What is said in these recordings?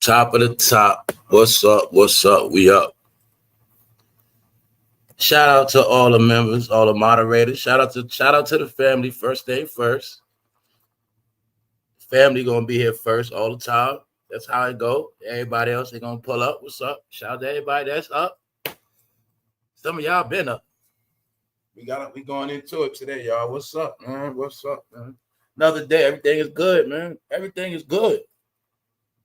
Top of the top. What's up? What's up? We up. Shout out to all the members, all the moderators. Shout out to the family. First day first. Family gonna be here first all the time. That's how it go. Everybody else, they gonna pull up. What's up? Shout out to everybody that's up. Some of y'all been up. We going into it today, y'all. What's up, man? What's up, man? Another day. Everything is good, man. Everything is good.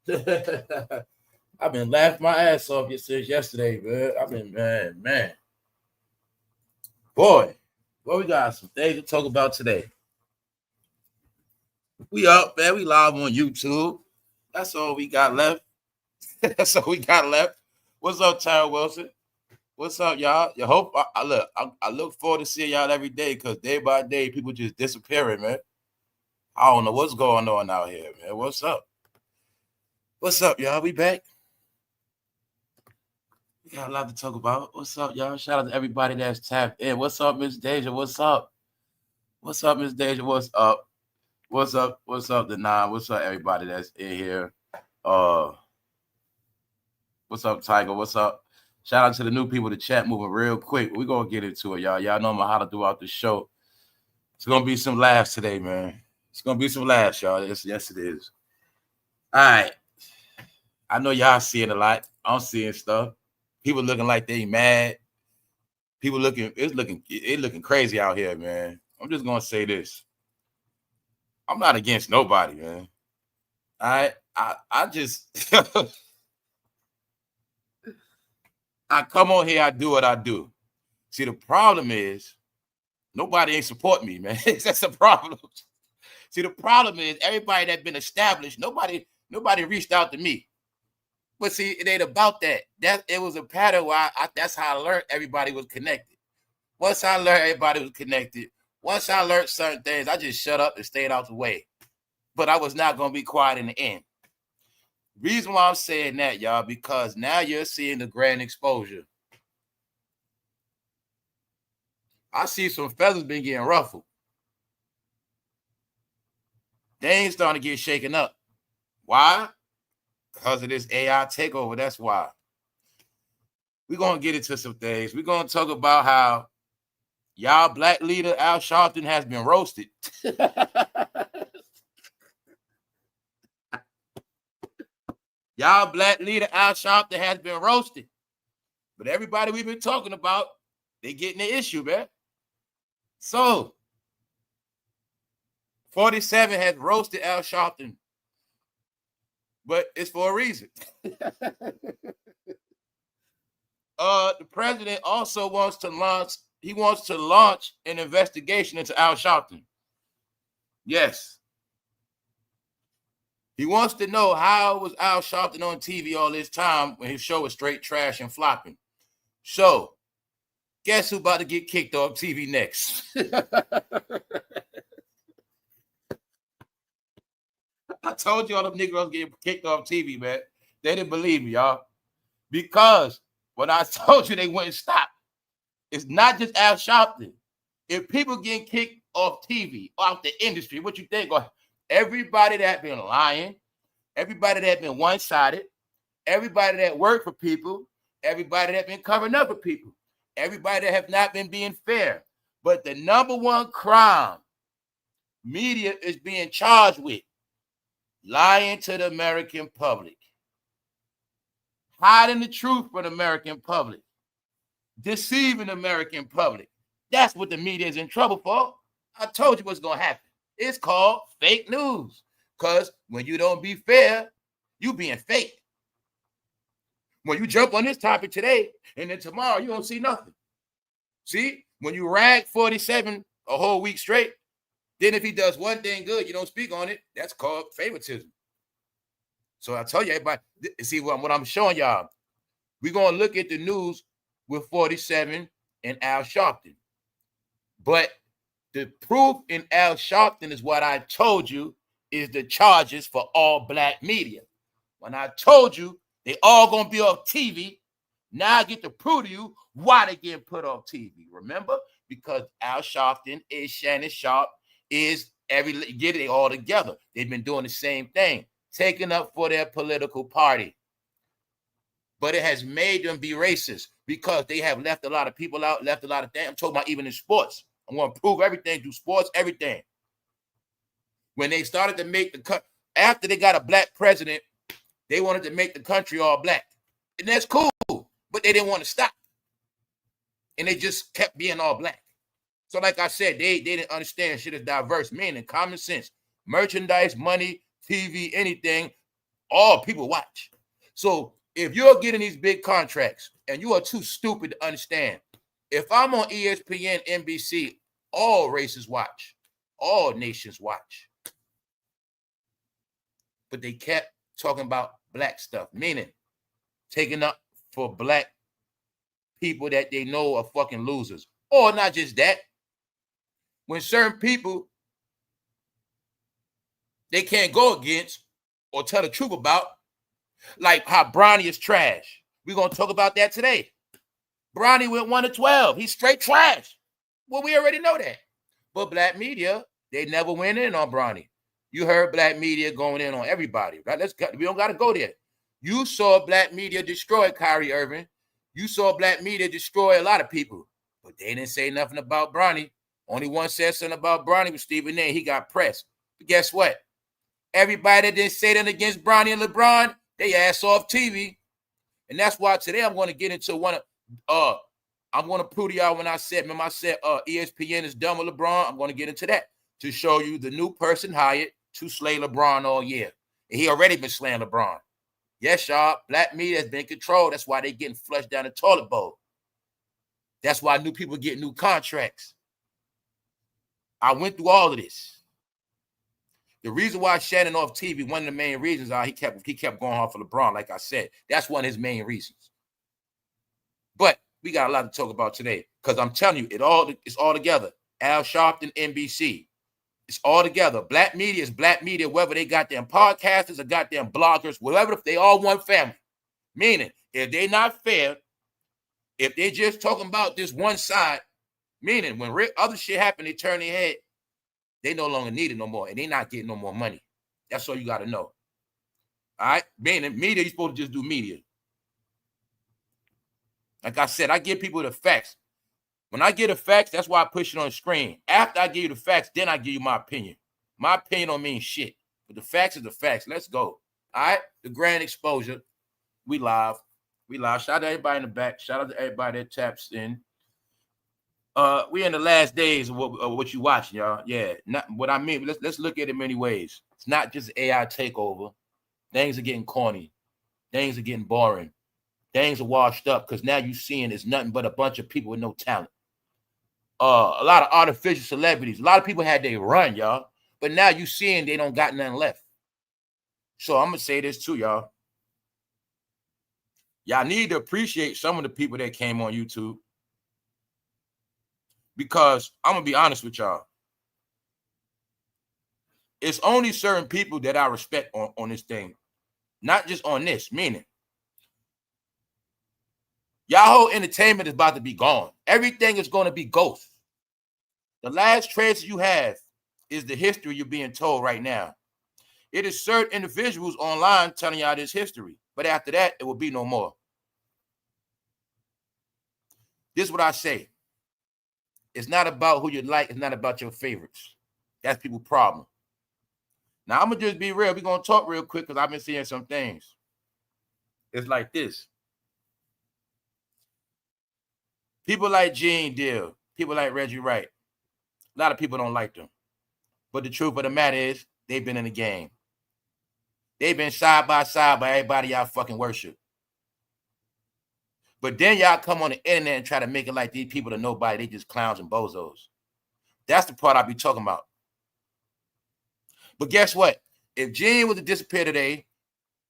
I've been laughing my ass off since yesterday, man. I've been, man. Boy, well, we got some things to talk about today. We up, man. We live on YouTube. That's all we got left. That's all we got left. What's up, Tyler Wilson? What's up, y'all? You hope I look forward to seeing y'all every day because day by day people just disappearing, man. I don't know what's going on out here, man. What's up? What's up, y'all? We back. We got a lot to talk about. What's up, y'all? Shout out to everybody that's tapped in. What's up, Miss Deja? What's up? What's up, Miss Deja? What's up? What's up? What's up, the nine? What's up, everybody that's in here? What's up, Tiger? What's up? Shout out to the new people. The chat moving real quick. We're going to get into it, y'all. Y'all know how to throughout the show. It's going to be some laughs today, man. It's going to be some laughs, y'all. Yes, it is. All right. I know y'all seeing a lot. I'm seeing stuff. People looking like they mad. People it's looking crazy out here, man. I'm just going to say this. I'm not against nobody, man. All right. I just... I come on here, I do what I do. See, the problem is nobody ain't support me, man. That's the problem. See, the problem is everybody that's been established, nobody reached out to me. But see, it ain't about that. It was a pattern where that's how I learned everybody was connected. Once I learned everybody was connected, once I learned certain things, I just shut up and stayed out the way. But I was not going to be quiet in the end. Reason why I'm saying that, y'all, because now you're seeing the grand exposure. I see some feathers been getting ruffled. They ain't starting to get shaken up. Why? Because of this AI takeover. That's why. We're going to get into some things. We're going to talk about how y'all black leader Al Sharpton has been roasted. Y'all black leader Al Sharpton has been roasted. But everybody we've been talking about, they getting the issue, man. So, 47 has roasted Al Sharpton. But it's for a reason. The president also wants to launch an investigation into Al Sharpton. Yes. He wants to know how was Al Sharpton on TV all this time when his show was straight trash and flopping. So, guess who about to get kicked off TV next? I told you all them Negroes getting kicked off TV, man. They didn't believe me, y'all. Because when I told you they wouldn't stop, it's not just Al Sharpton. If people getting kicked off TV, off the industry, what you think? Everybody that been lying, everybody that been one-sided, everybody that worked for people, everybody that been covering up for people, everybody that have not been being fair. But the number one crime media is being charged with, lying to the American public, hiding the truth from the American public, deceiving the American public. That's what the media is in trouble for. I told you what's going to happen. It's called fake news. Because when you don't be fair, you being fake. When you jump on this topic today, and then tomorrow you don't see nothing. See, when you rag 47 a whole week straight, then if he does one thing good, you don't speak on it. That's called favoritism. So I tell you, everybody, see what I'm showing y'all. We're going to look at the news with 47 and Al Sharpton. But the proof in Al Sharpton is what I told you is the charges for all black media. When I told you they all going to be off TV, now I get to prove to you why they getting put off TV. Remember? Because Al Sharpton is Shannon Sharpe, is get it all together. They've been doing the same thing. taking up for their political party. But it has made them be racist because they have left a lot of people out, left a lot of things. I'm talking about even in sports. I'm going to prove everything through sports, everything. When they started to make the country, after they got a black president, they wanted to make the country all black. And that's cool, but they didn't want to stop. And they just kept being all black. So like I said, they didn't understand shit is diverse, meaning common sense. Merchandise, money, TV, anything, all people watch. So if you're getting these big contracts and you are too stupid to understand, if I'm on ESPN, NBC, all races watch, all nations watch. But they kept talking about black stuff, meaning taking up for black people that they know are fucking losers. Or not just that. When certain people they can't go against or tell the truth about, like how BRONNY is trash. We're going to talk about that today. BRONNY went 1-12. He's straight trash. Well, we already know that. But black media, they never went in on BRONNY. You heard black media going in on everybody, right? We don't got to go there. You saw black media destroy Kyrie Irving. You saw black media destroy a lot of people. But they didn't say nothing about BRONNY. Only one said something about BRONNY was Stephen A. He got pressed. But guess what? Everybody that didn't say that against BRONNY and LeBron, they ass off TV. And that's why today I'm going to get into I'm going to prove to y'all when I said, remember I said ESPN is done with LeBron. I'm going to get into that to show you the new person hired to slay LeBron all year. And he already been slaying LeBron. Yes, y'all, black media has been controlled. That's why they getting flushed down the toilet bowl. That's why new people get new contracts. I went through all of this. The reason why Shannon off TV, one of the main reasons he kept going off for LeBron, like I said. That's one of his main reasons. But we got a lot to talk about today because I'm telling you, it's all together. Al Sharpton, NBC. It's all together. Black media is black media, whether they got them podcasters or got them bloggers, whatever, they all one family. Meaning, if they not fair, if they just talking about this one side, meaning when other shit happen, they turn their head, they no longer need it no more, and they not getting no more money. That's all you got to know. All right? Meaning, media, you're supposed to just do media. Like I said, I give people the facts. When I get the facts, that's why I push it on the screen. After I give you the facts, then I give you my opinion. My opinion don't mean shit. But the facts is the facts. Let's go. All right? The grand exposure. We live. We live. Shout out to everybody in the back. Shout out to everybody that taps in. We in the last days of what you watching, y'all. Yeah. Not what I mean. Let's look at it many ways. It's not just AI takeover. Things are getting corny. Things are getting boring. Things are washed up because now you seeing it's nothing but a bunch of people with no talent. A lot of artificial celebrities. A lot of people had their run, y'all. But now you seeing they don't got nothing left. So I'm going to say this too, y'all. Y'all need to appreciate some of the people that came on YouTube. Because I'm going to be honest with y'all. It's only certain people that I respect on this thing. Not just on this, meaning. Y'all whole entertainment is about to be gone. Everything is going to be ghost. The last trace you have is the history you're being told right now. It is certain individuals online telling y'all this history. But after that, it will be no more. This is what I say. It's not about who you like. It's not about your favorites. That's people's problem. Now, I'm going to just be real. We're going to talk real quick because I've been seeing some things. It's like this. People like Gene Deal, people like Reggie Wright. A lot of people don't like them. But the truth of the matter is, they've been in the game. They've been side by everybody y'all fucking worship. But then y'all come on the internet and try to make it like these people are nobody. They just clowns and bozos. That's the part I be talking about. But guess what? If Gene was to disappear today,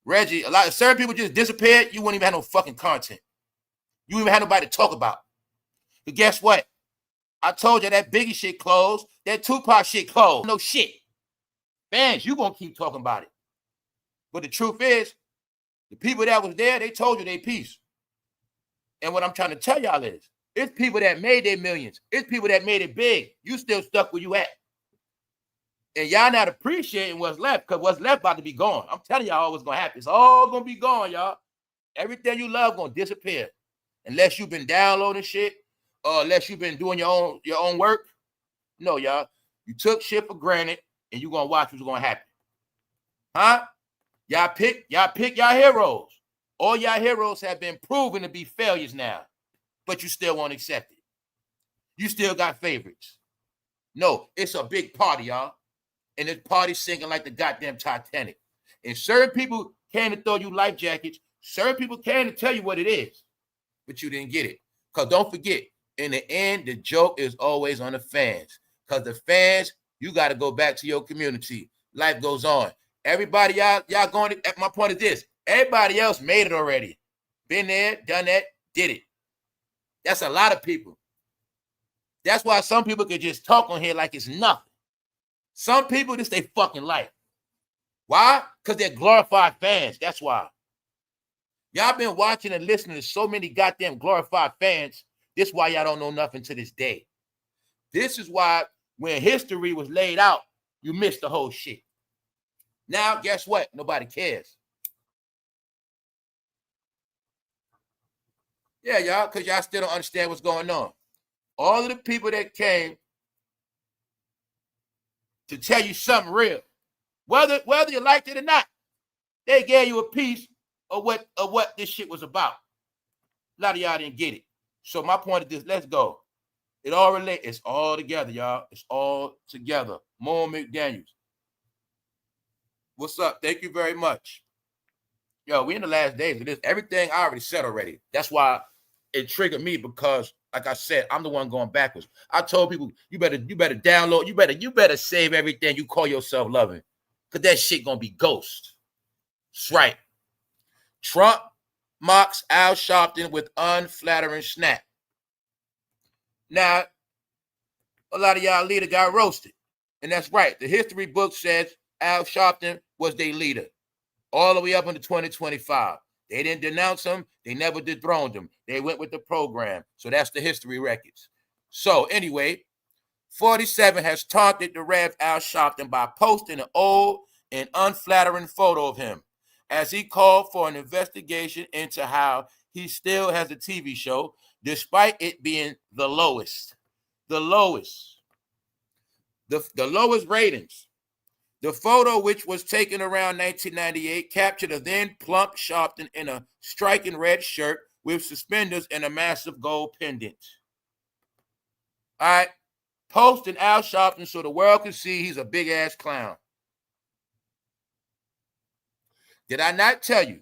Reggie, a lot of certain people just disappeared, you wouldn't even have no fucking content. You wouldn't even have nobody to talk about. But guess what? I told you that Biggie shit closed. That Tupac shit closed. No shit. Fans, you gonna keep talking about it. But the truth is, the people that was there, they told you they piece. And what I'm trying to tell y'all is, it's people that made their millions. It's people that made it big. You still stuck where you at. And y'all not appreciating what's left, because what's left about to be gone. I'm telling y'all what's going to happen. It's all going to be gone, y'all. Everything you love going to disappear. Unless you've been downloading shit, or unless you've been doing your own work. No, y'all. You took shit for granted, and you're going to watch what's going to happen. Huh? Y'all pick y'all heroes. All y'all heroes have been proven to be failures now, but you still won't accept it. You still got favorites. No, it's a big party, y'all. And this party sinking like the goddamn Titanic. And certain people came to throw you life jackets. Certain people came to tell you what it is, but you didn't get it. Because don't forget, in the end, the joke is always on the fans. Because the fans, you got to go back to your community. Life goes on. Everybody, y'all going to, my point is this. Everybody else made it already. Been there, done that, did it. That's a lot of people. That's why some people can just talk on here like it's nothing. Some people, this they fucking life. Why? Because they're glorified fans. That's why. Y'all been watching and listening to so many goddamn glorified fans. This is why y'all don't know nothing to this day. This is why when history was laid out, you missed the whole shit. Now, guess what? Nobody cares. Yeah, y'all, because y'all still don't understand what's going on. All of the people that came to tell you something real, whether you liked it or not, they gave you a piece of what this shit was about. A lot of y'all didn't get it. So my point is this, let's go. It all relates. It's all together, y'all. It's all together. Mo McDaniels. What's up? Thank you very much. Yo, we in the last days of this. Everything I already said already. That's why it triggered me, because like I said, I'm the one going backwards. I told people, you better download, you better save everything you call yourself loving. Because that shit gonna be ghost. That's right. Trump mocks Al Sharpton with unflattering snap. Now, a lot of y'all leader got roasted. And that's right. The history book says Al Sharpton was their leader all the way up into 2025. They didn't denounce him. They never dethroned him. They went with the program. So that's the history records. So anyway, 47 has taunted the Rev Al Sharpton by posting an old and unflattering photo of him as he called for an investigation into how he still has a TV show, despite it being the lowest. The lowest ratings. The photo, which was taken around 1998, captured a then plump Sharpton in a striking red shirt with suspenders and a massive gold pendant. All right. Posting Al Sharpton so the world can see he's a big-ass clown. Did I not tell you?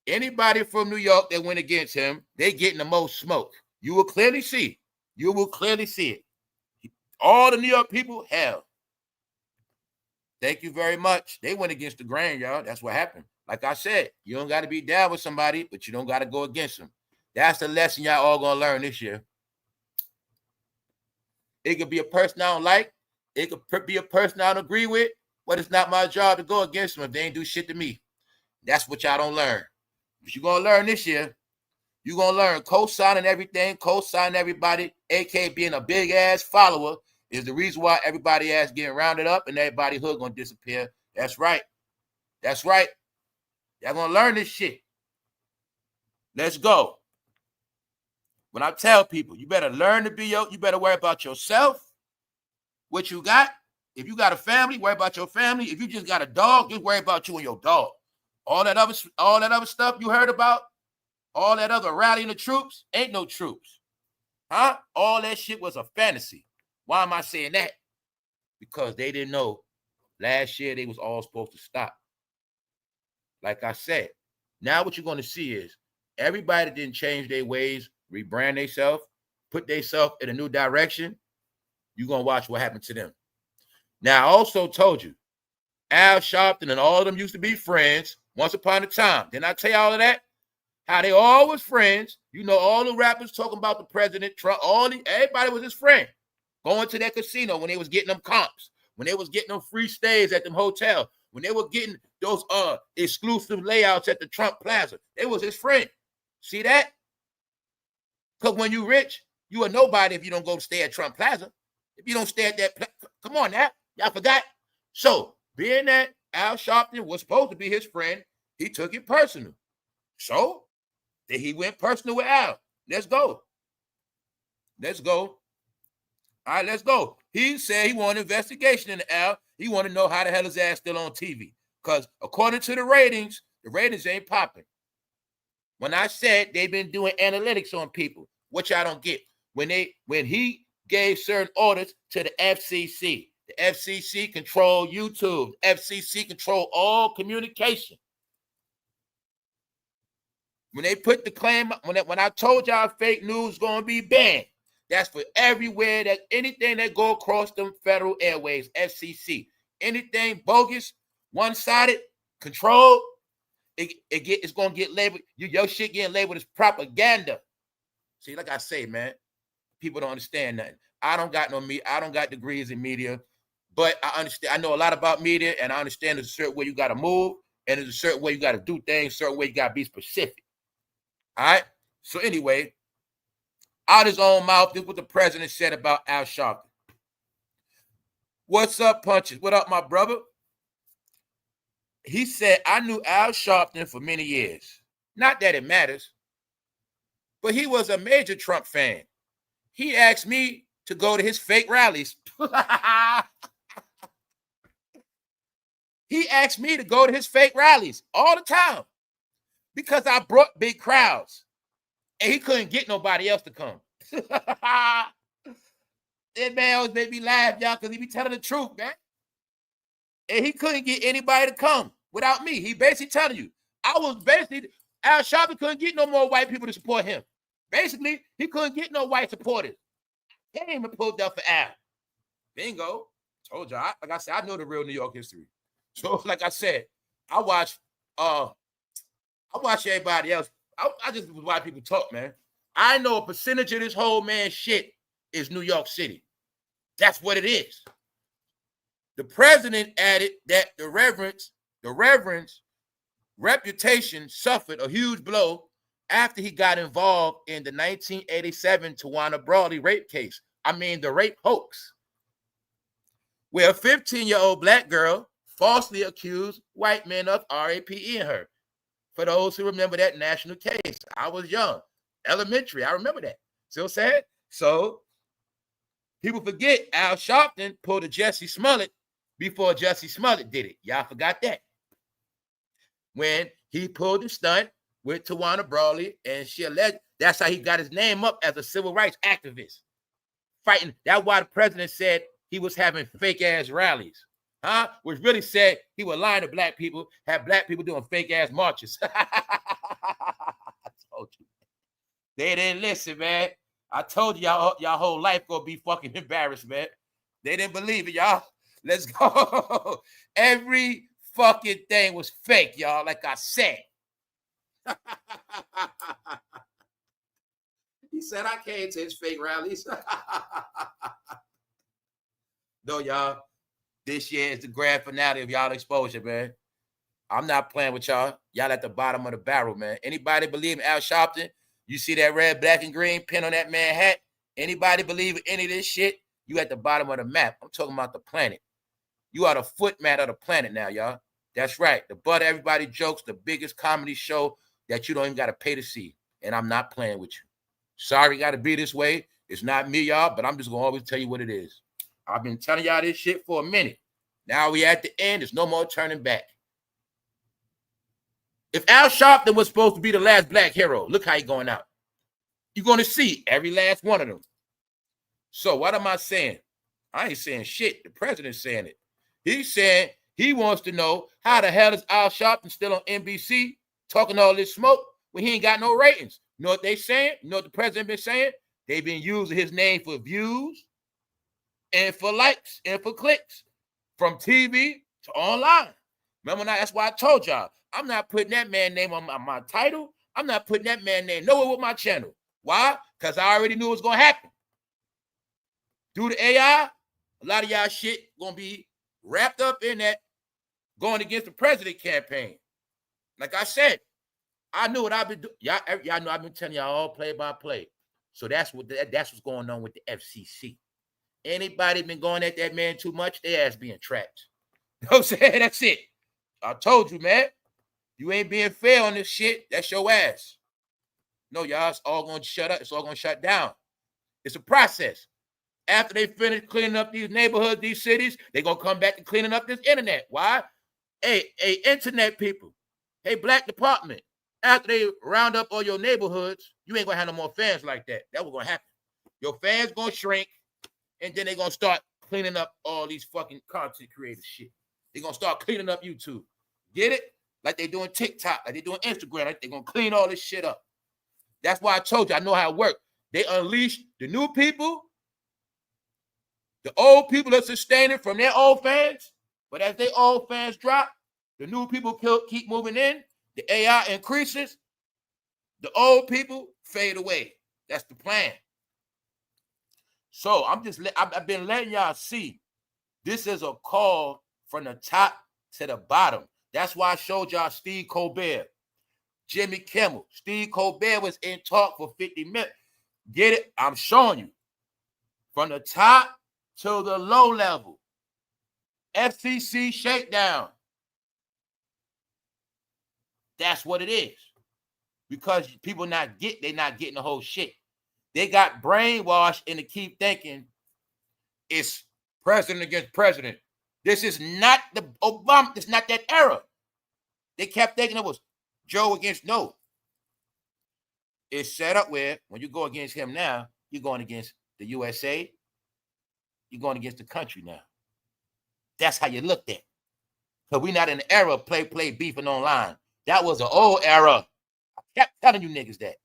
Anybody from New York that went against him, they getting the most smoke. You will clearly see. You will clearly see it. All the New York people, hell. Thank you very much. They went against the grain, y'all. That's what happened. Like I said, you don't got to be down with somebody, but you don't got to go against them. That's the lesson y'all all going to learn this year. It could be a person I don't like. It could be a person I don't agree with, but it's not my job to go against them if they ain't do shit to me. That's what y'all don't learn. But you're going to learn this year. You're going to learn co-signing everything, co-signing everybody, aka being a big-ass follower, is the reason why everybody ass getting rounded up and everybody hood going to disappear. That's right. That's right. Y'all going to learn this shit. Let's go. When I tell people, you better learn to be you better worry about yourself, what you got. If you got a family, worry about your family. If you just got a dog, just worry about you and your dog. All that other stuff you heard about, all that other rallying the troops, ain't no troops. Huh? All that shit was a fantasy. Why am I saying that? Because they didn't know last year they was all supposed to stop. Like I said, now what you're going to see is everybody that didn't change their ways, rebrand themselves, put themselves in a new direction, you're going to watch what happened to them. Now, I also told you, Al Sharpton and all of them used to be friends once upon a time. Didn't I tell you all of that? How they all was friends. You know, all the rappers talking about the president, Trump, everybody was his friend. Going to that casino when they was getting them comps, when they was getting them free stays at them hotel, when they were getting those exclusive layouts at the Trump Plaza. They was his friend. See that? Because when you rich, you are nobody if you don't go stay at Trump Plaza. If you don't stay at that, come on now. Y'all forgot? So, being that Al Sharpton was supposed to be his friend, he took it personal. So, then he went personal with Al. Let's go. Let's go. All right, let's go. He said he wanted an investigation into Al. He wanted to know how the hell his ass still on TV. Because according to the ratings ain't popping. When I said they've been doing analytics on people, which I don't get. When he gave certain orders to the FCC. The FCC control YouTube. The FCC control all communication. When they put the claim, when I told y'all fake news is going to be banned, that's for everywhere, that anything that go across them federal airways, FCC. Anything bogus, one-sided, controlled, it's going to get labeled, your shit getting labeled as propaganda. See, like I say, man, people don't understand nothing. I don't got degrees in media, but I understand. I know a lot about media, and I understand there's a certain way you got to move, and there's a certain way you got to do things, a certain way you got to be specific. All right? So anyway, out his own mouth, this is what the president said about Al Sharpton. What's up, Punches? What up, my brother? He said, I knew Al Sharpton for many years. Not that it matters, but he was a major Trump fan. He asked me to go to his fake rallies. He asked me to go to his fake rallies all the time because I brought big crowds and he couldn't get nobody else to come. That man always made me laugh, y'all, because he be telling the truth, man. And he couldn't get anybody to come without me. He basically telling you, Al Sharpton couldn't get no more white people to support him. Basically, he couldn't get no white supporters. He ain't even pulled up for Al. Bingo. Told y'all. Like I said, I know the real New York history. So, like I said, I watch everybody else. I just watch people talk, man. I know a percentage of this whole man shit is New York City. That's what it is. The president added that the Reverend's reputation suffered a huge blow after he got involved in the 1987 Tawana Brawley rape case. I mean, the rape hoax, where a 15-year-old black girl falsely accused white men of raping her. For those who remember that national case, I was young, elementary. I remember that. See what I'm saying? So people forget Al Sharpton pulled a Jussie Smollett before Jussie Smollett did it. Y'all forgot that. When he pulled the stunt with Tawana Brawley, and she alleged that's how he got his name up as a civil rights activist. Fighting. That's why the president said he was having fake ass rallies. Huh? Which really said he was lying to black people, have black people doing fake ass marches. I told you. They didn't listen, man. I told you y'all whole life gonna be fucking embarrassed, man. They didn't believe it, y'all. Let's go. Every fucking thing was fake, y'all, like I said. He said I came to his fake rallies. No, y'all. This year is the grand finale of y'all exposure, man. I'm not playing with y'all. Y'all at the bottom of the barrel, man. Anybody believe in Al Sharpton? You see that red, black, and green pin on that man hat? Anybody believe in any of this shit? You at the bottom of the map. I'm talking about the planet. You are the foot mat of the planet now, y'all. That's right. The butt of everybody jokes, the biggest comedy show that you don't even got to pay to see. And I'm not playing with you. Sorry, got to be this way. It's not me, y'all, but I'm just going to always tell you what it is. I've been telling y'all this shit for a minute. Now we at the end. There's no more turning back. If Al Sharpton was supposed to be the last black hero, look how he's going out. You're going to see every last one of them. So what am I saying? I ain't saying shit. The president's saying it. He's saying he wants to know how the hell is Al Sharpton still on NBC talking all this smoke when he ain't got no ratings. You know what they saying? You know what the president been saying? They've been using his name for views and for likes and for clicks from TV to online. Remember now, that's why I told y'all, I'm not putting that man's name on my title. I'm not putting that man's name nowhere with my channel. Why? Because I already knew it was going to happen. Due to AI, a lot of y'all shit going to be wrapped up in that going against the president campaign. Like I said, I knew what I've been doing. Y'all know I've been telling y'all all play by play. So that's what's going on with the FCC. Anybody been going at that man too much, their ass being trapped. You know what I'm saying? That's it. I told you, man. You ain't being fair on this shit. That's your ass. No, y'all, it's all going to shut up. It's all going to shut down. It's a process. After they finish cleaning up these neighborhoods, these cities, they're going to come back to cleaning up this internet. Why? Hey, internet people. Hey, black department. After they round up all your neighborhoods, you ain't going to have no more fans like that. That's what's going to happen. Your fans going to shrink, and then they're going to start cleaning up all these fucking content creator shit. They're going to start cleaning up YouTube. Get it? Like they doing TikTok, like they doing Instagram. Like they're going to clean all this shit up. That's why I told you I know how it works. They unleash the new people. The old people are sustaining from their old fans. But as their old fans drop, the new people keep moving in. The AI increases. The old people fade away. That's the plan. So I've been letting y'all see. This is a call from the top to the bottom. That's why I showed y'all Steve Colbert, Jimmy Kimmel. Steve Colbert was in talk for 50 minutes. Get it? I'm showing you. From the top to the low level. FCC shakedown. That's what it is. Because people they're not getting the whole shit. They got brainwashed into keep thinking it's president against president. This is not the Obama. It's not that era. They kept thinking it was Joe against no. It's set up where when you go against him now, you're going against the USA. You're going against the country now. That's how you looked at. Because we're not in the era of play beefing online. That was an old era. I kept telling you niggas that.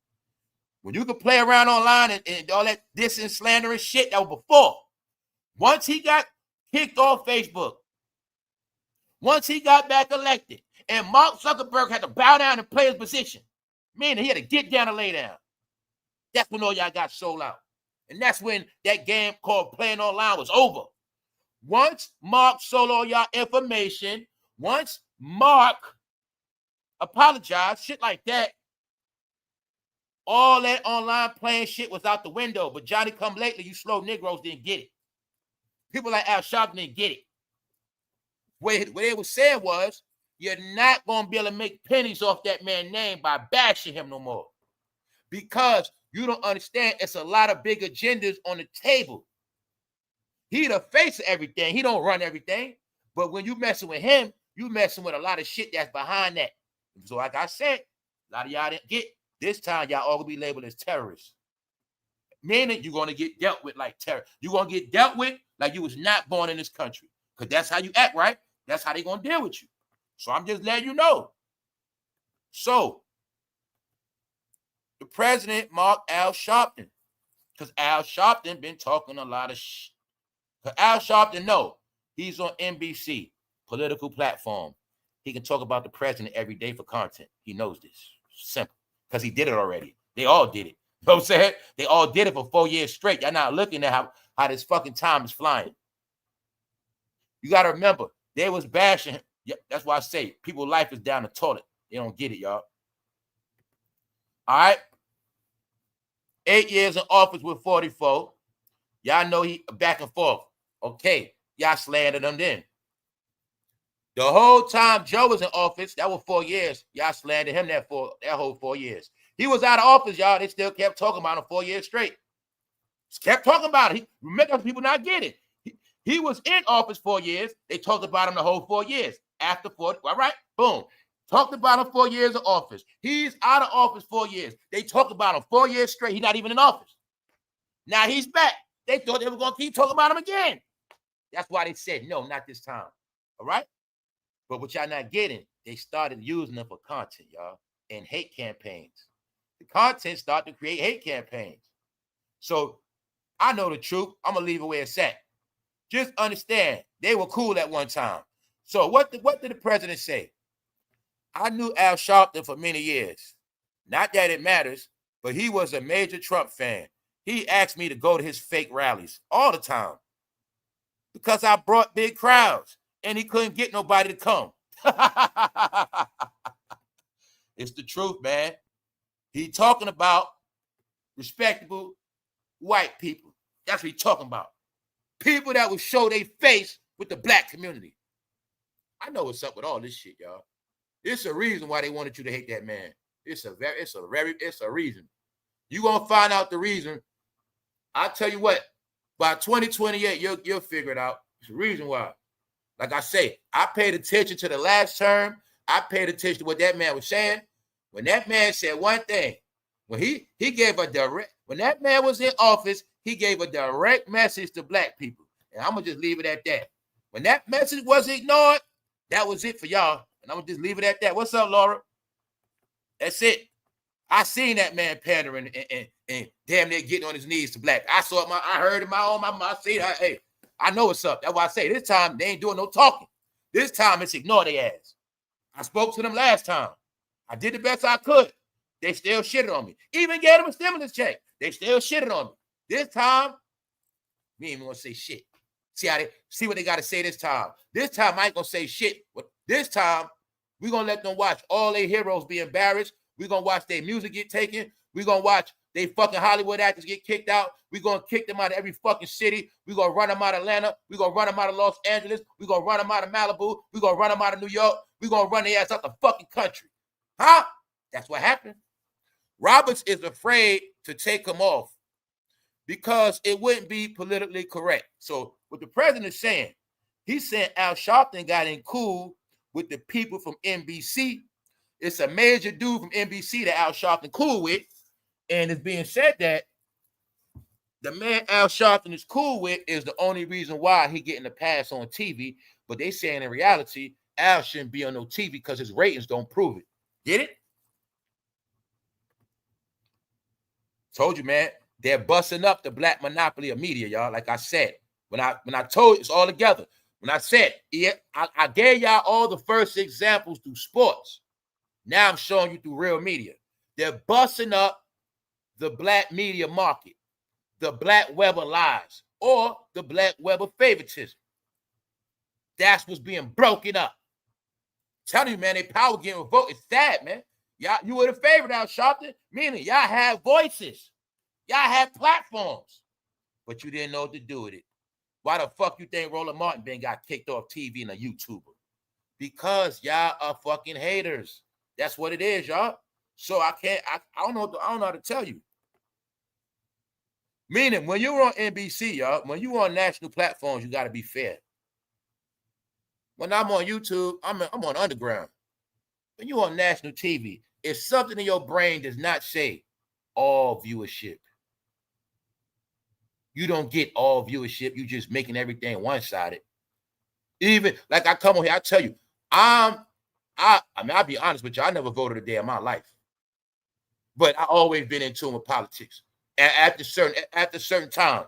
When you could play around online and all that dissing, slandering shit, that was before. Once he got kicked off Facebook, once he got back elected, and Mark Zuckerberg had to bow down and play his position, meaning he had to get down and lay down. That's when all y'all got sold out. And that's when that game called playing online was over. Once Mark sold all y'all information, once Mark apologized, shit like that, all that online playing shit was out the window. But Johnny come lately, you slow Negroes didn't get it. People like Al Sharpton didn't get it. What they were saying was, you're not going to be able to make pennies off that man's name by bashing him no more. Because you don't understand, it's a lot of big agendas on the table. He the face of everything. He don't run everything. But when you messing with him, you messing with a lot of shit that's behind that. So like I said, a lot of y'all didn't get. This time, y'all all gonna be labeled as terrorists. Meaning you're gonna get dealt with like terror. You're gonna get dealt with like you was not born in this country. Because that's how you act, right? That's how they gonna deal with you. So I'm just letting you know. So the president marked Al Sharpton. Because Al Sharpton been talking a lot of shit. Because Al Sharpton, no, he's on NBC, political platform. He can talk about the president every day for content. He knows this. Simple. Because he did it already. They all did it. You know what I'm saying? They all did it for 4 years straight. Y'all not looking at how this fucking time is flying. You got to remember, they was bashing him. Yeah, that's why I say people's life is down the toilet. They don't get it, y'all. All right? 8 years in office with 44. Y'all know he back and forth. Okay. Y'all slandered him then. The whole time Joe was in office, that was 4 years. Y'all slandered him that whole 4 years. He was out of office, y'all. They still kept talking about him 4 years straight. Just kept talking about it. Remember, people not get it. He was in office 4 years. They talked about him the whole 4 years. After 4, all right, boom. Talked about him 4 years of office. He's out of office 4 years. They talked about him 4 years straight. He's not even in office. Now he's back. They thought they were going to keep talking about him again. That's why they said, no, not this time. All right? But what y'all not getting, they started using them for content, y'all, and hate campaigns. The content started to create hate campaigns. So I know the truth. I'm going to leave it where it's at. Just understand, they were cool at one time. So what did the president say? I knew Al Sharpton for many years. Not that it matters, but he was a major Trump fan. He asked me to go to his fake rallies all the time because I brought big crowds and he couldn't get nobody to come. It's the truth, man. He talking about respectable white people. That's what he talking about. People that will show their face with the black community. I know what's up with all this shit, y'all. It's a reason why they wanted you to hate that man. It's a reason. You gonna find out the reason. I tell you what, by 2028, you'll figure it out. It's a reason why. Like I say, I paid attention to the last term. I paid attention to what that man was saying. When that man said one thing, when he gave a direct, when that man was in office, he gave a direct message to black people. And I'm gonna just leave it at that. When that message was ignored, that was it for y'all. And I'm gonna just leave it at that. What's up, Laura? That's it. I seen that man pandering and damn near getting on his knees to black. I saw it. I heard it I see it. Hey, I know what's up. That's why I say this time they ain't doing no talking. This time it's ignore their ass. I spoke to them last time. I did the best I could. They still shitted on me. Even gave them a stimulus check. They still shitted on me. This time, we ain't even gonna say shit. See what they gotta say this time. This time I ain't gonna say shit. But this time, we're gonna let them watch all their heroes be embarrassed. We're gonna watch their music get taken. We're gonna watch they fucking Hollywood actors get kicked out. We're gonna kick them out of every fucking city. We're gonna run them out of Atlanta. We're gonna run them out of Los Angeles. We're gonna run them out of Malibu. We're gonna run them out of New York. We're gonna run their ass out the fucking country. Huh? That's what happened. Roberts is afraid to take them off because it wouldn't be politically correct. So what the president is saying, he's saying Al Sharpton got in cool with the people from NBC. It's a major dude from NBC that Al Sharpton cool with. And it's being said that the man Al Sharpton is cool with is the only reason why he getting a pass on TV. But they saying in reality, Al shouldn't be on no TV because his ratings don't prove it. Get it? Told you, man. They're busting up the black monopoly of media, y'all. Like I said, when I told you, it's all together. When I said, yeah, I gave y'all all the first examples through sports. Now I'm showing you through real media. They're busting up the black media market, the black web of lies, or the black web of favoritism. That's what's being broken up. I'm telling you, man, they power getting revoked. It's sad, man. Y'all, you would have favored Al Sharpton, meaning y'all have voices. Y'all have platforms, but you didn't know what to do with it. Why the fuck you think Roland Martin Ben got kicked off TV and a YouTuber? Because y'all are fucking haters. That's what it is, y'all. So I don't know how to tell you. Meaning, when you're on NBC, y'all, when you're on national platforms, you got to be fair. When I'm on YouTube, I'm on underground. When you're on national TV, if something in your brain does not say all viewership, you don't get all viewership. You just making everything one-sided. Even like I come on here, I tell you, I mean, I'll be honest with you, I never voted a day in my life. But I always been in tune with politics. At a certain time.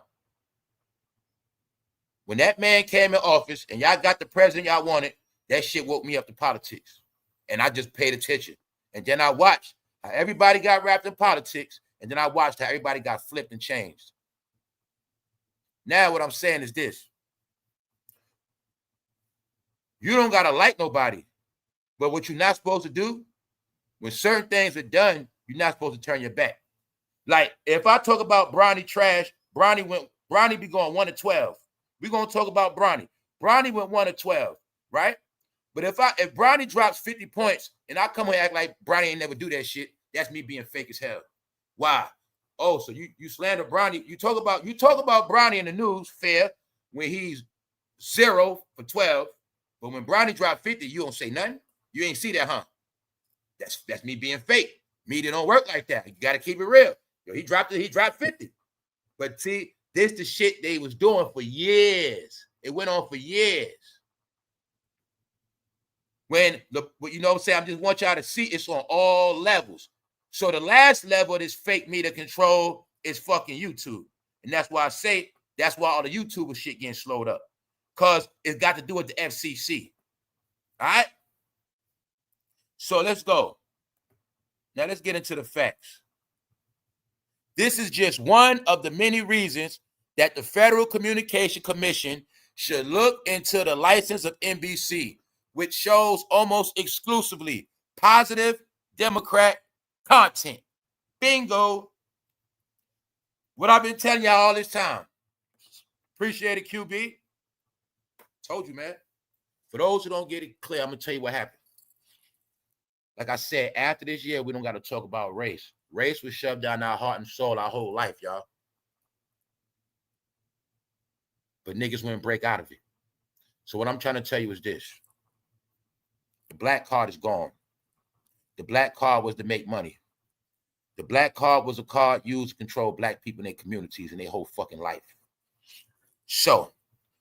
When that man came in office and y'all got the president y'all wanted, that shit woke me up to politics. And I just paid attention. And then I watched how everybody got wrapped in politics. And then I watched how everybody got flipped and changed. Now what I'm saying is this. You don't got to like nobody. But what you're not supposed to do, when certain things are done, you're not supposed to turn your back. Like, if I talk about Bronny trash, Bronny be going 1-12. We're going to talk about Bronny. Bronny went 1-12, right? But if Bronny drops 50 points and I come here and act like Bronny ain't never do that shit, that's me being fake as hell. Why? Oh, so you slander Bronny. You talk about Bronny in the news, fair, when he's 0 for 12. But when Bronny dropped 50, you don't say nothing. You ain't see that, huh? That's me being fake. Media don't work like that. You got to keep it real. Yo, he dropped 50. But see, this the shit they was doing for years. It went on for years. You know what I'm saying? I just want y'all to see it's on all levels. So the last level of this fake media control is fucking YouTube. And that's why I say, that's why all the YouTuber shit getting slowed up. Because it's got to do with the FCC. All right? So let's go. Now let's get into the facts. This is just one of the many reasons that the Federal Communication Commission should look into the license of NBC, which shows almost exclusively positive Democrat content. Bingo. What I've been telling y'all all this time. Appreciate it, QB. Told you, man. For those who don't get it clear, I'm going to tell you what happened. Like I said, after this year, we don't got to talk about race. Race was shoved down our heart and soul our whole life, y'all. But niggas wouldn't break out of it. So what I'm trying to tell you is this. The black card is gone. The black card was to make money. The black card was a card used to control black people in their communities and their whole fucking life. So,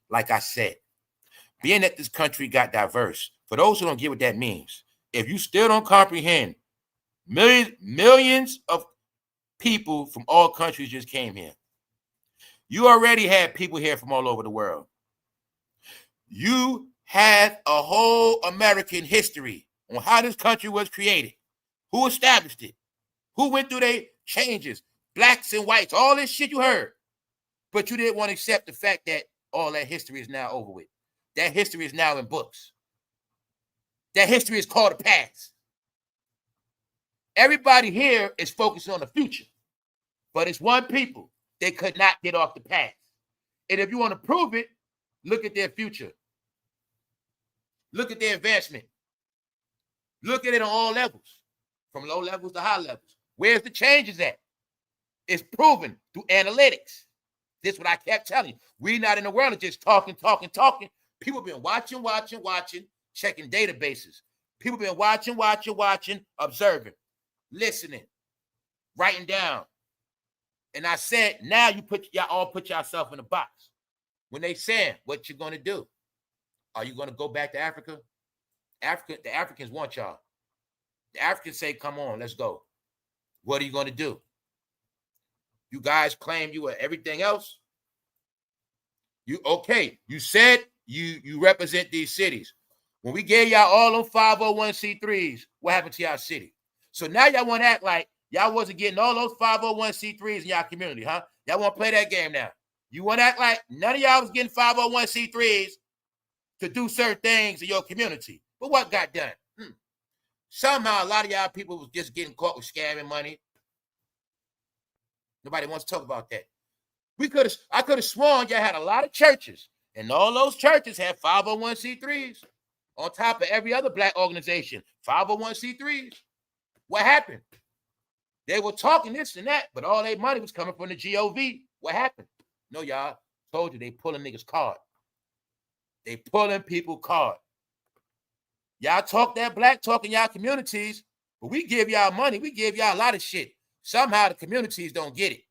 like I said, being that this country got diverse, for those who don't get what that means, if you still don't comprehend, millions of people from all countries just came here. You already had people here from all over the world. You had a whole American history on how this country was created, who established it, who went through their changes, blacks and whites, all this shit you heard. But you didn't want to accept the fact that all that history is now over with. That history is now in books. That history is called the past. Everybody here is focused on the future, but it's one people. They could not get off the past. And if you want to prove it, look at their future. Look at their advancement. Look at it on all levels, from low levels to high levels. Where's the changes at? It's proven through analytics. This is what I kept telling you. We're not in the world of just talking. People been watching, checking databases. People been watching, observing, listening, writing down. And I said, now y'all all put yourself in a box. When they saying what you're going to do, are you going to go back to Africa? The Africans want y'all. The Africans say, come on, let's go. What are you going to do? You guys claim you are everything else. You said you represent these cities. When we gave y'all all them 501c3s, what happened to y'all city? So now y'all want to act like y'all wasn't getting all those 501c3s in y'all community, huh? Y'all want to play that game now. You want to act like none of y'all was getting 501c3s to do certain things in your community. But what got done? Somehow a lot of y'all people was just getting caught with scamming money. Nobody wants to talk about that. I could have sworn y'all had a lot of churches, and all those churches had 501c3s on top of every other black organization, 501c3s. What happened? They were talking this and that, but all their money was coming from the GOV. What happened? No, y'all. Told you they pulling niggas card. They pulling people card. Y'all talk that black talk in y'all communities, but we give y'all money. We give y'all a lot of shit. Somehow the communities don't get it.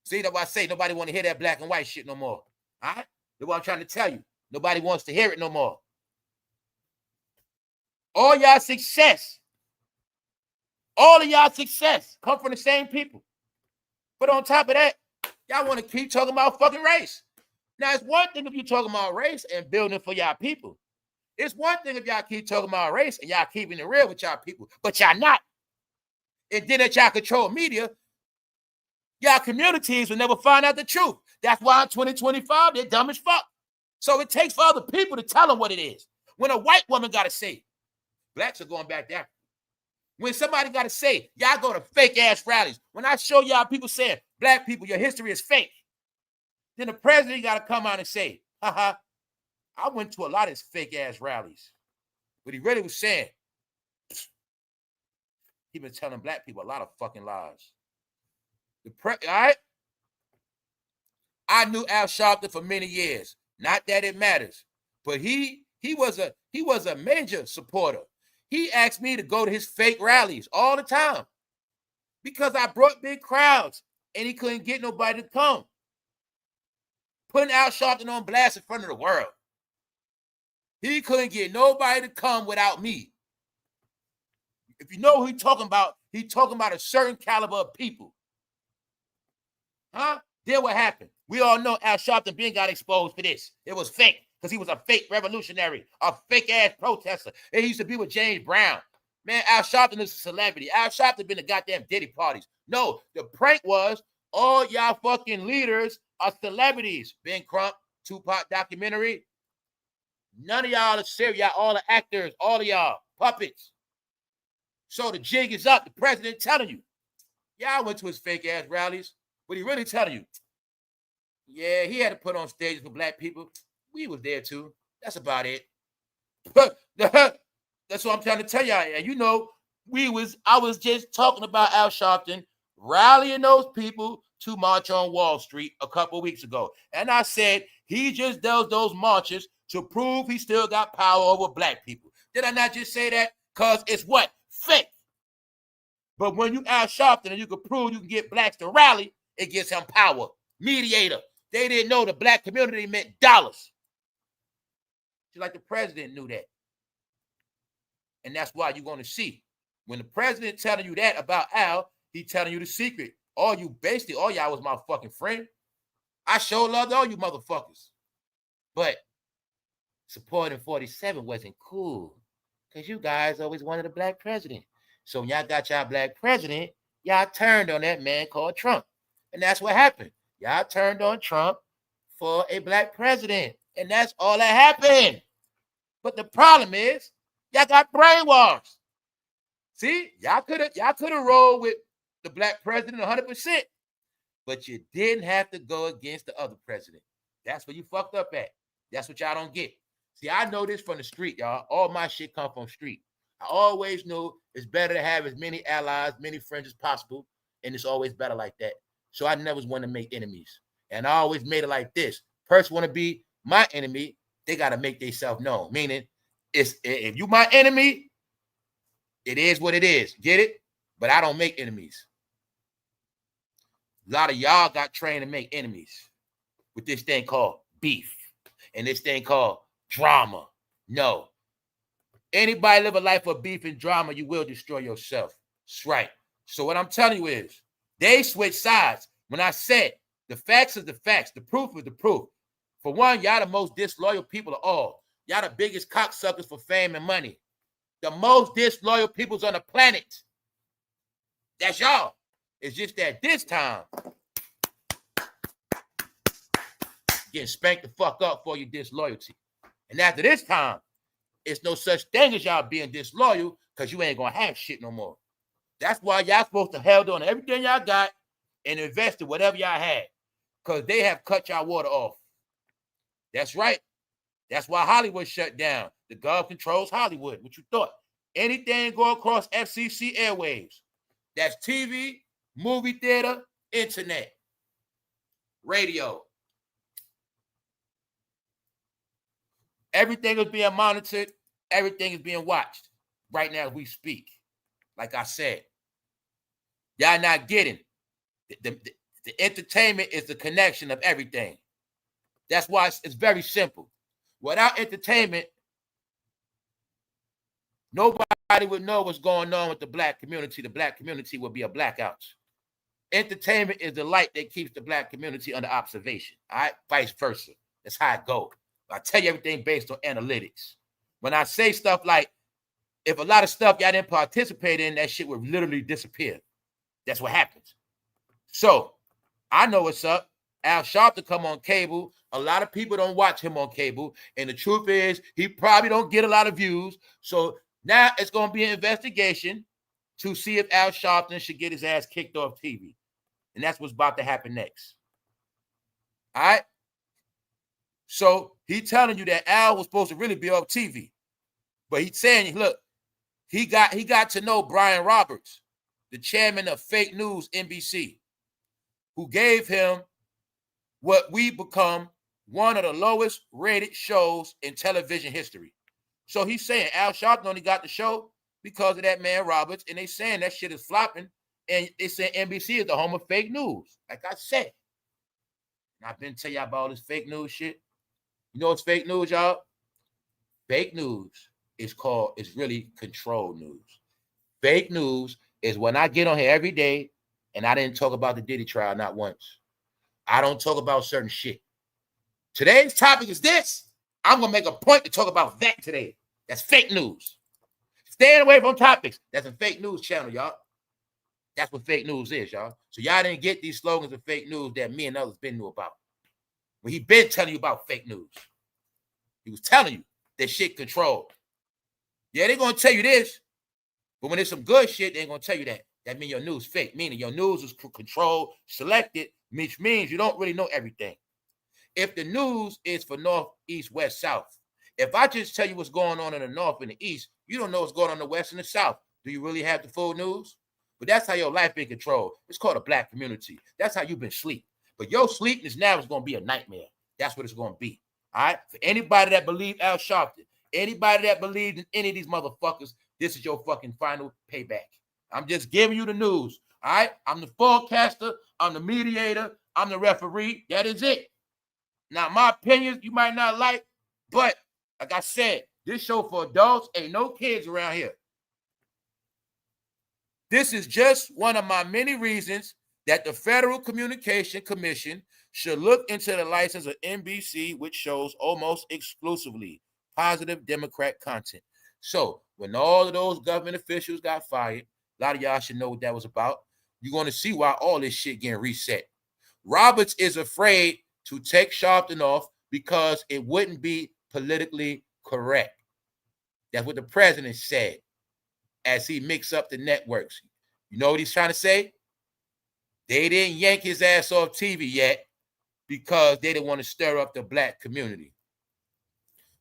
See, that's why I say nobody want to hear that black and white shit no more. All right? That's what I'm trying to tell you. Nobody wants to hear it no more. All of y'all success come from the same people. But on top of that, y'all want to keep talking about fucking race. Now, it's one thing if you're talking about race and building for y'all people. It's one thing if y'all keep talking about race and y'all keeping it real with y'all people, but y'all not. And then that y'all control media, y'all communities will never find out the truth. That's why in 2025, they're dumb as fuck. So it takes for other people to tell them what it is. When a white woman got to say, blacks are going back there. When somebody got to say, y'all go to fake-ass rallies. When I show y'all people saying, black people, your history is fake, then the president got to come out and say, haha, I went to a lot of his fake-ass rallies. But he really was saying, he been telling black people a lot of fucking lies. All right? I knew Al Sharpton for many years. Not that it matters. But he was a major supporter. He asked me to go to his fake rallies all the time because I brought big crowds and he couldn't get nobody to come. Putting Al Sharpton on blast in front of the world. He couldn't get nobody to come without me. If you know who he's talking about a certain caliber of people. Huh? Then what happened? We all know Al Sharpton being got exposed for this. It was fake because he was a fake revolutionary, a fake-ass protester. And he used to be with James Brown. Man, Al Sharpton is a celebrity. Al Sharpton been to goddamn Diddy parties. No, the prank was all y'all fucking leaders are celebrities. Ben Crump, Tupac documentary. None of y'all are serious. Y'all all are actors. All of y'all puppets. So the jig is up. The president telling you. Y'all went to his fake-ass rallies. But he really telling you. Yeah, he had to put on stages for black people. We was there too. That's about it. That's what I'm trying to tell y'all. And you know, I was just talking about Al Sharpton rallying those people to march on Wall Street a couple of weeks ago. And I said he just does those marches to prove he still got power over black people. Did I not just say that? Because it's what? Fake. But when you Al Sharpton and you can prove you can get blacks to rally, it gives him power. Mediator. They didn't know the black community meant dollars. Just like the president knew that. And that's why you're going to see. When the president telling you that about Al, he telling you the secret. All y'all was my fucking friend. I sure loved all you motherfuckers. But supporting 47 wasn't cool. Because you guys always wanted a black president. So when y'all got y'all black president, y'all turned on that man called Trump. And that's what happened. Y'all turned on Trump for a black president. And that's all that happened. But the problem is, y'all got brainwashed. See, y'all could have rolled with the black president 100%, but you didn't have to go against the other president. That's where you fucked up at. That's what y'all don't get. See, I know this from the street, y'all. All my shit come from street. I always knew it's better to have as many allies, many friends as possible, and it's always better like that. So I never want to make enemies. And I always made it like this. Person want to be my enemy, they got to make themselves known. Meaning, if you my enemy, it is what it is. Get it? But I don't make enemies. A lot of y'all got trained to make enemies with this thing called beef and this thing called drama. No. Anybody live a life of beef and drama, you will destroy yourself. That's right. So what I'm telling you is, they switch sides. When I said the facts is the facts, the proof is the proof. For one, y'all the most disloyal people of all. Y'all the biggest cocksuckers for fame and money. The most disloyal peoples on the planet. That's y'all. It's just that this time, getting spanked the fuck up for your disloyalty. And after this time, it's no such thing as y'all being disloyal because you ain't going to have shit no more. That's why y'all supposed to held on everything y'all got and invest in whatever y'all had because they have cut y'all water off. That's right. That's why Hollywood shut down. The gov controls Hollywood. What you thought? Anything go across FCC airwaves. That's TV, movie theater, internet, radio. Everything is being monitored. Everything is being watched right now as we speak. Like I said, y'all not getting the entertainment is the connection of everything. That's why it's very simple. Without entertainment, nobody would know what's going on with the black community. The black community would be a blackout. Entertainment is the light that keeps the black community under observation. All right, vice versa. That's how it goes. I tell you everything based on analytics. When I say stuff like, if a lot of stuff y'all didn't participate in, that shit would literally disappear. That's what happens. So I know what's up. Al Sharpton come on cable. A lot of people don't watch him on cable. And the truth is, he probably don't get a lot of views. So now it's going to be an investigation to see if Al Sharpton should get his ass kicked off TV. And that's what's about to happen next. All right? So he telling you that Al was supposed to really be off TV. But he's saying, look, he got to know Brian Roberts, the chairman of Fake News NBC, who gave him what we become one of the lowest rated shows in television history. So he's saying Al Sharpton only got the show because of that man Roberts, and they saying that shit is flopping, and they saying NBC is the home of fake news. Like I said, and I've been telling y'all about all this fake news shit. You know what's fake news, y'all? Fake news is really controlled news. Fake news is when I get on here every day and I didn't talk about the Diddy trial not once. I don't talk about certain shit. Today's topic is this. I'm going to make a point to talk about that today. That's fake news. Staying away from topics. That's a fake news channel, y'all. That's what fake news is, y'all. So y'all didn't get these slogans of fake news that me and others been knew about. When he been telling you about fake news. He was telling you that shit controlled. Yeah, they're going to tell you this, but when there's some good shit, they ain't going to tell you that. That means your news fake, meaning your news is controlled, selected, which means you don't really know everything. If the news is for north, east, west, south, If I just tell you what's going on in the north and the east, you don't know what's going on in the west and the south. Do you really have the full news? But that's how your life been controlled. It's called a black community. That's how you've been sleep. But your sleepness now is going to be a nightmare. That's what it's going to be. All right? For anybody that believed Al Sharpton, anybody that believed in any of these motherfuckers, this is your fucking final payback. I'm just giving you the news. All right? I'm the forecaster. I'm the mediator. I'm the referee. That is it. Now, my opinions you might not like, but like I said, this show for adults. Ain't no kids around here. This is just one of my many reasons that the Federal Communication Commission should look into the license of NBC, which shows almost exclusively positive Democrat content. So when all of those government officials got fired, a lot of y'all should know what that was about. You're going to see why all this shit getting reset. Roberts is afraid to take Sharpton off because it wouldn't be politically correct. That's what the president said as he mixed up the networks. You know what he's trying to say? They didn't yank his ass off TV yet because they didn't want to stir up the black community.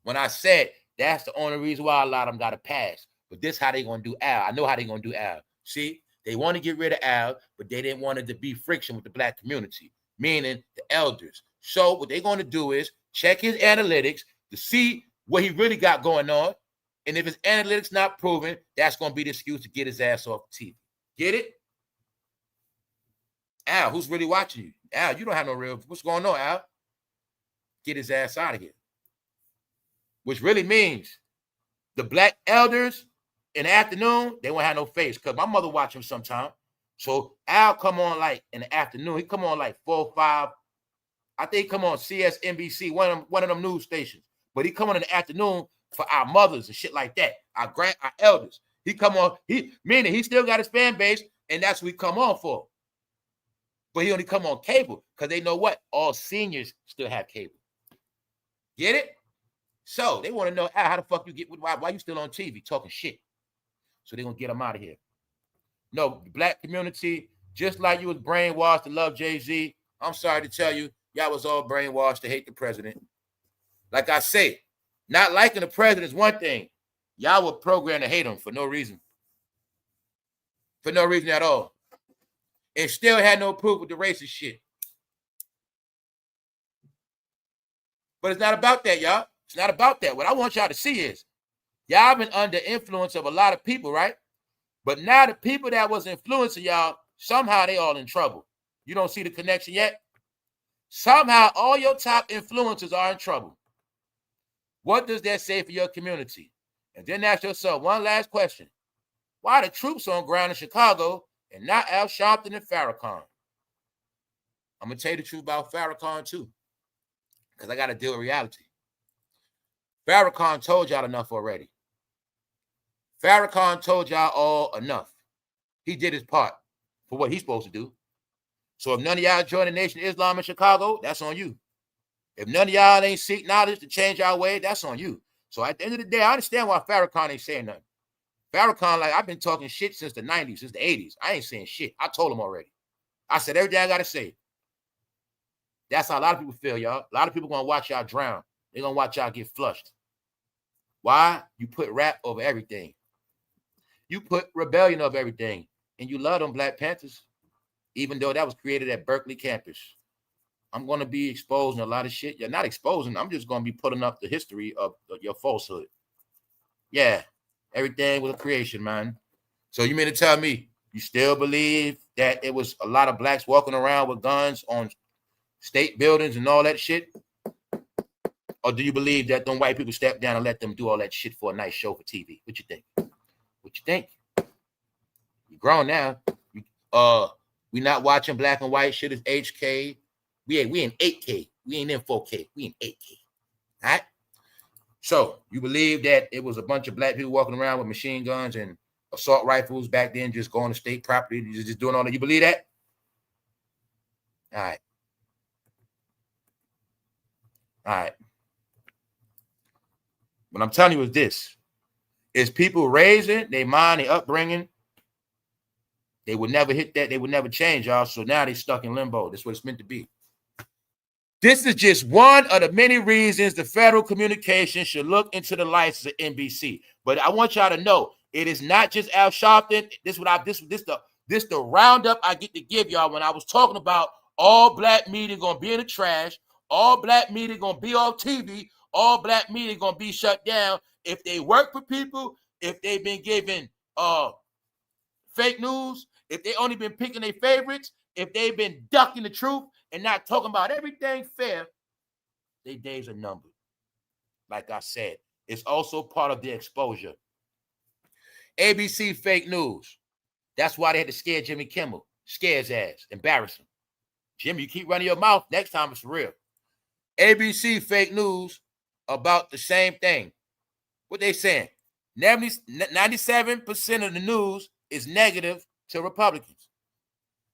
When I said that's the only reason why a lot of them got a pass. But this how they going to do Al. I know how they going to do Al. See, they want to get rid of Al, but they didn't want it to be friction with the black community, meaning the elders. So what they're going to do is check his analytics to see what he really got going on. And if his analytics not proven, that's going to be the excuse to get his ass off TV. Get it? Al, who's really watching you? Al, you don't have no real... What's going on, Al? Get his ass out of here. Which really means the black elders in the afternoon, they won't have no face because my mother watch him sometime. So Al come on like in the afternoon. He come on like 4 or 5. I think he come on CSNBC, one of them news stations. But he come on in the afternoon for our mothers and shit like that. Our elders. He come on, meaning he still got his fan base, and that's what we come on for. But he only come on cable because they know what? All seniors still have cable. Get it? So they want to know how the fuck you get, why you still on TV talking shit? So they're going to get him out of here. No, the black community, just like you was brainwashed to love Jay-Z, I'm sorry to tell you, y'all was all brainwashed to hate the president. Like I say, not liking the president is one thing. Y'all were programmed to hate him for no reason. For no reason at all. And still had no proof with the racist shit. But it's not about that, y'all. It's not about that. What I want y'all to see is y'all been under influence of a lot of people, right? But now the people that was influencing y'all, somehow they all in trouble. You don't see the connection yet? Somehow all your top influencers are in trouble. What does that say for your community? And then ask yourself one last question. Why are the troops on ground in Chicago and not Al Sharpton and Farrakhan? I'm going to tell you the truth about Farrakhan too, because I got to deal with reality. Farrakhan told y'all enough already. Farrakhan told y'all all enough. He did his part for what he's supposed to do. So if none of y'all join the Nation of Islam in Chicago, that's on you. If none of y'all ain't seek knowledge to change our way, that's on you. So at the end of the day, I understand why Farrakhan ain't saying nothing. Farrakhan, like, I've been talking shit since the 90s, since the 80s. I ain't saying shit. I told him already. I said everything I got to say. That's how a lot of people feel, y'all. A lot of people going to watch y'all drown. They're going to watch y'all get flushed. Why? You put rap over everything. You put rebellion over everything. And you love them Black Panthers, even though that was created at Berkeley campus. I'm going to be exposing a lot of shit. You're not exposing. I'm just going to be putting up the history of your falsehood. Yeah, everything was a creation, man. So you mean to tell me you still believe that it was a lot of blacks walking around with guns on state buildings and all that shit? Or do you believe that them white people stepped down and let them do all that shit for a nice show for TV? What you think? What you think? You're grown now. We not watching black and white shit. Is HK. We in 8K. We ain't in 4K. We in 8K. All right? So you believe that it was a bunch of black people walking around with machine guns and assault rifles back then, just going to state property, just doing all that? You believe that? All right. All right. What I'm telling you is this. Is people raising their mind, their upbringing. They would never hit that. They would never change, y'all. So now they stuck in limbo. That's what it's meant to be. This is just one of the many reasons the federal communication should look into the license of NBC. But I want y'all to know, it is not just Al Sharpton. This the roundup I get to give y'all when I was talking about all black media gonna be in the trash, all black media gonna be on TV, all black media gonna be shut down if they work for people, if they've been given fake news, if they only been picking their favorites, if they've been ducking the truth and not talking about everything fair, their days are numbered. Like I said, it's also part of the exposure. ABC fake news. That's why they had to scare Jimmy Kimmel. Scare his ass. Embarrass him. Jimmy, you keep running your mouth. Next time it's for real. ABC fake news about the same thing. What they saying? 97% of the news is negative to Republicans.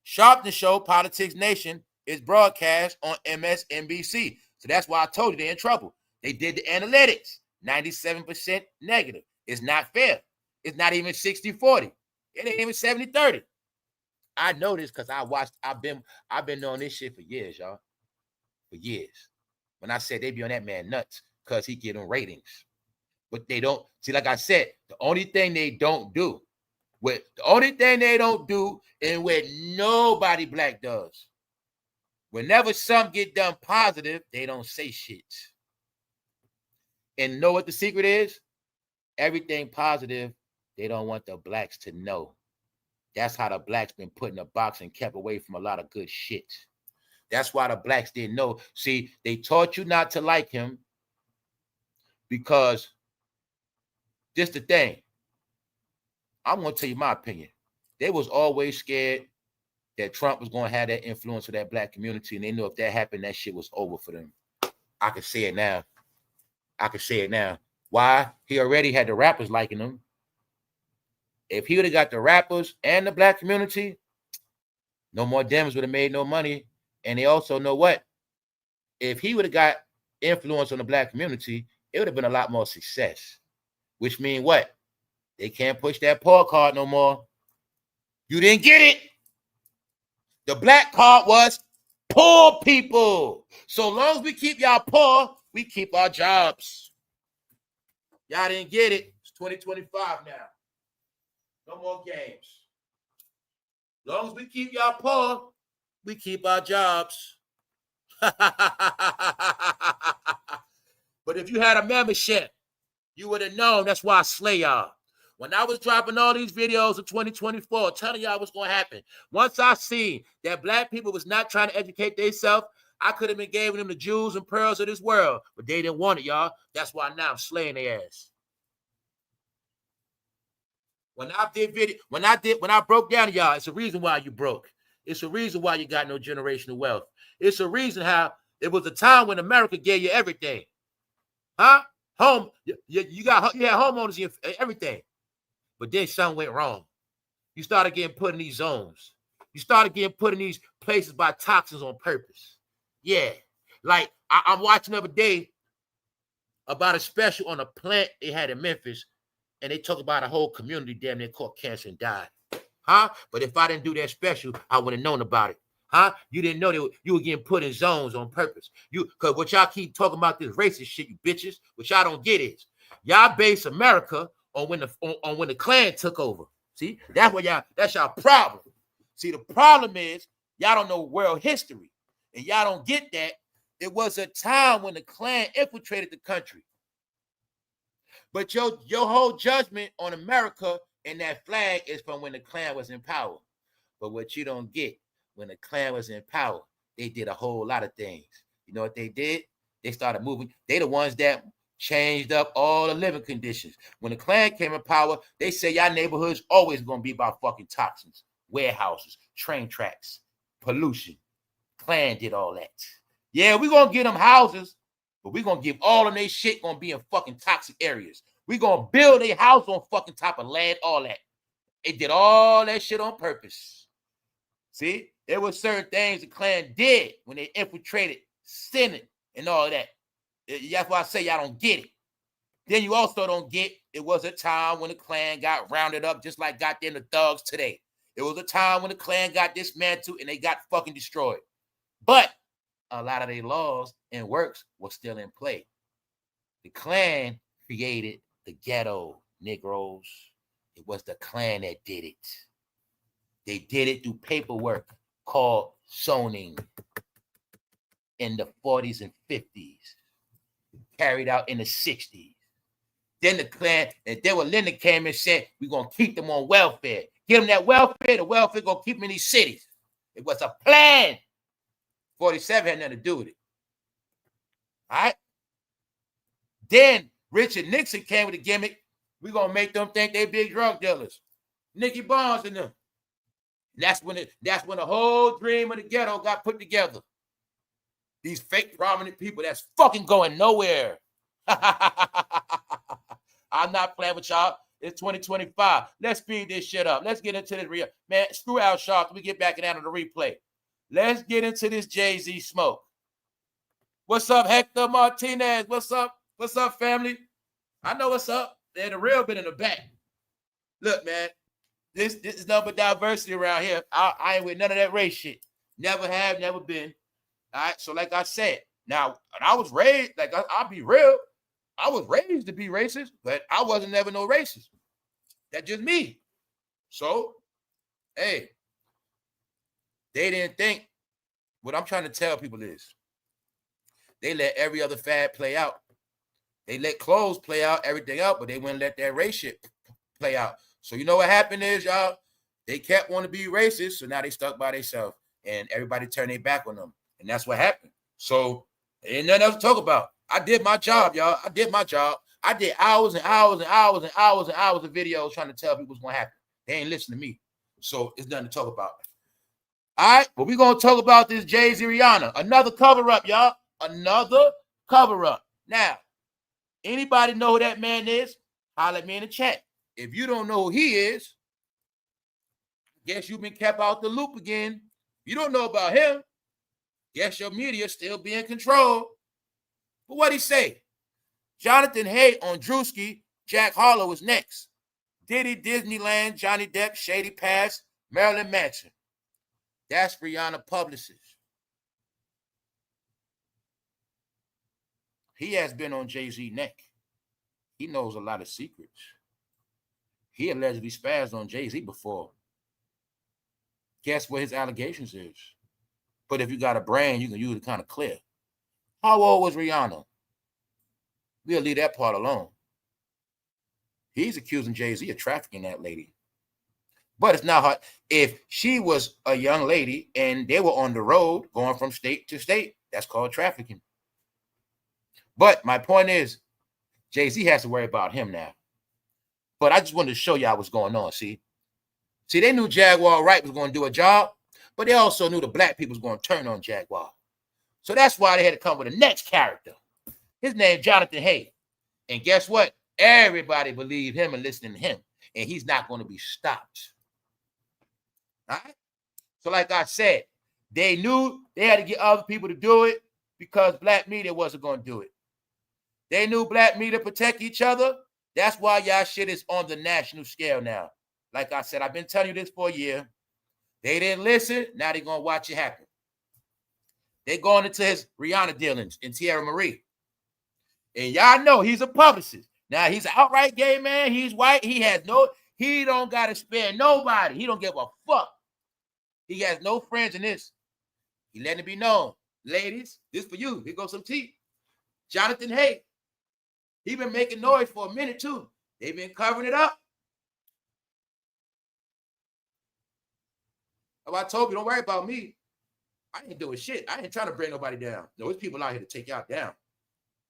Sharpton Show, Politics Nation, is broadcast on MSNBC. So that's why I told you they're in trouble. They did the analytics. 97% negative. It's not fair. It's not even 60-40. It ain't even 70-30. I know this because I've been on this shit for years, y'all. For years. When I said they be on that man nuts because he get them ratings. But they don't, see, like I said, the only thing they don't do, and what nobody black does, whenever some get done positive, they don't say shit. And know what the secret is? Everything positive, they don't want the blacks to know. That's how the blacks been put in a box and kept away from a lot of good shit. That's why the blacks didn't know. See, they taught you not to like him because this the thing. I'm going to tell you my opinion. They was always scared that Trump was going to have that influence of that black community, and they knew if that happened, that shit was over for them. I can say it now. Why? He already had the rappers liking him. If he would have got the rappers and the black community, no more Dems would have made no money. And they also know what? If he would have got influence on the black community, it would have been a lot more success. Which means what? They can't push that poor card no more. You didn't get it. The black card was poor people. So long as we keep y'all poor, we keep our jobs. Y'all didn't get it. It's 2025 now. No more games. As long as we keep y'all poor, we keep our jobs. But if you had a membership, you would have known. That's why I slay y'all. When I was dropping all these videos of 2024, telling y'all what's going to happen, once I seen that black people was not trying to educate themselves, I could have been giving them the jewels and pearls of this world, but they didn't want it, y'all. That's why now I'm slaying their ass. When I broke down to y'all, it's a reason why you broke. It's a reason why you got no generational wealth. It's a reason how it was a time when America gave you everything. Huh? Home, you had homeowners, everything. But then something went wrong. You started getting put in these zones. You started getting put in these places by toxins on purpose. Yeah. Like I'm watching the other day about a special on a plant they had in Memphis, and they talk about a whole community damn near caught cancer and died. Huh? But if I didn't do that special, I would have known about it. Huh? You didn't know you were getting put in zones on purpose. Because what y'all keep talking about this racist shit, you bitches, what y'all don't get is y'all base America on when the Klan took over. See, that's y'all problem. See, the problem is y'all don't know world history, and y'all don't get that it was a time when the Klan infiltrated the country. But your whole judgment on America and that flag is from when the Klan was in power. But what you don't get, when the Klan was in power, they did a whole lot of things. You know what they did? They started moving. They the ones that changed up all the living conditions. When the Klan came in power, they say y'all neighborhoods always going to be about fucking toxins, warehouses, train tracks, pollution. Klan did all that. Yeah, we're going to get them houses, but we're going to give all of their shit going to be in fucking toxic areas. We're going to build a house on fucking top of land, all that. They did all that shit on purpose. See? There were certain things the Klan did when they infiltrated Senate and all that. That's why I say y'all don't get it. Then you also don't get it was a time when the Klan got rounded up just like goddamn the thugs today. It was a time when the Klan got dismantled and they got fucking destroyed. But a lot of their laws and works was still in play. The Klan created the ghetto, Negroes. It was the Klan that did it. They did it through paperwork called zoning in the 40s and 50s, carried out in the 60s. Then the Klan, and then when Lyndon came and said, we're going to keep them on welfare. Give them that welfare, the welfare going to keep them in these cities. It was a plan. 47 had nothing to do with it. All right? Then Richard Nixon came with a gimmick. We're going to make them think they big drug dealers. Nicky Barnes and them. That's when the whole dream of the ghetto got put together. These fake prominent people that's fucking going nowhere. I'm not playing with y'all. It's 2025. Let's speed this shit up. Let's get into this real. Man, screw out Sharp. We get back down to the replay. Let's get into this Jay-Z smoke. What's up, Hector Martinez? What's up? What's up, family? I know what's up. They're the real bit in the back. Look, man. This is nothing but diversity around here. I ain't with none of that race shit. Never have, never been. All right. So, like I said, now I was raised, like I'll be real. I was raised to be racist, but I wasn't never no racist. That's just me. So, hey, they didn't think. What I'm trying to tell people is they let every other fad play out. They let clothes play out, everything out, but they wouldn't let that race shit play out. So you know what happened is, y'all, they kept wanting to be racist, so now they stuck by themselves, and everybody turned their back on them, and that's what happened. So ain't nothing else to talk about. I did my job, y'all. I did my job. I did hours and hours and hours and hours and hours of videos trying to tell people what's going to happen. They ain't listening to me, so it's nothing to talk about. All right, but we're going to talk about this Jay-Z Rihanna. Another cover-up, y'all. Another cover-up. Now, anybody know who that man is? Holler at me in the chat. If you don't know who he is, guess you've been kept out the loop again. You don't know about him. Guess your media still be in control. But what'd he say? Jonathan Hay on Druski, Jack Harlow is next. Diddy, Disneyland, Johnny Depp, Shady Pass, Maryland Mansion. That's Rihanna Publicist. He has been on Jay-Z's neck. He knows a lot of secrets. He allegedly spazzed on Jay-Z before. Guess what his allegations is? But if you got a brain, you can use it kind of clear. How old was Rihanna? We'll leave that part alone. He's accusing Jay-Z of trafficking that lady. But it's not hard. If she was a young lady and they were on the road going from state to state, that's called trafficking. But my point is, Jay-Z has to worry about him now. But I just wanted to show y'all what's going on, see? See, they knew Jaguar Wright was going to do a job, but they also knew the black people was going to turn on Jaguar. So that's why they had to come with the next character. His name, Jonathan Hay. And guess what? Everybody believed him and listening to him. And he's not going to be stopped. All right? So like I said, they knew they had to get other people to do it because black media wasn't going to do it. They knew black media protect each other. That's why y'all shit is on the national scale now. Like I said, I've been telling you this for a year. They didn't listen. Now they're going to watch it happen. They're going into his Rihanna dealings in Tierra Marie. And y'all know he's a publicist. Now, he's an outright gay man. He's white. He don't got to spare nobody. He don't give a fuck. He has no friends in this. He letting it be known. Ladies, this for you. Here goes some tea. Jonathan Hay. He been making noise for a minute, too. They've been covering it up. Oh, I told you, don't worry about me. I ain't doing shit. I ain't trying to bring nobody down. There's people out here to take y'all down.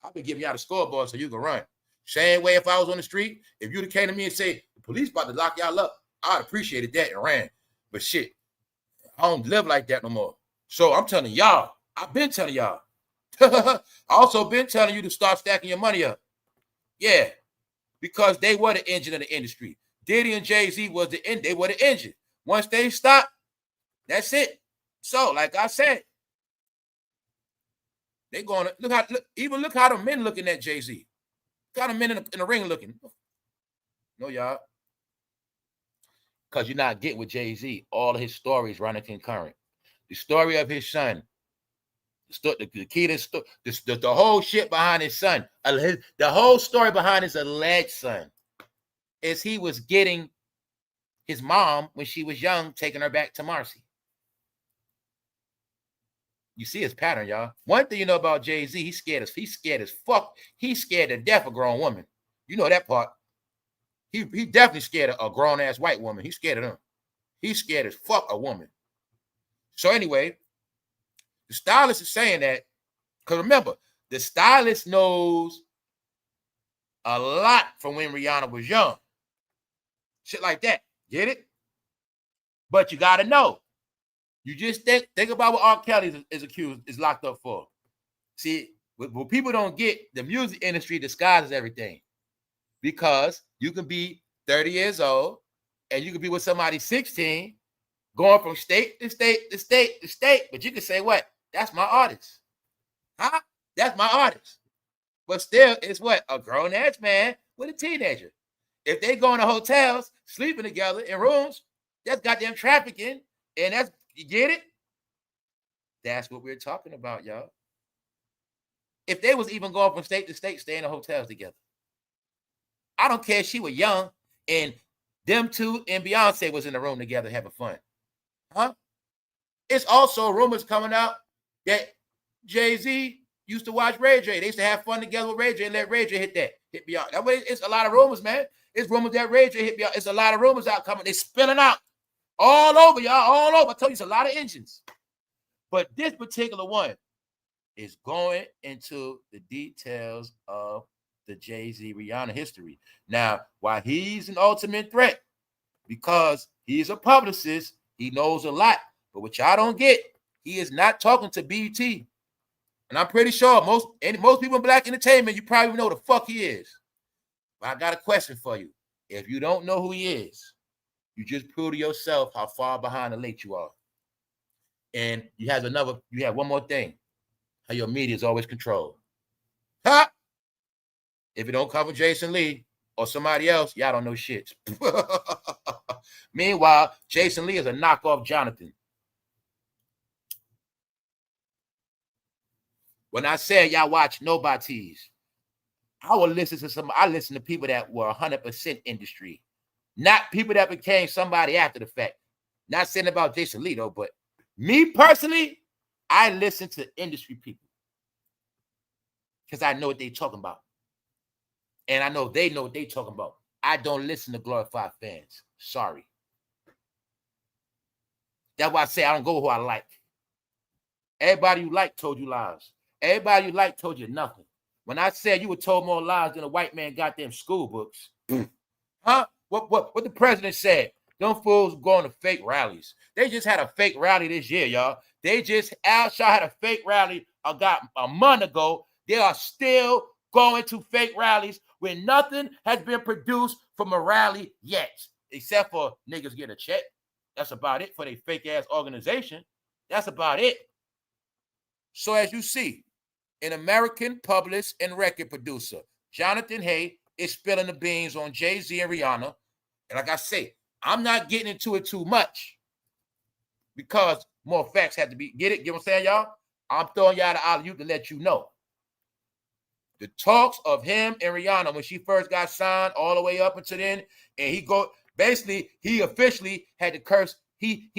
I've been giving y'all the scoreboard so you can run. Same way if I was on the street, if you'd have came to me and said, the police about to lock y'all up, I'd appreciated that and ran. But shit, I don't live like that no more. So I'm telling y'all, I've been telling y'all. I also been telling you to start stacking your money up. Yeah, because they were the engine of the industry. Diddy and Jay-Z was they were the engine. Once they stopped, that's it. So, like I said, they going to look how the men looking at Jay-Z. Look how the men in the ring looking. No, y'all. Because you're not getting with Jay-Z. All of his stories running concurrent. The story of his son The key to the whole shit behind his son, the whole story behind his alleged son, is he was getting his mom when she was young, taking her back to Marcy. You see his pattern, y'all. One thing you know about JEEZY, he's scared as fuck. He's scared to death of a grown woman. You know that part. He definitely scared of a grown ass white woman. He's scared of them. He's scared as fuck a woman. So anyway, the stylist is saying that, because remember, the stylist knows a lot from when Rihanna was young. Shit like that. Get it? But you got to know. You just think about what R. Kelly is locked up for. See, what people don't get, the music industry disguises everything. Because you can be 30 years old and you can be with somebody 16, going from state to state to state to state. But you can say, what? That's my artist. Huh? That's my artist. But still, it's what? A grown-ass man with a teenager. If they go into hotels, sleeping together in rooms, that's goddamn trafficking. And that's, you get it? That's what we're talking about, y'all. If they was even going from state to state, staying in hotels together. I don't care if she was young and them two and Beyonce was in the room together having fun. Huh? It's also rumors coming out that Jay-Z used to watch Ray J. They used to have fun together with Ray J and let Ray J hit Beyonce. That way, it's a lot of rumors, man. It's rumors that Ray J hit Beyonce. It's a lot of rumors out coming. They're spilling out all over, y'all, all over. I told you, it's a lot of engines. But this particular one is going into the details of the Jay-Z Rihanna history. Now, while he's an ultimate threat, because he's a publicist, he knows a lot. But what y'all don't get, he is not talking to BET. And I'm pretty sure most people in black entertainment, you probably know the fuck he is. But I got a question for you. If you don't know who he is, you just prove to yourself how far behind the late you are. And you have one more thing. How your media is always controlled. Huh? If it don't cover Jason Lee or somebody else, y'all don't know shit. Meanwhile, Jason Lee is a knockoff Jonathan. When I said y'all watch nobodies, I listen to people that were 100% industry, not people that became somebody after the fact. Not saying about Jason Lee though, but me personally, I listen to industry people because I know what they talking about. And I know they know what they talking about. I don't listen to glorified fans. Sorry. That's why I say I don't go who I like. Everybody you like told you lies. Everybody you like told you nothing. When I said you were told more lies than a white man got them school books. Huh? What the president said? Them fools going to fake rallies. They just had a fake rally this year, y'all. Al Shaw had a fake rally about a month ago. They are still going to fake rallies when nothing has been produced from a rally yet, except for niggas get a check. That's about it for their fake ass organization. That's about it. So as you see, an American publicist and record producer, Jonathan Hay, is spilling the beans on Jay-Z and Rihanna. And like I say, I'm not getting into it too much because more facts have to be, get what I'm saying, y'all? I'm throwing y'all the alley-oop to let you know. The talks of him and Rihanna when she first got signed all the way up until then, and he officially had to curse. He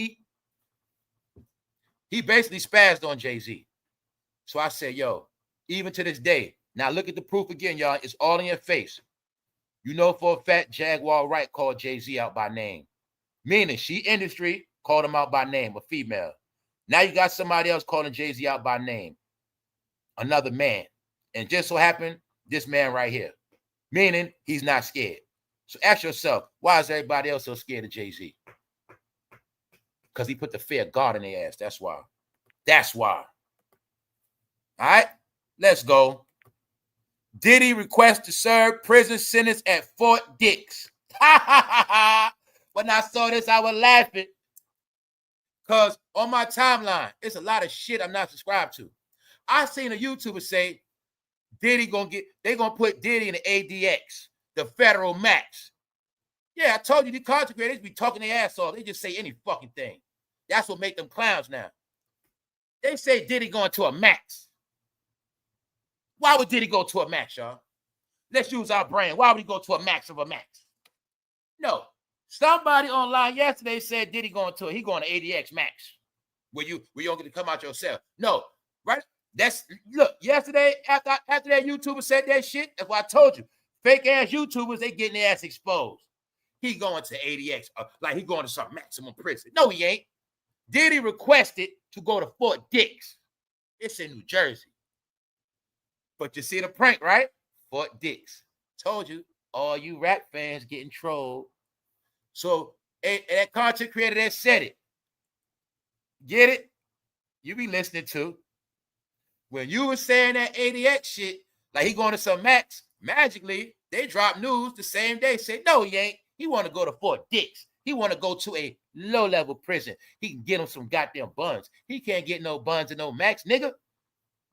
basically spazzed on Jay-Z. So I said, yo, even to this day, now look at the proof again, y'all. It's all in your face. You know for a fact Jaguar Wright called Jay-Z out by name. Meaning she industry called him out by name, a female. Now you got somebody else calling Jay-Z out by name. Another man. And just so happened, this man right here. Meaning he's not scared. So ask yourself, why is everybody else so scared of Jay-Z? Because he put the fear of God in their ass. That's why. That's why. All right, let's go. Diddy requests to serve prison sentence at Fort Dix. When I saw this, I was laughing. Because on my timeline, it's a lot of shit I'm not subscribed to. I seen a YouTuber say, they gonna put Diddy in the ADX, the federal max. Yeah, I told you the content creators be talking their ass off. They just say any fucking thing. That's what make them clowns now. They say Diddy going to a max. Why would Diddy go to a max, y'all? Let's use our brain. Why would he go to a max of a max? No. Somebody online yesterday said Diddy going to he going to ADX max. Where you don't get to come out yourself. No, right? Look, yesterday after that YouTuber said that shit, that's why I told you. Fake ass YouTubers, they getting their ass exposed. He going to ADX, like he going to some maximum prison. No, he ain't. Diddy requested to go to Fort Dix. It's in New Jersey. But you see the prank, right? Fort Dix. Told you, all you rap fans getting trolled. So that content creator that said it. Get it? You be listening to. When you were saying that ADX shit, like he going to some max, magically, they dropped news the same day. Say, no, he ain't. He want to go to Fort Dix. He want to go to a low-level prison. He can get him some goddamn buns. He can't get no buns and no max, nigga.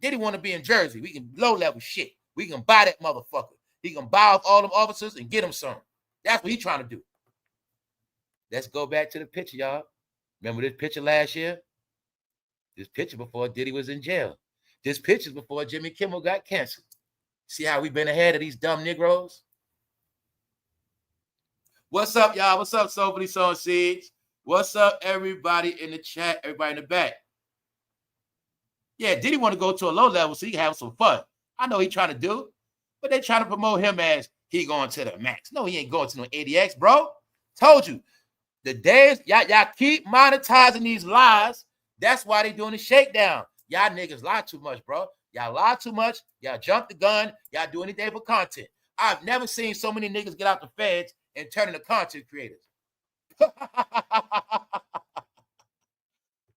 Diddy want to be in Jersey. We can low-level shit. We can buy that motherfucker. He can buy off all them officers and get him some. That's what he trying to do. Let's go back to the picture, y'all. Remember this picture last year? This picture before Diddy was in jail. This picture before Jimmy Kimmel got canceled. See how we've been ahead of these dumb Negroes? What's up, y'all? What's up, Soberly Sowing Seeds? What's up, everybody in the chat, everybody in the back? Yeah, Diddy want to go to a low level so he can have some fun. I know he trying to do, but they trying to promote him as he going to the max. No, he ain't going to no ADX, bro. Told you. The days, y'all keep monetizing these lies. That's why they doing the shakedown. Y'all niggas lie too much, bro. Y'all lie too much. Y'all jump the gun. Y'all do anything for content. I've never seen so many niggas get out the feds and turn into content creators.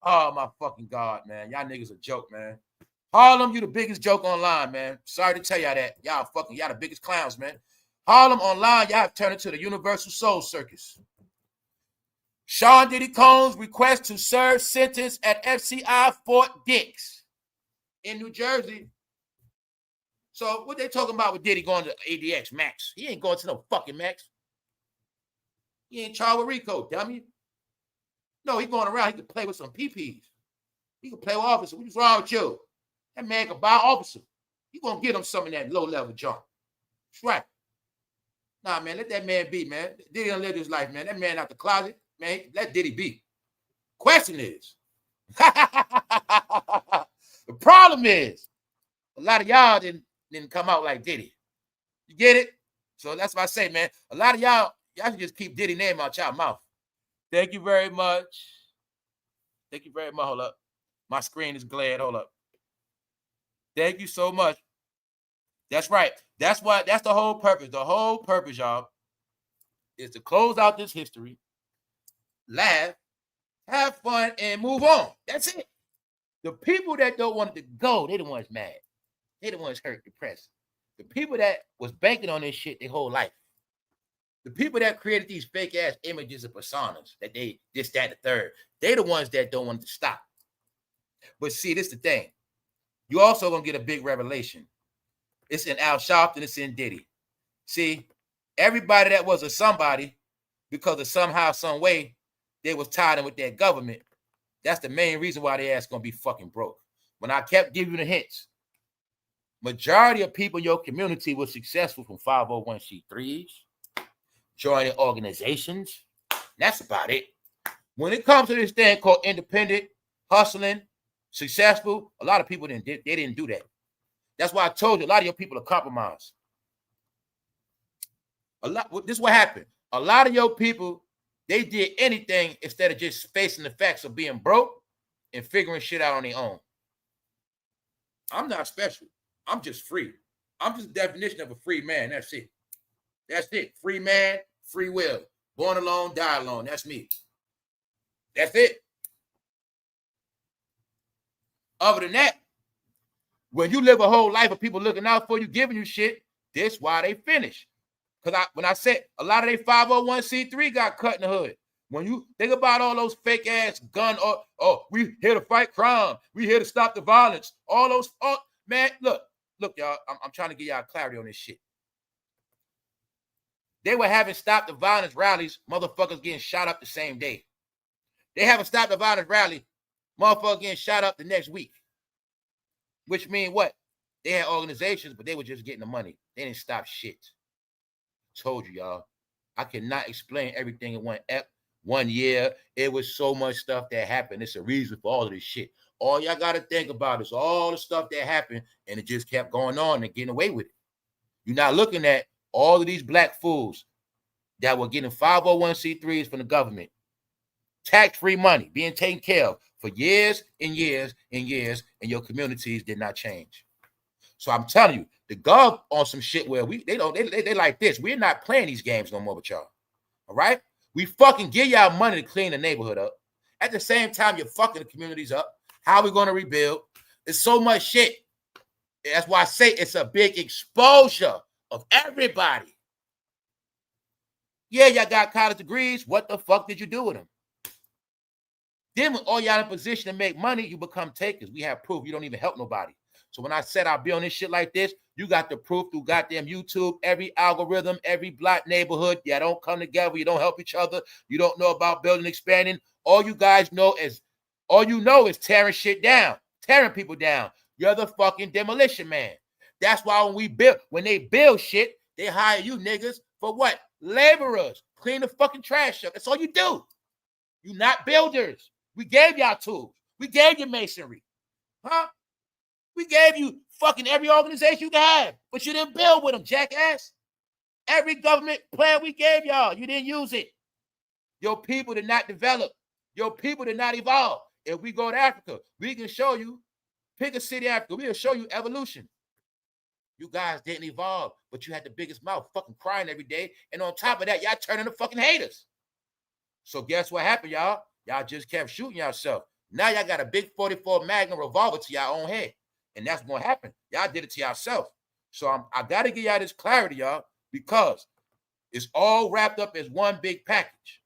Oh, my fucking God, man. Y'all niggas a joke, man. Harlem, you the biggest joke online, man. Sorry to tell y'all that. Y'all the biggest clowns, man. Harlem online, y'all have turned into the Universal Soul Circus. Sean Diddy Combs request to serve sentence at FCI Fort Dix in New Jersey. So what they talking about with Diddy going to ADX max? He ain't going to no fucking max. He ain't charged with Rico, dummy. No, he going around. He can play with some PPs. He can play with officers. What's wrong with you? That man can buy an officer. He gonna get him some of that low-level junk. That's right. Nah, man, let that man be, man. Diddy don't live his life, man. That man out the closet, man, let Diddy be. Question is, the problem is, a lot of y'all didn't come out like Diddy. You get it? So that's what I say, man. A lot of y'all should just keep Diddy name out y'all mouth. Thank you very much. Thank you very much. Hold up. My screen is glared. Hold up. Thank you so much. That's right. That's the whole purpose. The whole purpose, y'all, is to close out this history, laugh, have fun, and move on. That's it. The people that don't want it to go, they the ones mad. They the ones hurt, depressed. The people that was banking on this shit their whole life. The people that created these fake ass images of personas that they this, that, the third, they the ones that don't want it to stop. But see, this is the thing. You also gonna get a big revelation. It's in Al Sharpton, it's in Diddy. See, everybody that was a somebody, because of somehow, some way, they was tied in with their government. That's the main reason why their ass gonna be fucking broke. When I kept giving you the hints, majority of people in your community were successful from 501c3s, joining organizations. That's about it. When it comes to this thing called independent, hustling, successful, a lot of people didn't do that. That's why I told you a lot of your people are compromised. This is what happened. A lot of your people, they did anything instead of just facing the facts of being broke and figuring shit out on their own. I'm not special. I'm just free. I'm just the definition of a free man. That's it. That's it. Free man, free will. Born alone, die alone. That's me. That's it. Other than that, when you live a whole life of people looking out for you, giving you shit, that's why they finish. Because when I said a lot of they 501c3 got cut in the hood. When you think about all those fake ass gun, we here to fight crime. We here to stop the violence. All those, man, look, y'all, I'm trying to get y'all clarity on this shit. They were having stop the violence rallies, motherfuckers getting shot up the same day. They haven't stopped the violence rally Motherfucker getting shot up the next week. Which mean what? They had organizations, but they were just getting the money. They didn't stop shit. Told you, y'all. I cannot explain everything in one year. It was so much stuff that happened. It's a reason for all of this shit. All y'all got to think about is all the stuff that happened, and it just kept going on and getting away with it. You're not looking at all of these black fools that were getting 501c3s from the government, tax-free money being taken care of for years and years and years, and your communities did not change. So I'm telling you, the gov on some shit where they like this. We're not playing these games no more with y'all. All right? We fucking give y'all money to clean the neighborhood up. At the same time, you're fucking the communities up. How are we going to rebuild? There's so much shit. That's why I say it's a big exposure of everybody. Yeah, y'all got college degrees. What the fuck did you do with them? Then when all y'all in position to make money, you become takers. We have proof. You don't even help nobody. So when I said I'll be on this shit like this, you got the proof through goddamn YouTube, every algorithm, every black neighborhood. Yeah, don't come together. You don't help each other. You don't know about building, expanding. All you know is tearing shit down, tearing people down. You're the fucking demolition man. That's why when they build shit, they hire you niggas for what? Laborers. Clean the fucking trash up. That's all you do. You're not builders. We gave y'all tools. We gave you masonry. Huh? We gave you fucking every organization you can have, but you didn't build with them, jackass. Every government plan we gave y'all, you didn't use it. Your people did not develop. Your people did not evolve. If we go to Africa, we can show you, pick a city Africa, we'll show you evolution. You guys didn't evolve, but you had the biggest mouth, fucking crying every day. And on top of that, y'all turning to fucking haters. So guess what happened, y'all? Y'all just kept shooting yourself. Now y'all got a big 44 Magnum revolver to your own head. And that's going to happen. Y'all did it to yourself. So I got to give y'all this clarity, y'all, because it's all wrapped up as one big package.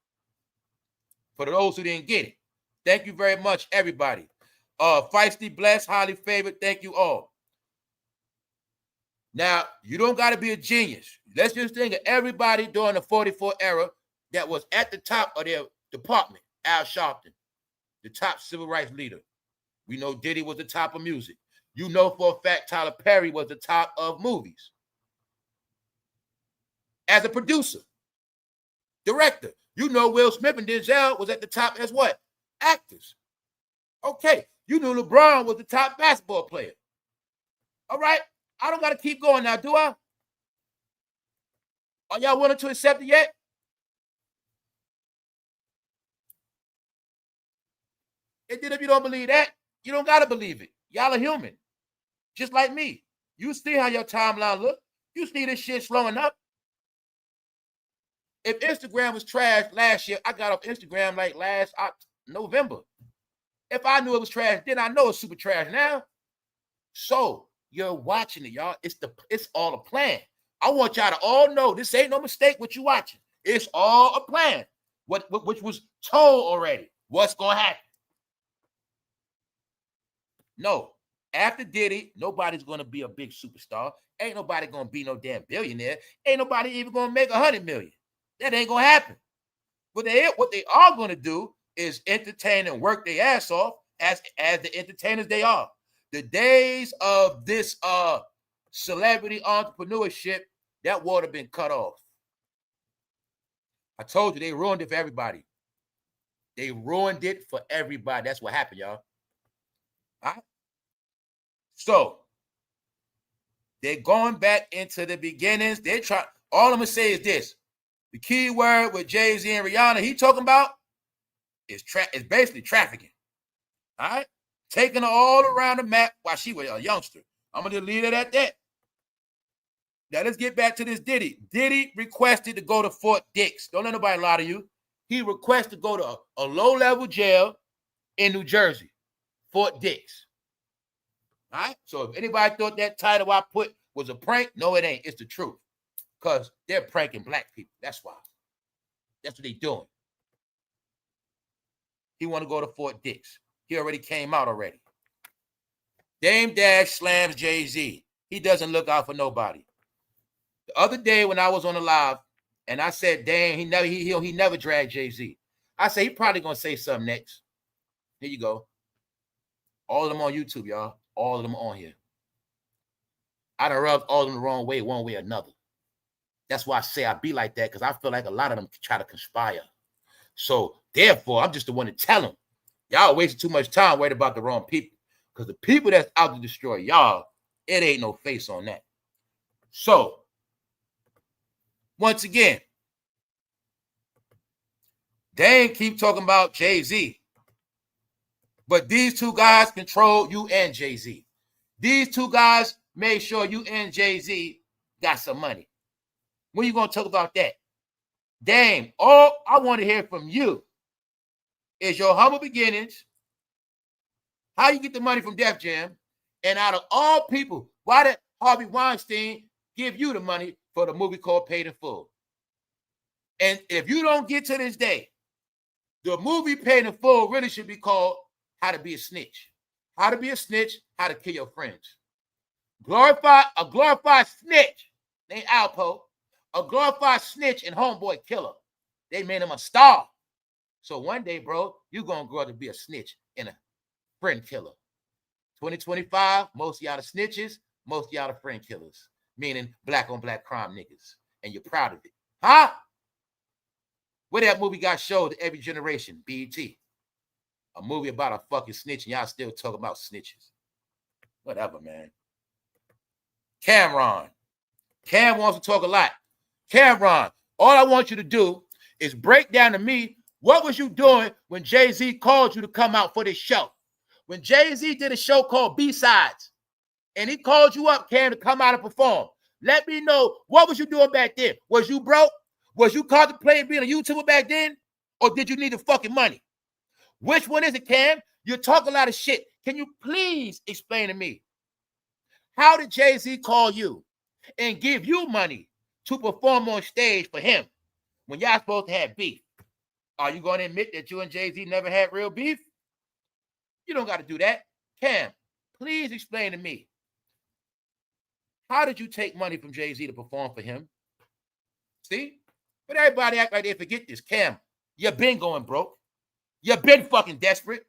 For those who didn't get it. Thank you very much, everybody. Feisty, blessed, highly favored. Thank you all. Now, you don't got to be a genius. Let's just think of everybody during the 44 era that was at the top of their department. Al Sharpton, the top civil rights leader. We know Diddy was the top of music. You know for a fact Tylerperry was the top of movies. As a producer, director, you know Will Smith and Denzel was at the top as what? Actors. Okay, you knew LeBron was the top basketball player. All right, I don't got to keep going now, do I? Are y'all willing to accept it yet? And then if you don't believe that, you don't got to believe it. Y'all are human. Just like me. You see how your timeline look. You see this shit slowing up. If Instagram was trash last year, I got off Instagram like last November. If I knew it was trash, then I know it's super trash now. So you're watching it, y'all. It's all a plan. I want y'all to all know this ain't no mistake what you watching. It's all a plan. Which was told already. What's gonna happen? No. After Diddy, nobody's going to be a big superstar. Ain't nobody going to be no damn billionaire. Ain't nobody even going to make 100 million. That ain't going to happen. What they are going to do is entertain and work their ass off as the entertainers they are. The days of this celebrity entrepreneurship, that water been cut off. I told you they ruined it for everybody. They ruined it for everybody. That's what happened, y'all. All right? So they're going back into the beginnings. All I'm gonna say is this: the key word with JEEZY and Rihanna, he talking about is basically trafficking. All right, taking her all around the map while she was a youngster. I'm gonna leave it at that. Now let's get back to this Diddy. Diddy requested to go to Fort Dix. Don't let nobody lie to you. He requested to go to a low-level jail in New Jersey, Fort Dix. All right. So if anybody thought that title I put was a prank, no, it ain't. It's the truth. Because they're pranking black people. That's why. That's what they're doing. He want to go to Fort Dix. He already came out already. Damedash slams JEEZY. He doesn't look out for nobody. The other day when I was on the live and I said, Dame, he never dragged JEEZY. I said he probably gonna say something next. Here you go. All of them on YouTube, y'all. All of them on here. I done rubbed all of them the wrong way, one way or another. That's why I say I be like that, because I feel like a lot of them try to conspire. So, therefore, I'm just the one to tell them. Y'all wasting too much time worried about the wrong people. Because the people that's out to destroy y'all, it ain't no face on that. So, once again, they ain't keep talking about Jay-Z. But these two guys control you and Jay-Z. These two guys made sure you and Jay-Z got some money. When you going to talk about that? Dame, all I want to hear from you is your humble beginnings, how you get the money from Def Jam, and out of all people, why did Harvey Weinstein give you the money for the movie called Paid in Full? And if you don't get to this day, the movie Paid in Full really should be called How to Be a Snitch. How to Be a Snitch, How to Kill Your Friends. A glorified snitch named Alpo, a glorified snitch and homeboy killer. They made him a star. So one day, bro, you're going to grow up to be a snitch and a friend killer. 2025, most of y'all the snitches, most of y'all the friend killers, meaning black on black crime niggas. And you're proud of it. Huh? Where that movie got showed to every generation, BET. A movie about a fucking snitch, and y'all still talking about snitches. Whatever, man. Cameron. Cam wants to talk a lot. Cameron, all I want you to do is break down to me, what was you doing when Jay-Z called you to come out for this show? When Jay-Z did a show called B-Sides, and he called you up, Cam, to come out and perform. Let me know, what was you doing back then? Was you broke? Was you contemplating being a YouTuber back then? Or did you need the fucking money? Which one is it, Cam? You talk a lot of shit. Can you please explain to me? How did Jay-Z call you and give you money to perform on stage for him when y'all supposed to have beef? Are you going to admit that you and Jay-Z never had real beef? You don't got to do that. Cam, please explain to me. How did you take money from Jay-Z to perform for him? See? But everybody act like they forget this. Cam, you've been going broke. You've been fucking desperate.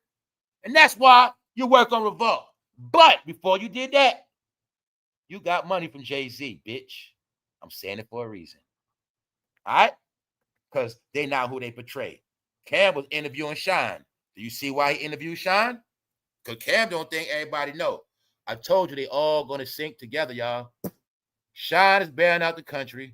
And that's why you work on Revolt. But before you did that, you got money from Jay-Z, bitch. I'm saying it for a reason. All right? Because they not who they portray. Cam was interviewing Shine. Do you see why he interviewed Shine? Because Cam don't think everybody know. I told you they all going to sync together, y'all. Shine is bailing out the country.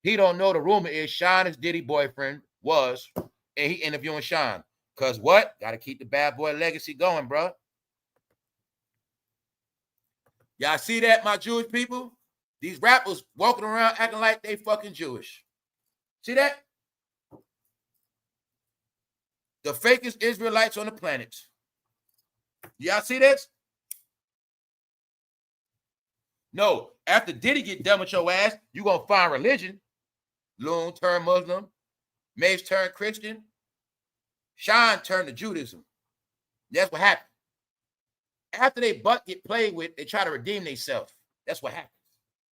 He don't know the rumor is Shine is Diddy boyfriend was, and he interviewing Shine. Because what? Got to keep the bad boy legacy going, bro. Y'all see that, my Jewish people? These rappers walking around acting like they fucking Jewish. See that? The fakest Israelites on the planet. Y'all see this? No, after Diddy get done with your ass, you going to find religion. Loon turned Muslim. Mace turned Christian. Shine turned to Judaism. That's what happened. After they butt get played with, they try to redeem themselves. That's what happens.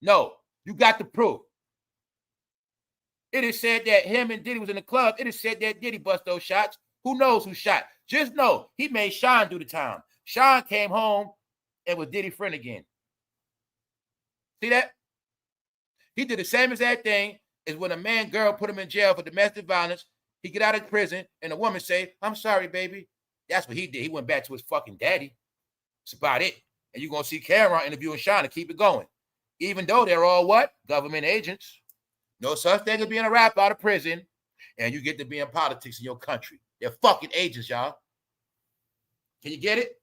No, you got the proof. It is said that him and Diddy was in the club. It is said that Diddy bust those shots. Who knows who shot? Just know he made Shine do the time. Shine came home and was Diddy's friend again. See that? He did the same exact thing as when a man girl put him in jail for domestic violence. He get out of prison and the woman say, "I'm sorry, baby." That's what he did. He went back to his fucking daddy. That's about it. And you're going to see Cameron interviewing Shine to keep it going. Even though they're all what? Government agents. No such thing as being a rapper out of prison and you get to be in politics in your country. They're fucking agents, y'all. Can you get it?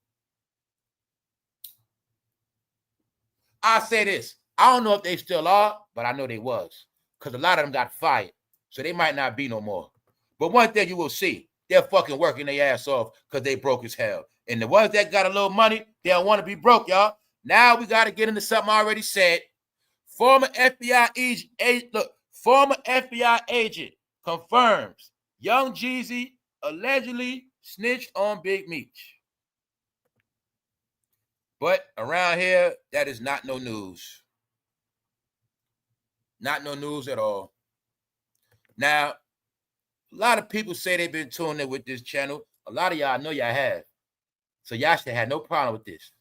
I'll say this. I don't know if they still are, but I know they was. Because a lot of them got fired. So they might not be no more. But one thing you will see, they're fucking working their ass off because they broke as hell. And the ones that got a little money, they don't want to be broke, y'all. Now we got to get into something I already said. Former FBI agent confirms young JEEZY allegedly snitched on Big Meech. But around here, that is not no news. Not no news at all. Now, a lot of people say they've been tuning in with this channel. A lot of y'all know y'all have. So y'all should have no problem with this.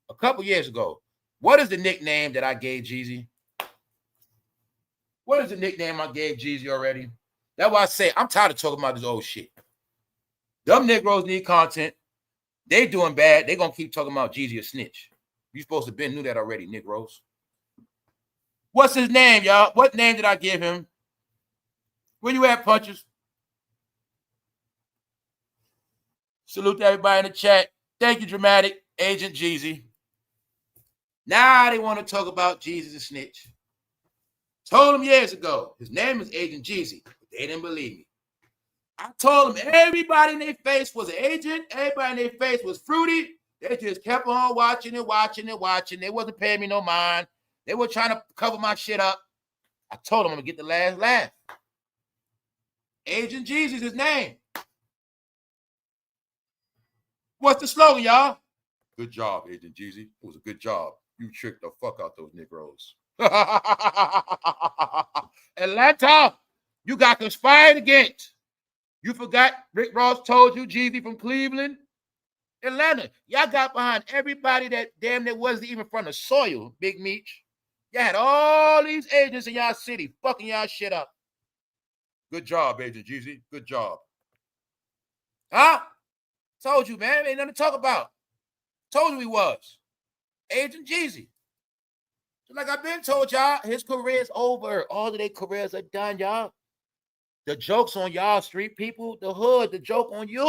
A couple years ago, what is the nickname that I gave Jeezy? What is the nickname I gave Jeezy already? That's why I say I'm tired of talking about this old shit. Them Negroes need content. They doing bad. They gonna keep talking about Jeezy a snitch. You supposed to been knew that already, Negroes. What's his name, y'all? What name did I give him? Where you at, Punches? Salute to everybody in the chat. Thank you, Dramatic. Agent Jeezy. Now they want to talk about Jeezy a snitch. Told him years ago, his name is Agent Jeezy, but they didn't believe me. I told them everybody in their face was an agent, everybody in their face was fruity. They just kept on watching and watching and watching. They wasn't paying me no mind. They were trying to cover my shit up. I told them I'm gonna get the last laugh. Agent Jeezy's his name. What's the slogan, y'all? Good job, Agent Jeezy. It was a good job. You tricked the fuck out those Negroes. Atlanta, you got conspired against. You forgot Rick Ross told you Jeezy from Cleveland? Atlanta, y'all got behind everybody that damn near wasn't even from the soil, Big Meech. Y'all had all these agents in y'all city fucking y'all shit up. Good job, Agent Jeezy. Good job. Huh? Told you, man. Ain't nothing to talk about. Told you he was. Agent Jeezy. So like I've been told y'all, his career's over. All of their careers are done, y'all. The joke's on y'all, street people. The hood, the joke on you.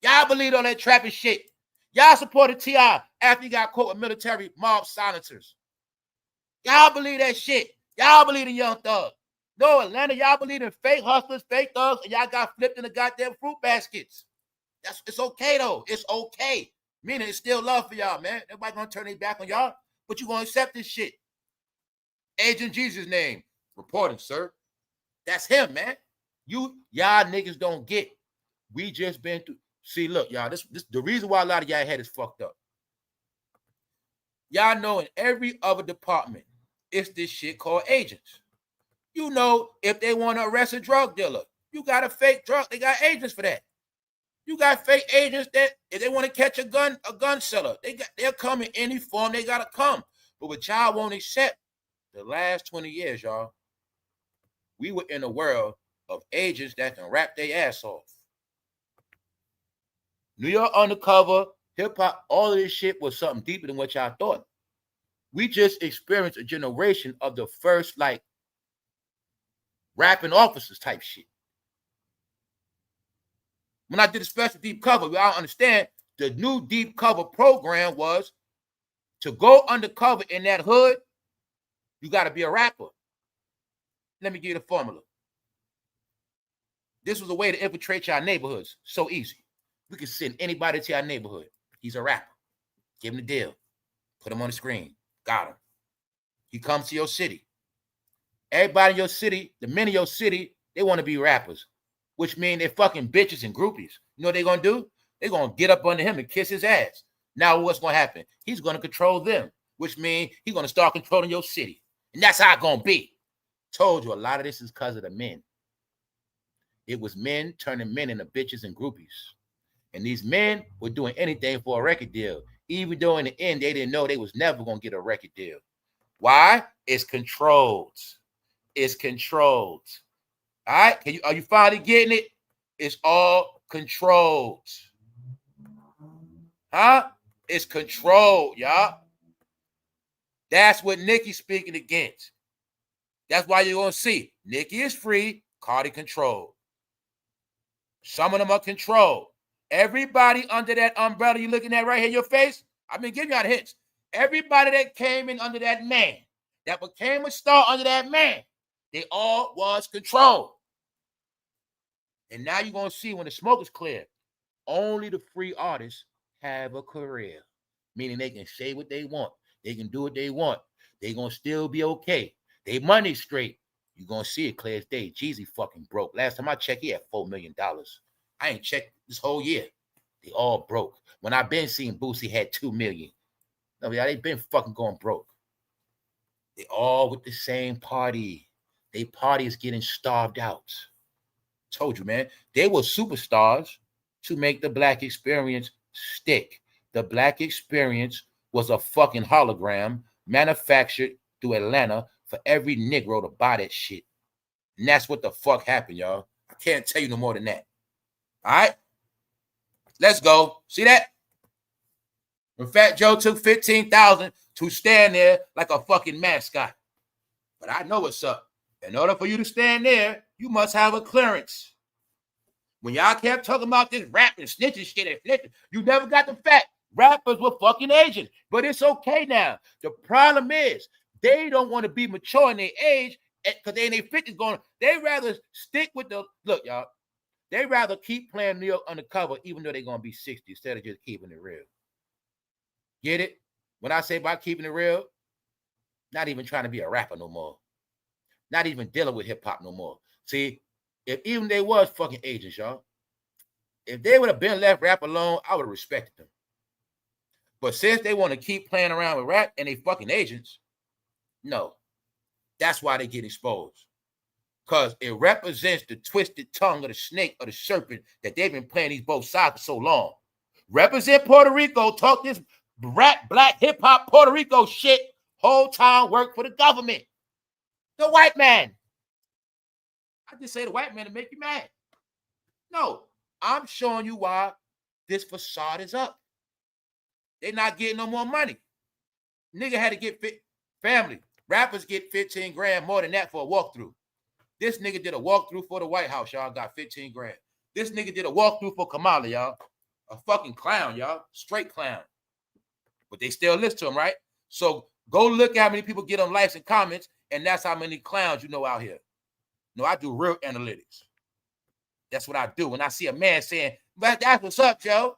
Y'all believe all that trapping shit. Y'all supported T.I. after he got caught with military mob silencers. Y'all believe that shit. Y'all believe in Young Thug. No, Atlanta, y'all believe in fake hustlers, fake thugs, and y'all got flipped in the goddamn fruit baskets. It's okay, though. It's okay. Meaning it's still love for y'all, man. Everybody gonna turn their back on y'all, but you gonna accept this shit. Agent Jesus' name. Reporting, sir. That's him, man. Y'all niggas don't get. We just been through. See, look, y'all, this the reason why a lot of y'all head is fucked up. Y'all know in every other department, it's this shit called agents. You know, if they want to arrest a drug dealer, you got a fake drug. They got agents for that. You got fake agents that if they want to catch a gun seller, they'll come in any form they gotta come. But what y'all won't accept, the last 20 years, y'all, we were in a world of agents that can rap their ass off. New York undercover, hip-hop, all of this shit was something deeper than what y'all thought. We just experienced a generation of the first, like, rapping officers type shit. When I did a special deep cover, y'all understand the new deep cover program was to go undercover in that hood, you got to be a rapper. Let me give you the formula. This was a way to infiltrate your neighborhoods. So easy. We can send anybody to our neighborhood. He's a rapper. Give him the deal. Put him on the screen. Got him. He comes to your city. Everybody in your city, the men in your city, they want to be rappers, which means they're fucking bitches and groupies. You know what they're going to do? They're going to get up under him and kiss his ass. Now what's going to happen? He's going to control them, which means he's going to start controlling your city. And that's how it's going to be. Told you a lot of this is because of the men. It was men turning men into bitches and groupies. And these men were doing anything for a record deal, even though in the end they didn't know they was never going to get a record deal. Why? It's controlled. It's controlled. All right? Are you finally getting it? It's all controlled. Huh? It's controlled, y'all. That's what Nicki's speaking against. That's why you're going to see Nicki is free, Cardi controlled. Some of them are controlled. Everybody under that umbrella you're looking at right here in your face, I've been giving y'all the hints. Everybody that came in under that man, that became a star under that man, they all was controlled. And now you're going to see when the smoke is clear, only the free artists have a career, meaning they can say what they want. They can do what they want. They're going to still be okay. They money straight. You're going to see it clear as day. Jeezy fucking broke. Last time I checked, he had $4 million. I ain't checked this whole year. They all broke. When I been seeing Boosie had $2 million. No, yeah, they been fucking going broke. They all with the same party. They party is getting starved out. Told you, man. They were superstars to make the black experience stick. The black experience was a fucking hologram manufactured through Atlanta for every Negro to buy that shit. And that's what the fuck happened, y'all. I can't tell you no more than that. All right? Let's go. See that? When Fat Joe took $15,000 to stand there like a fucking mascot. But I know what's up. In order for you to stand there, you must have a clearance. When y'all kept talking about this rap and snitching shit and snitching, you never got the fact. Rappers were fucking agents. But it's okay now. The problem is they don't want to be mature in their age because they in their 50s going. They rather stick with the look, y'all. They rather keep playing New York undercover even though they're gonna be 60 instead of just keeping it real. Get it? When I say about keeping it real, not even trying to be a rapper no more. Not even dealing with hip-hop no more. See, if even they was fucking agents, y'all, if they would have been left rap alone, I would have respected them. But since they want to keep playing around with rap and they fucking agents, no. That's why they get exposed. Because it represents the twisted tongue of the snake or the serpent that they've been playing these both sides for so long. Represent Puerto Rico, talk this rap, black, hip-hop, Puerto Rico shit, whole time work for the government. The white man. I just say the white man to make you mad. No, I'm showing you why this facade is up. They're not getting no more money. Nigga had to get family. Rappers get 15 grand more than that for a walkthrough. This nigga did a walkthrough for the White House, y'all, got 15 grand. This nigga did a walkthrough for Kamala, y'all. A fucking clown, y'all. Straight clown. But they still listen to him, right? So go look at how many people get on likes and comments, and that's how many clowns you know out here. No, I do real analytics. That's what I do. When I see a man saying, but that's what's up, Joe.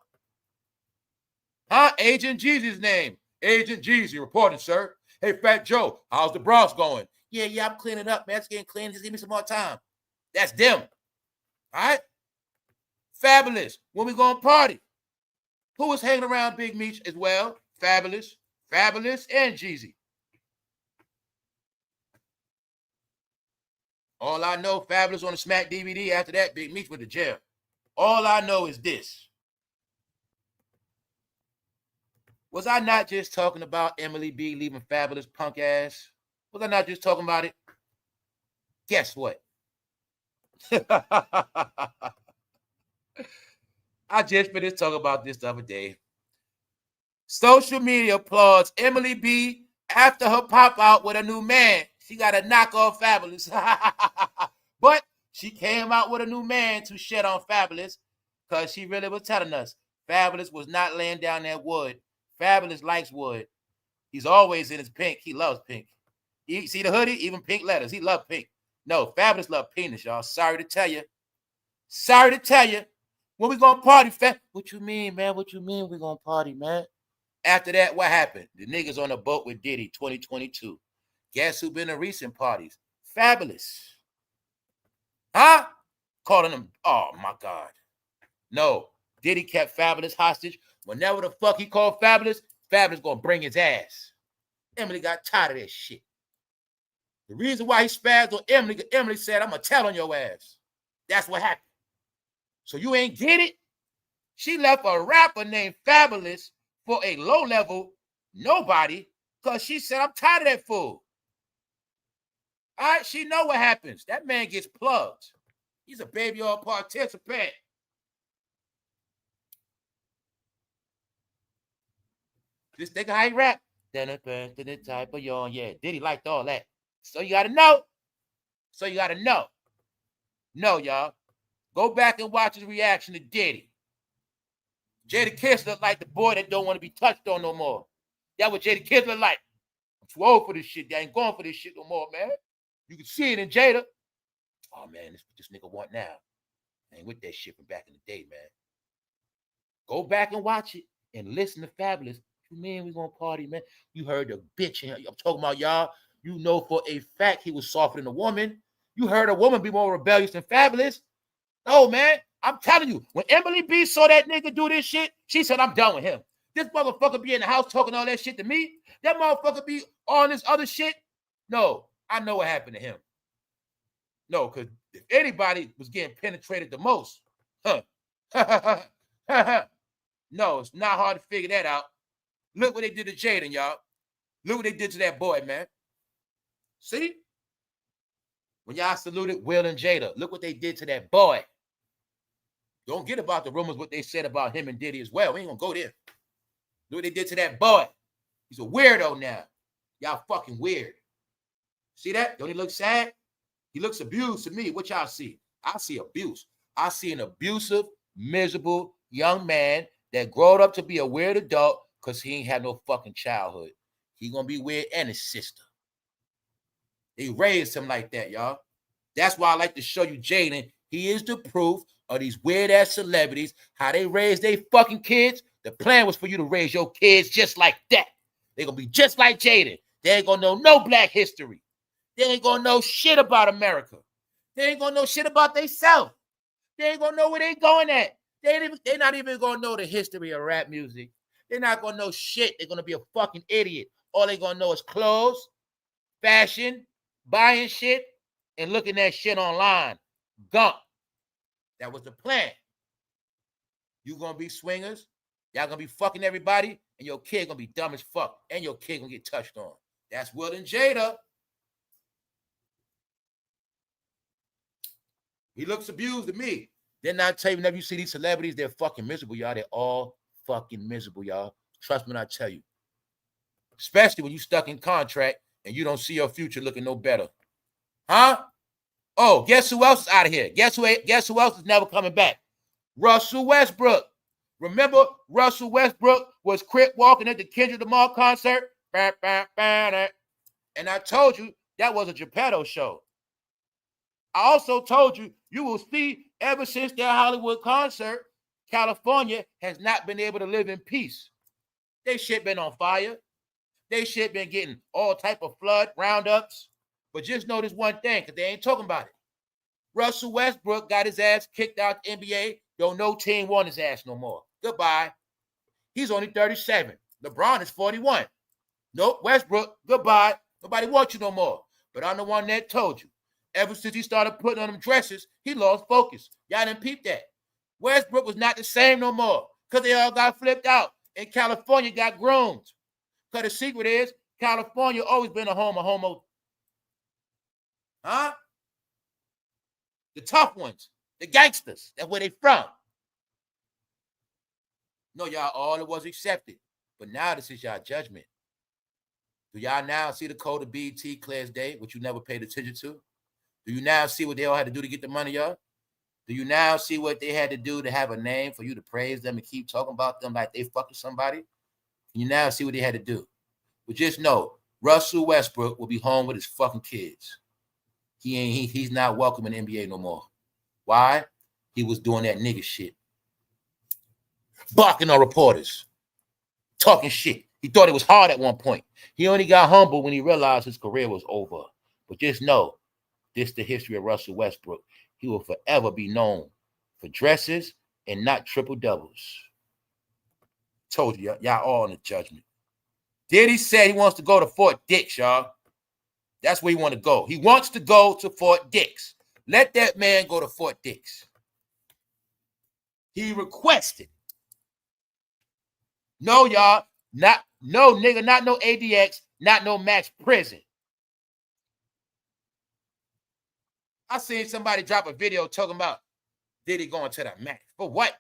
Huh? Agent Jeezy's name. Agent Jeezy reporting, sir. Hey, Fat Joe, how's the Bronx going? Yeah, I'm cleaning up, man. It's getting clean. Just give me some more time. That's them. All right? Fabulous. When we going to party? Who was hanging around Big Meech as well? Fabulous, and Jeezy. All I know, Fabulous on the Smack DVD. After that, Big Meech went to jail. All I know is this. Was I not just talking about Emily B leaving Fabulous punk ass? Was I not just talking about it? Guess what? I just finished talking about this the other day. Social media applauds Emily B after her pop out with a new man. She got a knock off Fabulous. But she came out with a new man to shed on Fabulous because she really was telling us Fabulous was not laying down that wood. Fabulous likes wood. He's always in his pink. He loves pink. You see the hoodie? Even pink letters. He loves pink. No, Fabulous love penis, y'all. Sorry to tell you. When we gonna party, What you mean, man? What you mean we gonna party, man? After that, what happened? The niggas on the boat with Diddy 2022. Guess who been to recent parties? Fabulous. Huh? Calling them, oh my God. No, Diddy kept Fabulous hostage. Whenever the fuck he called Fabulous, Fabulous gonna bring his ass. Emily got tired of that shit. The reason why he spazzed on Emily, Emily said, I'm gonna tell on your ass. That's what happened. So you ain't get it? She left a rapper named Fabulous for a low-level nobody because she said, I'm tired of that fool. All right, she know what happens. That man gets plugged. He's a baby all participant. This nigga how he rap. Then the type of y'all, yeah. Diddy liked all that. So you gotta know. No, y'all. Go back and watch his reaction to Diddy. Jadakiss look like the boy that don't want to be touched on no more. That's what Jadakiss look like. I'm too old for this shit. I ain't going for this shit no more, man. You can see it in Jada. Oh, man, this nigga want now. I ain't with that shit from back in the day, man. Go back and watch it and listen to Fabulous. You mean we gonna party, man? You heard the bitch. I'm talking about y'all. You know for a fact he was softer than a woman. You heard a woman be more rebellious than Fabulous. No, man. I'm telling you, when Emily B saw that nigga do this shit, she said, I'm done with him. This motherfucker be in the house talking all that shit to me. That motherfucker be on this other shit. No, I know what happened to him. No, because if anybody was getting penetrated the most, No, it's not hard to figure that out. Look what they did to Jaden, y'all. Look what they did to that boy, man. See? When y'all saluted Will and Jada, look what they did to that boy. Don't get about the rumors, what they said about him and Diddy as well. We ain't gonna go there. Look what they did to that boy. He's a weirdo now. Y'all fucking weird. See that? Don't he look sad? He looks abused to me. What y'all see? I see abuse. I see an abusive, miserable young man that growed up to be a weird adult because he ain't had no fucking childhood. He gonna be weird and his sister. They raised him like that, y'all. That's why I like to show you Jaden. He is the proof of these weird-ass celebrities, how they raise their fucking kids. The plan was for you to raise your kids just like that. They're going to be just like Jaden. They ain't going to know no black history. They ain't going to know shit about America. They ain't going to know shit about themselves. They ain't going to know where they going at. They're not even going to know the history of rap music. They're not going to know shit. They're going to be a fucking idiot. All they're going to know is clothes, fashion, buying shit, and looking at shit online. Gump. That was the plan. You gonna be swingers, y'all gonna be fucking everybody, and your kid gonna be dumb as fuck, and your kid gonna get touched on. That's Will and Jada. He looks abused to me. Then I tell you, whenever you see these celebrities, they're fucking miserable, y'all. They're all fucking miserable, y'all. Trust me when I tell you. Especially when you stuck in contract and you don't see your future looking no better. Huh? Oh, guess who else is out of here? Guess who else is never coming back? Russell Westbrook. Remember, Russell Westbrook was crip walking at the Kendrick Lamar concert? And I told you that was a Geppetto show. I also told you, you will see ever since that Hollywood concert, California has not been able to live in peace. They shit been on fire. They shit been getting all type of flood roundups. But just know this one thing, because they ain't talking about it. Russell Westbrook got his ass kicked out the NBA. Don't no team want his ass no more. Goodbye. He's only 37. LeBron is 41. Nope, Westbrook, goodbye. Nobody wants you no more. But I'm the one that told you. Ever since he started putting on them dresses, he lost focus. Y'all didn't peep that. Westbrook was not the same no more because they all got flipped out. And California got groomed. Because the secret is, California always been a home of homo. Huh? The tough ones, the gangsters. That's where they from. No, y'all, all it was accepted. But now this is y'all judgment. Do y'all now see the code of BET clear as day, which you never paid attention to? Do you now see what they all had to do to get the money, y'all? Do you now see what they had to do to have a name for you to praise them and keep talking about them like they fucking somebody? Can you now see what they had to do? But just know, Russell Westbrook will be home with his fucking kids. He's not welcome in the NBA no more. Why? He was doing that nigga shit. Barking on reporters. Talking shit. He thought it was hard at one point. He only got humble when he realized his career was over. But just know, this is the history of Russell Westbrook. He will forever be known for dresses and not triple doubles. Told you, y'all all in the judgment. Diddy said he wants to go to Fort Dix, y'all. That's where he wants to go. He wants to go to Fort Dix. Let that man go to Fort Dix. He requested. No, y'all. Not no nigga, not no ADX, not no max prison. I seen somebody drop a video talking about Diddy going to the max. For what?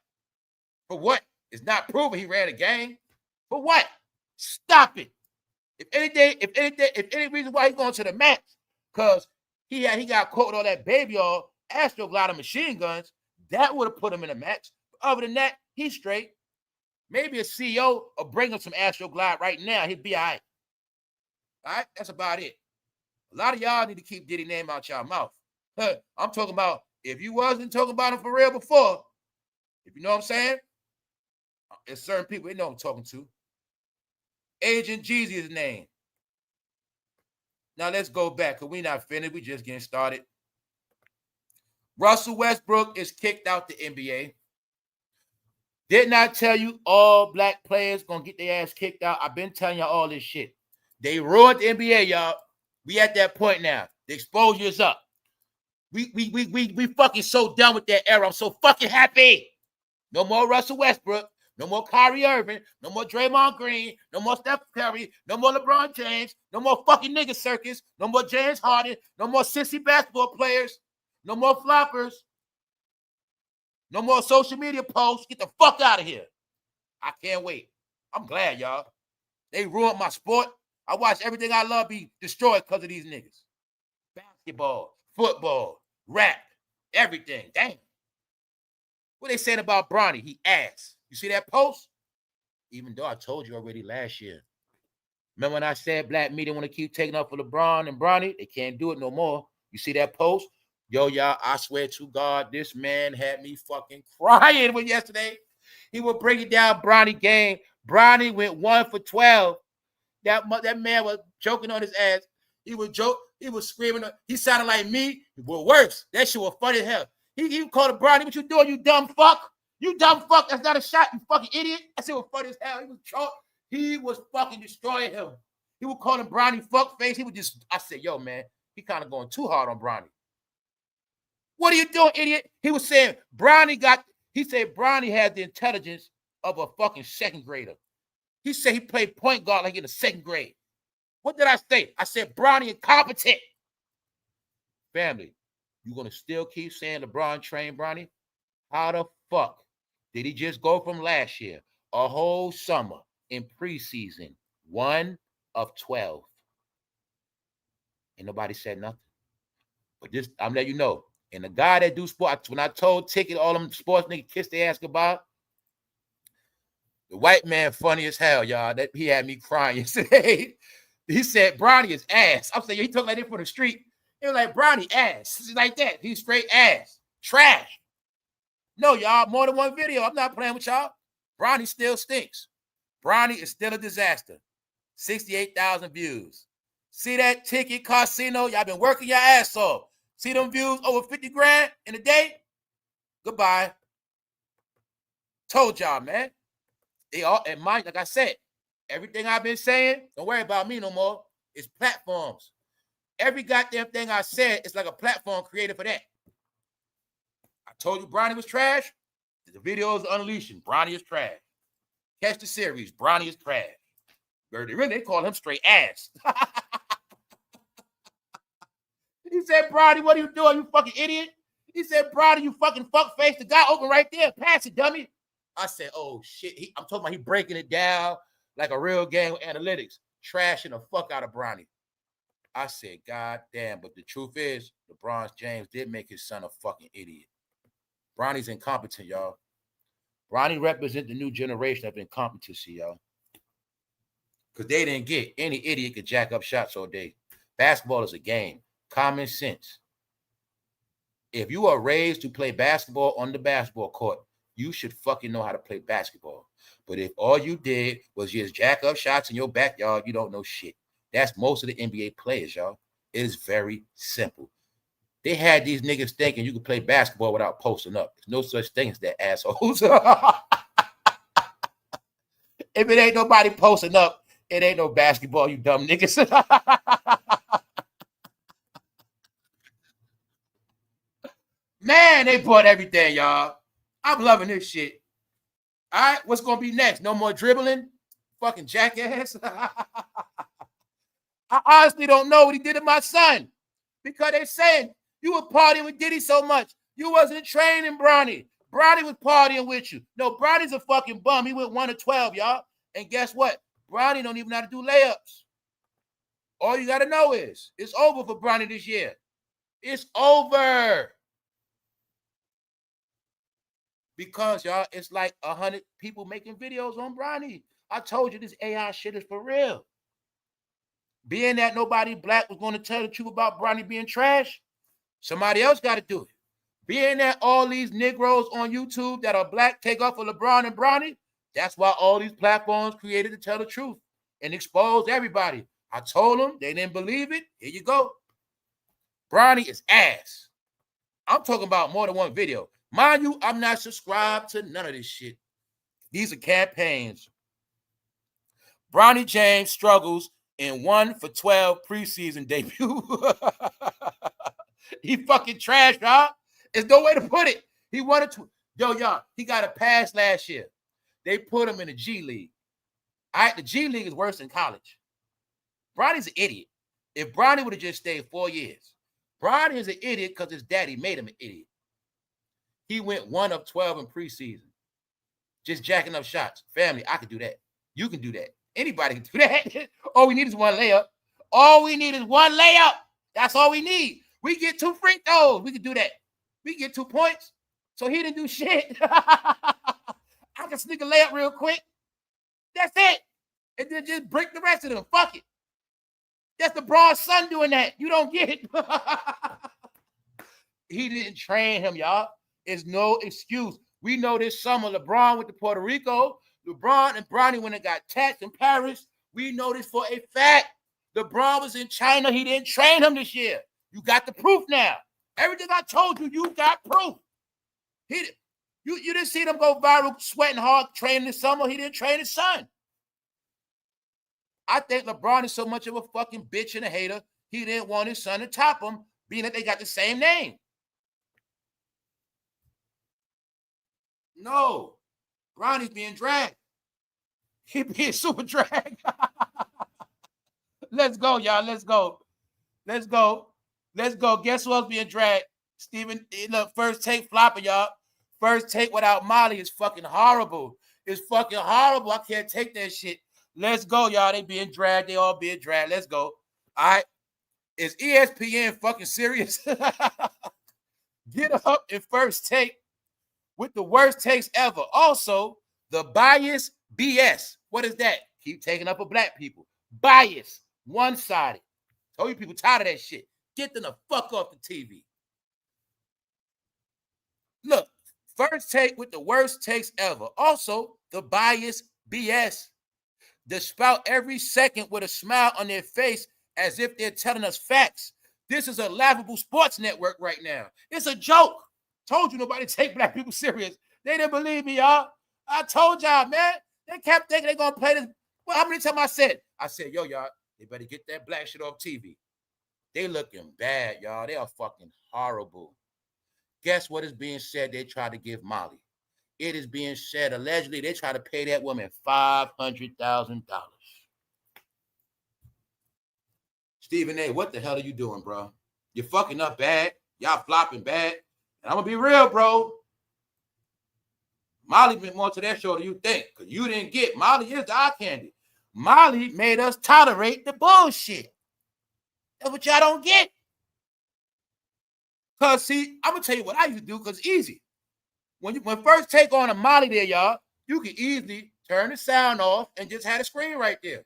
For what? It's not proven he ran a gang. For what? Stop it. If any reason why he's going to the max, because he got caught with all that baby all astroglider machine guns, that would have put him in the max. Other than that, he's straight. Maybe a CEO will bring him some astroglide right now. He'd be all right. All right? That's about it. A lot of y'all need to keep Diddy name out y'all mouth. I'm talking about if you wasn't talking about him for real before, if you know what I'm saying, there's certain people they know I'm talking to. Agent JEEZY is his name. Now let's go back because we're not finished. We just getting started. Russell Westbrook is kicked out the NBA. Didn't I tell you all black players gonna get their ass kicked out? I've been telling y'all all this shit. They ruined the NBA, y'all. We at that point now. The exposure is up. We fucking so done with that era. I'm so fucking happy. No more Russell Westbrook. No more Kyrie Irving. No more Draymond Green. No more Steph Curry. No more LeBron James. No more fucking nigga circus. No more James Harden. No more sissy basketball players. No more floppers. No more social media posts. Get the fuck out of here. I can't wait. I'm glad, y'all. They ruined my sport. I watch everything I love be destroyed because of these niggas. Basketball, football, rap, everything. Damn. What they saying about Bronny? He ass. You see that post? Even though I told you already last year. Remember when I said black media want to keep taking up for LeBron and Bronny? They can't do it no more. You see that post? Yo, y'all, I swear to God, this man had me fucking crying with yesterday. He was breaking down Bronny game. Bronny went 1 for 12. That man was joking on his ass. He was screaming. He sounded like me. Well, worse. That shit was funny as hell. He called it Bronny. What you doing, you dumb fuck? You dumb fuck. That's not a shot, you fucking idiot. That shit was funny as hell. He was fucking destroying him. He was calling Bronny fuck face. He was just, I said, yo, man, he kind of going too hard on Bronny. What are you doing, idiot? He was saying he said Bronny had the intelligence of a fucking second grader. He said he played point guard like in the second grade. What did I say? I said Bronny incompetent. Family, you gonna still keep saying LeBron trained Bronny? How the fuck did he just go from last year, a whole summer in preseason, 1 of 12? Ain't nobody said nothing. But this, I'm letting you know. And the guy that do sports, when I told Ticket, all them sports niggas kiss their ass goodbye, the white man funny as hell, y'all. That he had me crying yesterday. He said Bronny is ass. I'm saying, he talking like that from the street. He was like, Bronny ass. It's like that. He's straight ass. Trash. No, y'all, more than one video. I'm not playing with y'all. Bronny still stinks. Bronny is still a disaster. 68,000 views. See that Ticket Casino? Y'all been working your ass off. See them views over 50 grand in a day? Goodbye. Told y'all, man. They all, and mind, like I said, everything I've been saying, don't worry about me no more. It's platforms. Every goddamn thing I said, it's like a platform created for that. I told you Bronny was trash. The video is unleashing. Bronny is trash. Catch the series. Bronny is trash. They call him straight ass. He said, Bronny, what are you doing, you fucking idiot? He said, Bronny, you fucking fuckface. The guy open right there. Pass it, dummy. I said, oh, shit. I'm talking about he breaking it down like a real game with analytics. Trashing the fuck out of Bronny. I said, God damn. But the truth is, LeBron James did make his son a fucking idiot. Bronny's incompetent, y'all. Bronny represents the new generation of incompetency, y'all. Because they didn't get any idiot could jack up shots all day. Basketball is a game. Common sense. If you are raised to play basketball on the basketball court, you should fucking know how to play basketball. But if all you did was just jack up shots in your backyard, you don't know shit. That's most of the NBA players, y'all. It is very simple. They had these niggas thinking you could play basketball without posting up. There's no such thing as that, assholes. If it ain't nobody posting up, it ain't no basketball, you dumb niggas. Man, they bought everything, y'all. I'm loving this shit. All right, what's going to be next? No more dribbling? Fucking jackass. I honestly don't know what he did to my son. Because they saying you were partying with Diddy so much. You wasn't training Bronny. Bronny was partying with you. No, Bronny's a fucking bum. He went 1 of 12, y'all. And guess what? Bronny don't even know how to do layups. All you got to know is it's over for Bronny this year. It's over. Because, y'all, it's like 100 people making videos on Bronny. I told you this AI shit is for real. Being that nobody black was going to tell the truth about Bronny being trash, somebody else got to do it. Being that all these Negroes on YouTube that are black take off for LeBron and Bronny, that's why all these platforms created to tell the truth and expose everybody. I told them, they didn't believe it. Here you go. Bronny is ass. I'm talking about more than one video. Mind you, I'm not subscribed to none of this shit. These are campaigns. Bronny James struggles in 1 for 12 preseason debut. He fucking trash, y'all. There's no way to put it. He wanted to. Yo, y'all, he got a pass last year. They put him in the G League. All right, the G League is worse than college. Bronny's an idiot. If Bronny would have just stayed 4 years, Bronny is an idiot because his daddy made him an idiot. He went 1 of 12 in preseason. Just jacking up shots. Family, I could do that. You can do that. Anybody can do that. All we need is one layup. All we need is one layup. That's all we need. We get 2 free throws. We can do that. We get 2 points. So he didn't do shit. I can sneak a layup real quick. That's it. And then just break the rest of them. Fuck it. That's LeBron's son doing that. You don't get it. He didn't train him, y'all. There's no excuse. We know this summer LeBron went to Puerto Rico. LeBron and Bronny when they got taxed in Paris. We know this for a fact. LeBron was in China. He didn't train him this year. You got the proof now. Everything I told you, you got proof. You didn't see them go viral sweating hard training this summer. He didn't train his son. I think LeBron is so much of a fucking bitch and a hater, he didn't want his son to top him, being that they got the same name. No. Bronny's being dragged. He being super dragged. Let's go, y'all. Let's go. Let's go. Let's go. Guess who else being dragged? Steven, look, first take flopping, y'all. First take without Molly is fucking horrible. It's fucking horrible. I can't take that shit. Let's go, y'all. They being dragged. They all being dragged. Let's go. All right. Is ESPN fucking serious? Get up in first take with the worst takes ever. Also, the bias BS. What is that? Keep taking up for black people. Bias. One-sided. Told you people tired of that shit. Get them the fuck off the TV. Look, first take with the worst takes ever. Also, the bias BS. They spout every second with a smile on their face as if they're telling us facts. This is a laughable sports network right now. It's a joke. Told you nobody take black people serious. They didn't believe me, y'all. I told y'all, man. They kept thinking they're going to play this. Well, how many times I said, yo, y'all, they better get that black shit off TV. They looking bad, y'all. They are fucking horrible. Guess what is being said? They tried to give Molly. It is being said, allegedly, they try to pay that woman $500,000. Stephen A., what the hell are you doing, bro? You're fucking up bad. Y'all flopping bad. And I'm going to be real, bro. Molly been more to that show than you think, because you didn't get. Molly is the eye candy. Molly made us tolerate the bullshit. That's what y'all don't get. Because, see, I'm going to tell you what I used to do, because it's easy. When first take on a Molly there, y'all, you can easily turn the sound off and just have the screen right there.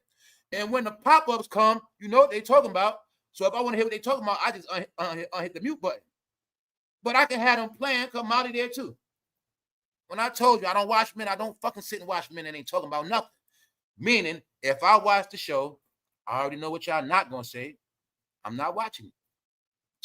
And when the pop-ups come, you know what they're talking about. So if I want to hear what they're talking about, I just unhit the mute button. But I can have them playing because Molly there too. When I told you I don't watch men, I don't fucking sit and watch men and ain't talking about nothing. Meaning, if I watch the show, I already know what y'all not going to say. I'm not watching it.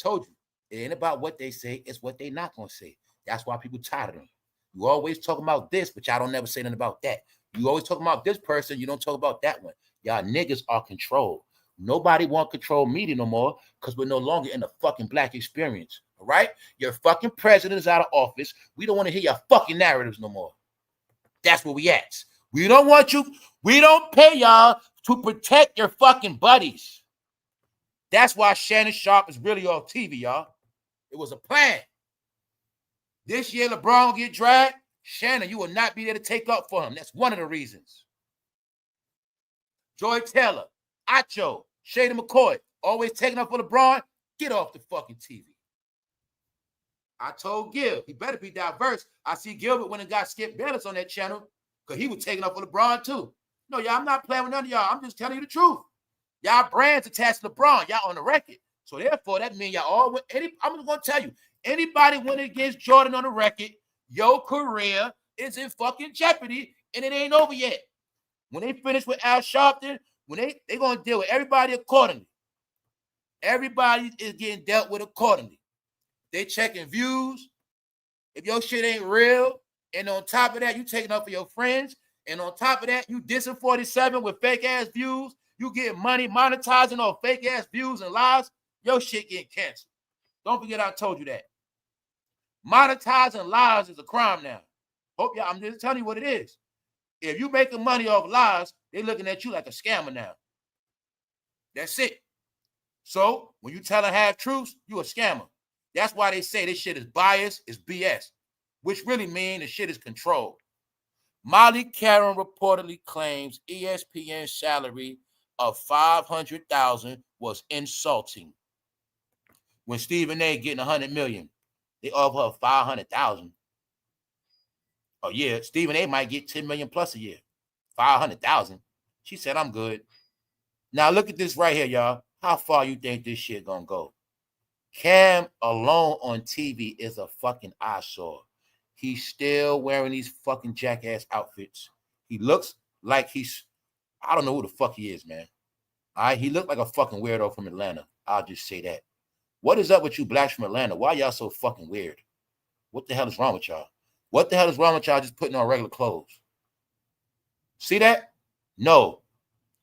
Told you. It ain't about what they say. It's what they not going to say. That's why people tired of them. You always talking about this, but y'all don't never say nothing about that. You always talking about this person. You don't talk about that one. Y'all niggas are controlled. Nobody want to control media no more because we're no longer in the fucking black experience. All right? Your fucking president is out of office. We don't want to hear your fucking narratives no more. That's where we at. We don't want you. We don't pay y'all to protect your fucking buddies. That's why Shannonsharpe is really on TV, y'all. It was a plan. This year, LeBron will get dragged. Shannon, you will not be there to take up for him. That's one of the reasons. Joy Taylor, Acho, Shady McCoy, always taking up for LeBron. Get off the fucking TV. I told Gil, he better be diverse. I see Gilbert when it got Skip Bayless on that channel because he was taking up for LeBron too. No, y'all, I'm not playing with none of y'all. I'm just telling you the truth. Y'all brands attached to LeBron. Y'all on the record. So therefore, that means y'all all went. I'm just going to tell you, anybody went against Jordan on the record, your career is in fucking jeopardy, and it ain't over yet. When they finish with Al Sharpton, when they going to deal with everybody accordingly. Everybody is getting dealt with accordingly. They checking views. If your shit ain't real, and on top of that, you taking up for your friends, and on top of that, you dissing 47 with fake-ass views, you getting money monetizing on fake-ass views and lies, your shit getting canceled. Don't forget I told you that. Monetizing lies is a crime now. Hope y'all, I'm just telling you what it is. If you making money off lies, they're looking at you like a scammer now. That's it. So when you telling half truths, you a scammer. That's why they say this shit is biased, it's BS, which really means the shit is controlled. Molly Karen reportedly claims ESPN's salary of $500,000 was insulting. When Stephen A. getting $100 million, they offer her $500,000. Oh yeah, Stephen A. might get $10 million plus a year. $500,000. She said, I'm good. Now look at this right here, y'all. How far you think this shit gonna go? Cam alone on TV is a fucking eyesore. He's still wearing these fucking jackass outfits. He looks like I don't know who the fuck he is, man. All right, he looked like a fucking weirdo from Atlanta. I'll just say that. What is up with you blacks from Atlanta? Why y'all so fucking weird? What the hell is wrong with y'all? What the hell is wrong with y'all just putting on regular clothes? See that? No.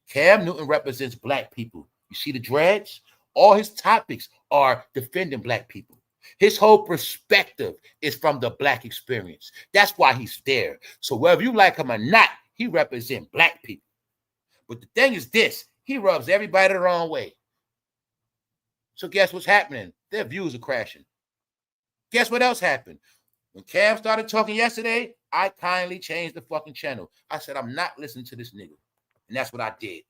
Cam Newton represents black people. You see the dreads? All his topics are defending black people. His whole perspective is from the black experience. That's why he's there. So whether you like him or not, he represents black people. But the thing is this, he rubs everybody the wrong way. So guess what's happening? Their views are crashing. Guess what else happened? When Cam started talking yesterday, I kindly changed the fucking channel. I said, I'm not listening to this nigga. And that's what I did.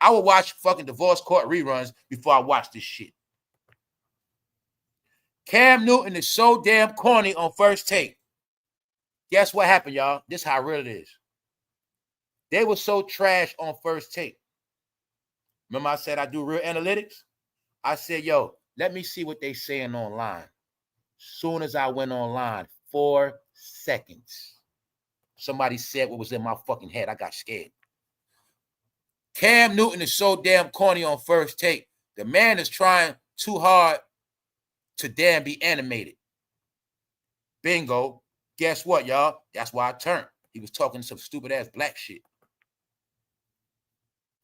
I would watch fucking divorce court reruns before I watch this shit. Cam Newton is so damn corny on First Take. Guess what happened, y'all? This is how real it is. They were so trash on First Take. Remember I said I do real analytics? I said, yo, let me see what they saying online. Soon as I went online, 4 seconds. Somebody said what was in my fucking head. I got scared. Cam Newton is so damn corny on First Take. The man is trying too hard to damn be animated. Bingo. Guess what, y'all? That's why I turned. He was talking some stupid ass black shit.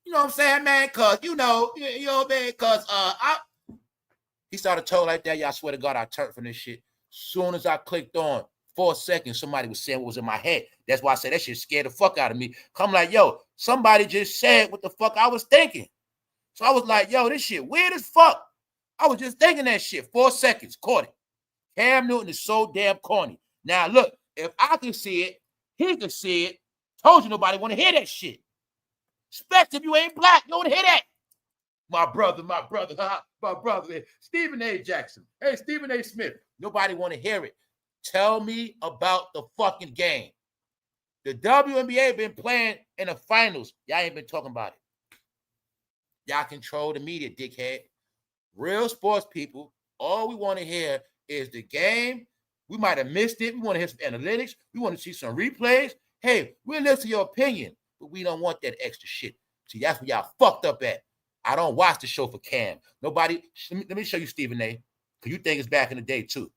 You know what I'm saying, man? Cause you know, man, cause he started talking like that. Y'all, swear to God, I turned from this shit. Soon as I clicked on 4 seconds, somebody was saying what was in my head. That's why I said that shit scared the fuck out of me. I'm like, yo, somebody just said what the fuck I was thinking. So I was like, yo, this shit weird as fuck. I was just thinking that shit. 4 seconds, caught it. Cam Newton is so damn corny. Now look, if I can see it, he can see it. Told you nobody want to hear that shit. Especially if you ain't black, you don't hear that. My brother, Stephen A. Jackson. Hey, Stephen A. Smith. Nobody want to hear it. Tell me about the fucking game. The WNBA been playing in the finals. Y'all ain't been talking about it. Y'all control the media, dickhead. Real sports people, all we want to hear is the game. We might have missed it. We want to hear some analytics. We want to see some replays. Hey, we'll listen to your opinion, but we don't want that extra shit. See, that's where y'all fucked up at. I don't watch the show for Cam. Nobody, let me show you Stephen A. Because you think it's back in the day too.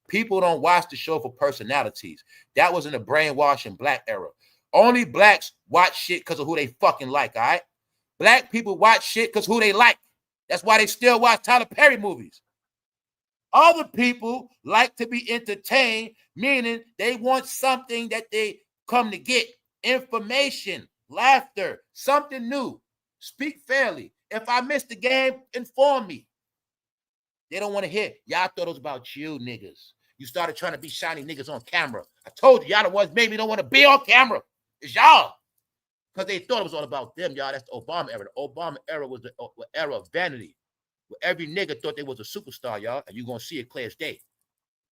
People don't watch the show for personalities. That was in the brainwashing black era. Only blacks watch shit because of who they fucking like, all right? Black people watch shit because who they like. That's why they still watch Tyler Perry movies. Other people like to be entertained, meaning they want something that they come to get. Information, laughter, something new. Speak fairly. If I missed the game, inform me. They don't want to hear. Y'all thought it was about you niggas. You started trying to be shiny niggas on camera. I told you, y'all the ones made me don't want to be on camera. It's y'all. Because they thought it was all about them, y'all. That's the Obama era. The Obama era was the era of vanity. Where every nigga thought they was a superstar, y'all. And you're going to see it clear as day.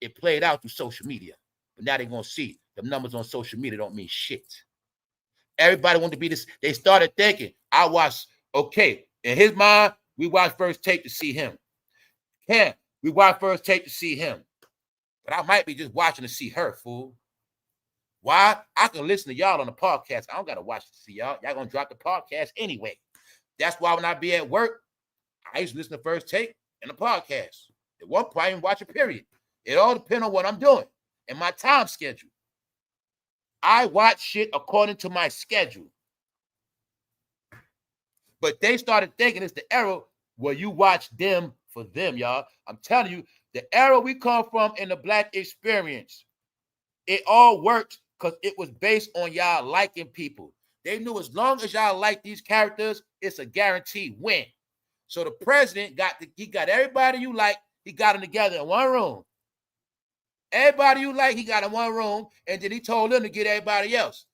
It played out through social media. But now they're going to see the numbers on social media don't mean shit. Everybody wanted to be this. They started thinking, I watched, okay, in his mind, we watched First Take to see him. Cam, we watched First Take to see him. But I might be just watching to see her, fool. Why? I can listen to y'all on the podcast. I don't got to watch to see y'all. Y'all going to drop the podcast anyway. That's why when I be at work, I used to listen to First Take and the podcast. At one point, I even watch a period. It all depends on what I'm doing and my time schedule. I watch shit according to my schedule. But they started thinking it's the era where you watch them for them, y'all. I'm telling you, The era we come from in the black experience, it all worked because it was based on y'all liking people. They knew as long as y'all like these characters, it's a guaranteed win. So the president he got everybody you like, he got them together in one room. Everybody you like, he got in one room, and then he told them to get everybody else.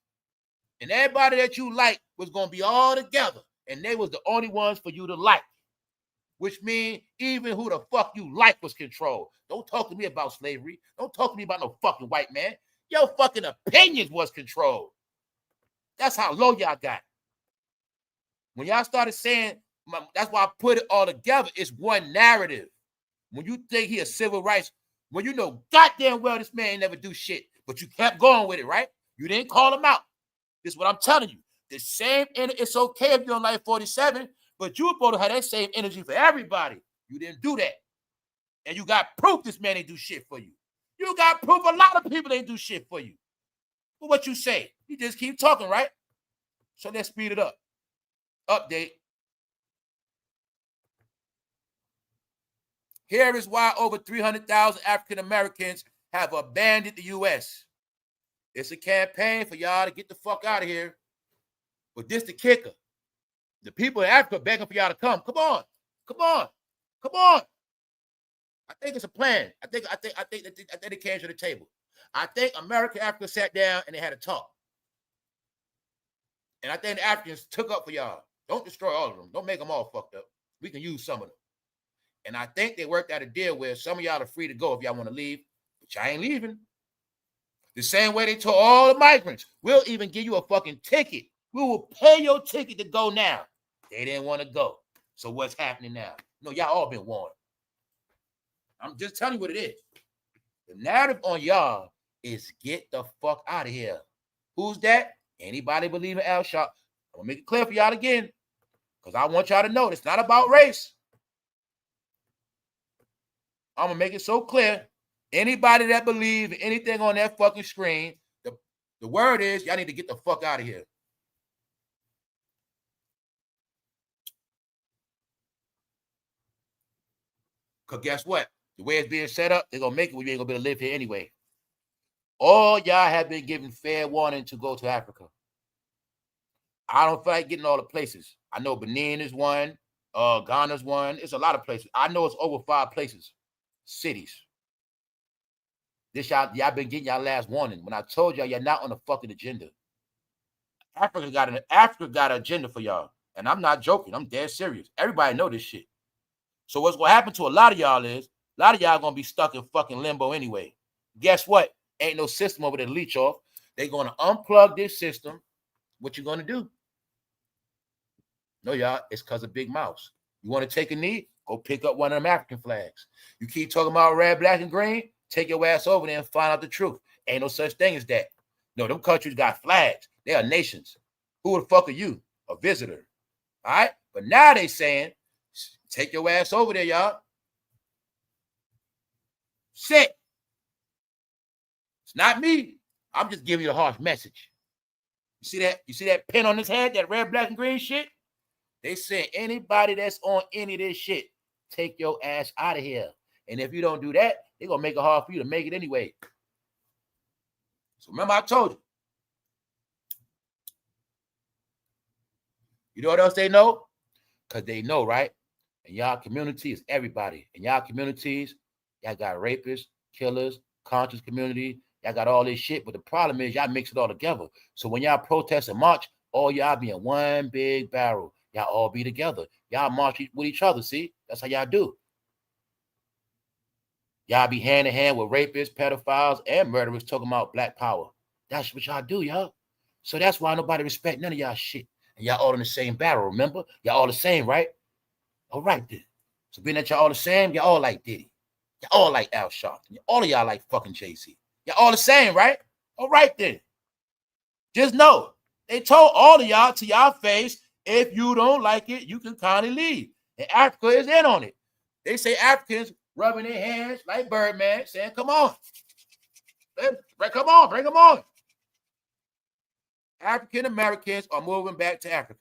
And everybody that you like was going to be all together, and they was the only ones for you to like. Which means even who the fuck you like was controlled. Don't talk to me about slavery. Don't talk to me about no fucking white man. Your fucking opinions was controlled. That's how low y'all got. When y'all started saying, that's why I put it all together, it's one narrative. When you think he a civil rights, when you know goddamn well this man ain't never do shit, but you kept going with it, right? You didn't call him out. This is what I'm telling you. The same, it's okay if you don't like 47, but you were supposed to have that same energy for everybody. You didn't do that. And you got proof this man ain't do shit for you. You got proof a lot of people ain't do shit for you. But what you say? You just keep talking, right? So let's speed it up. Update. Here is why over 300,000 African Americans have abandoned the U.S. It's a campaign for y'all to get the fuck out of here. But this the kicker. The people in Africa begging for y'all to come. Come on. Come on. Come on. I think it's a plan. I think they came to the table. I think America and Africa sat down and they had a talk. And I think the Africans took up for y'all. Don't destroy all of them. Don't make them all fucked up. We can use some of them. And I think they worked out a deal where some of y'all are free to go if y'all want to leave, but y'all ain't leaving. The same way they told all the migrants, we'll even give you a fucking ticket. We will pay your ticket to go now. They didn't want to go. So what's happening now? No, y'all all been warned. I'm just telling you what it is. The narrative on y'all is get the fuck out of here. Who's that? Anybody believe in Al Sharpton? I'm going to make it clear for y'all again, because I want y'all to know it's not about race. I'm going to make it so clear. Anybody that believes anything on that fucking screen, the word is y'all need to get the fuck out of here. Because guess what? The way it's being set up, they're going to make it where you ain't going to be able to live here anyway. All y'all have been given fair warning to go to Africa. I don't feel like getting all the places. I know Benin is one. Ghana's one. It's a lot of places. I know it's over 5 places. Cities. This y'all been getting y'all last warning. When I told y'all you're not on the fucking agenda. Africa got an agenda for y'all. And I'm not joking. I'm dead serious. Everybody know this shit. So what's going to happen to a lot of y'all is, a lot of y'all going to be stuck in fucking limbo anyway. Guess what? Ain't no system over there to leech off. They're going to unplug this system. What you going to do? No, y'all, it's because of Big Mouse. You want to take a knee? Go pick up one of them African flags. You keep talking about red, black, and green? Take your ass over there and find out the truth. Ain't no such thing as that. No, them countries got flags. They are nations. Who the fuck are you? A visitor. All right? But now they saying, take your ass over there, y'all. Sick. It's not me. I'm just giving you a harsh message. You see that? You see that pin on his head, that red, black, and green shit? They say anybody that's on any of this shit, take your ass out of here. And if you don't do that, they're going to make it hard for you to make it anyway. So remember I told you. You know what else they know? Because they know, right? And y'all community is everybody. And y'all communities, y'all got rapists, killers, conscious community. Y'all got all this shit. But the problem is y'all mix it all together. So when y'all protest and march, all y'all be in one big barrel. Y'all all be together. Y'all march with each other, see? That's how y'all do. Y'all be hand in hand with rapists, pedophiles, and murderers talking about black power. That's what y'all do, y'all. So that's why nobody respect none of y'all shit. And y'all all in the same barrel, remember? Y'all all the same, right? All right, then. So being that y'all all the same, y'all all like Diddy. Y'all all like Al Sharpton. All of y'all like fucking JEEZY. Y'all all the same, right? All right, then. Just know, they told all of y'all to y'all face, if you don't like it, you can kindly leave. And Africa is in on it. They say Africans rubbing their hands like Birdman, saying, come on. Come on, bring them on. African Americans are moving back to Africa.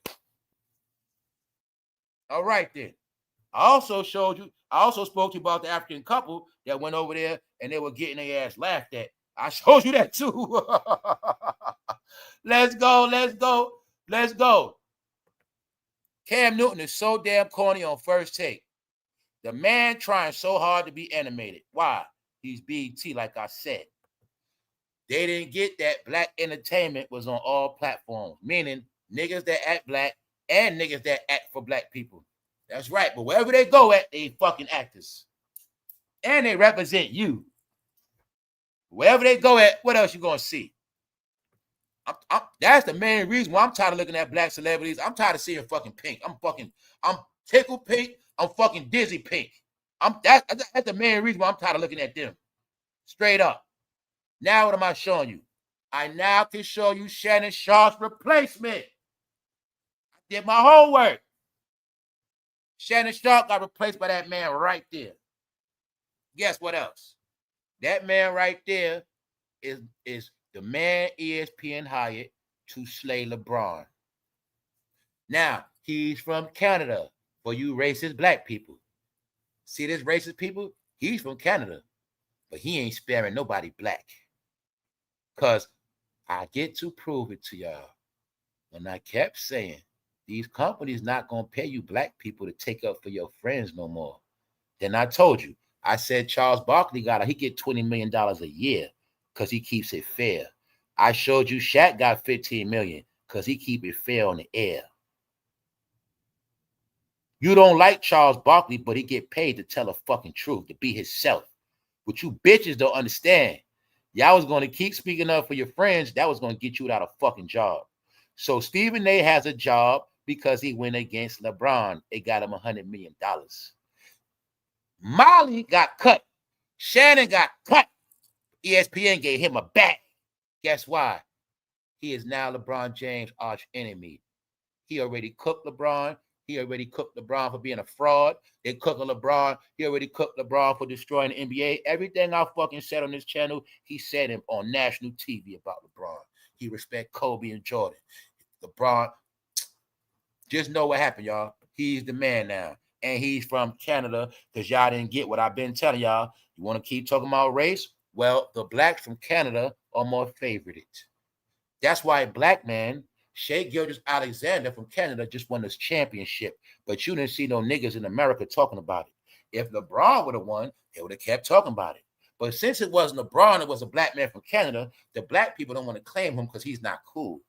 All right, then. I also showed you, I also spoke to you about the African couple that went over there and they were getting their ass laughed at. I showed you that too. Let's go, let's go, let's go. Cam Newton is so damn corny on First Take. The man trying so hard to be animated. Why? He's BET, like I said. They didn't get that black entertainment was on all platforms, meaning niggas that act black and niggas that act for black people. That's right. But wherever they go at, they fucking actors. And they represent you. Wherever they go at, what else you gonna see? That's the main reason why I'm tired of looking at black celebrities. I'm tired of seeing fucking pink. I'm tickle pink. I'm fucking dizzy pink. That's the main reason why I'm tired of looking at them. Straight up. Now what am I showing you? I now can show you Shannon Sharpe's replacement. I did my homework. Shannon Sharpe got replaced by that man right there. Guess what else? That man right there is the man ESPN hired to slay LeBron. Now, he's from Canada for you racist black people. See this racist people? He's from Canada, but he ain't sparing nobody black. Because I get to prove it to y'all. When I kept saying, these companies not going to pay you black people to take up for your friends no more. Then I told you, I said Charles Barkley he get $20 million a year because he keeps it fair. I showed you Shaq got $15 million because he keep it fair on the air. You don't like Charles Barkley, but he get paid to tell the fucking truth, to be himself. What you bitches don't understand. Y'all was going to keep speaking up for your friends. That was going to get you without a fucking job. So Stephen A has a job because he went against LeBron. They got him $100 million. Molly got cut. Shannon got cut. ESPN gave him a bat. Guess why? He is now LeBron James' arch enemy. He already cooked LeBron. He already cooked LeBron for being a fraud. They cooked LeBron. He already cooked LeBron for destroying the NBA. Everything I fucking said on this channel, he said him on national TV about LeBron. He respect Kobe and Jordan. LeBron, just know what happened, y'all. He's the man now. And he's from Canada because y'all didn't get what I've been telling y'all. You want to keep talking about race? Well, the blacks from Canada are more favorited. That's why a black man, Shea Gilgeous-Alexander from Canada, just won this championship. But you didn't see no niggas in America talking about it. If LeBron would have won, they would have kept talking about it. But since it wasn't LeBron, it was a black man from Canada, the black people don't want to claim him because he's not cool.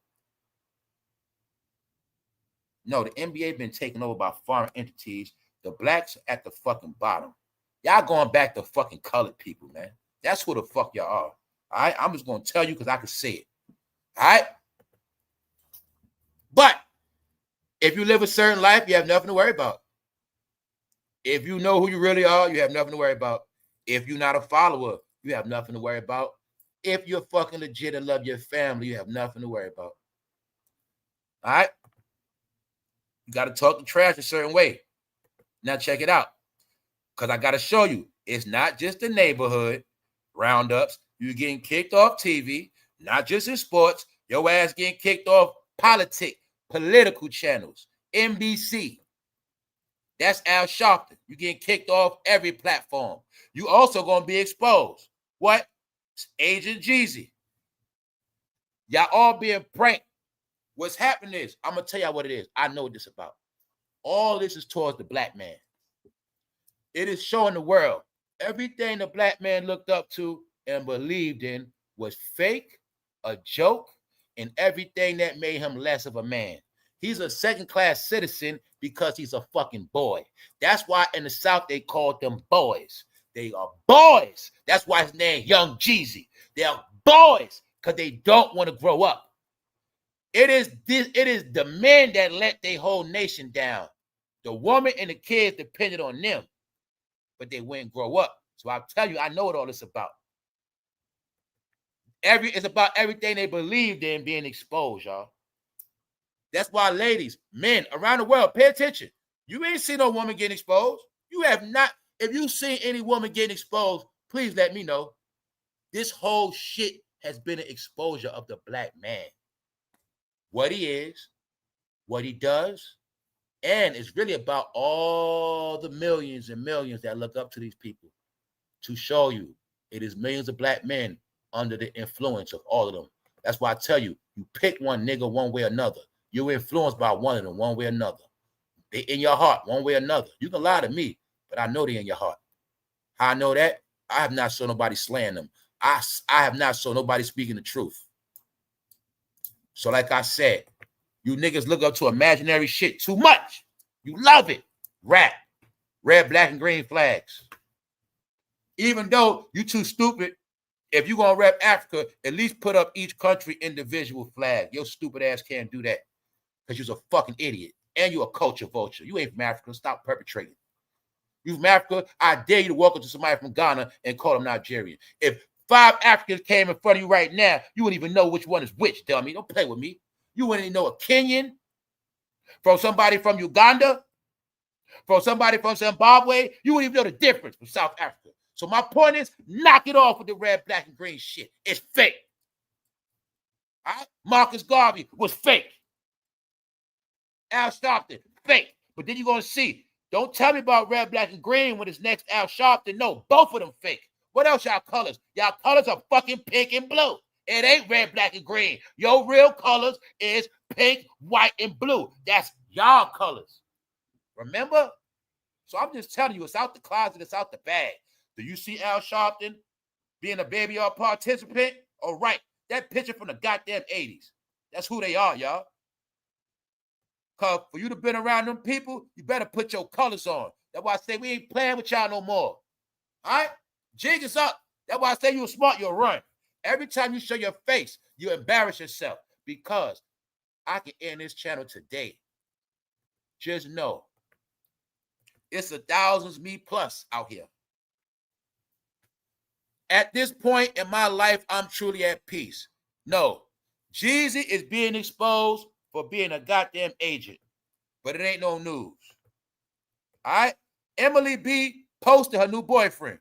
No, the NBA been taken over by foreign entities. The blacks are at the fucking bottom. Y'all going back to fucking colored people, man. That's who the fuck y'all are. All right? I'm just going to tell you because I can say it. All right? But if you live a certain life, you have nothing to worry about. If you know who you really are, you have nothing to worry about. If you're not a follower, you have nothing to worry about. If you're fucking legit and love your family, you have nothing to worry about. All right? You got to talk the trash a certain way. Now check it out. Because I got to show you, it's not just the neighborhood roundups. You're getting kicked off TV, not just in sports. Your ass getting kicked off political channels, NBC. That's Al Sharpton. You're getting kicked off every platform. You also going to be exposed. What? Agent JEEZY. Y'all all being pranked. What's happening is, I'm going to tell y'all what it is. I know what this is about. All this is towards the black man. It is showing the world everything the black man looked up to and believed in was fake, a joke, and everything that made him less of a man. He's a second-class citizen because he's a fucking boy. That's why in the South they called them boys. They are boys. That's why his name Young Jeezy. They are boys because they don't want to grow up. It is the men that let their whole nation down. The woman and the kids depended on them, but they wouldn't grow up. So I'll tell you, I know what all this about. It's about everything they believed in being exposed, y'all. That's why, ladies, men around the world, pay attention. You ain't seen no woman getting exposed. You have not. If you've seen any woman getting exposed, please let me know. This whole shit has been an exposure of the black man. What he is, what he does, And it's really about all the millions and millions that look up to these people to show you it is millions of black men under the influence of all of them. That's why I tell you, you pick one nigga one way or another. You're influenced by one of them one way or another. They in your heart one way or another. You can lie to me, but I know they in your heart. How I know that? I have not saw nobody slaying them. I have not saw nobody speaking the truth. So like I said, you niggas look up to imaginary shit too much. You love it. Rap. Red, black, and green flags. Even though you too stupid, if you gonna rap Africa, at least put up each country individual flag. Your stupid ass can't do that because you're a fucking idiot. And you're a culture vulture. You ain't from Africa. Stop perpetrating. You from Africa, I dare you to walk up to somebody from Ghana and call them Nigerian. If 5 Africans came in front of you right now, you wouldn't even know which one is which, dummy. Don't play with me. You wouldn't even know a Kenyan from somebody from Uganda, from somebody from Zimbabwe. You wouldn't even know the difference from South Africa. So my point is, knock it off with the red, black, and green shit. It's fake. All right? Marcus Garvey was fake. Al Sharpton, fake. But then you're going to see. Don't tell me about red, black, and green when it's next Al Sharpton. No, both of them fake. What else y'all colors? Y'all colors are fucking pink and blue. It ain't red, black, and green. Your real colors is pink, white, and blue. That's y'all colors. Remember? So I'm just telling you, it's out the closet, it's out the bag. Do you see Al Sharpton being a baby or participant? All right. That picture from the goddamn 80s. That's who they are, y'all. Because for you to been around them people, you better put your colors on. That's why I say we ain't playing with y'all no more. All right? Jig is up. That's why I say you're smart, you'll run. Every time you show your face, you embarrass yourself because I can end this channel today. Just know, it's a thousands, me plus out here. At this point in my life, I'm truly at peace. No, JEEZY is being exposed for being a goddamn agent, but it ain't no news. All right? Emily B posted her new boyfriend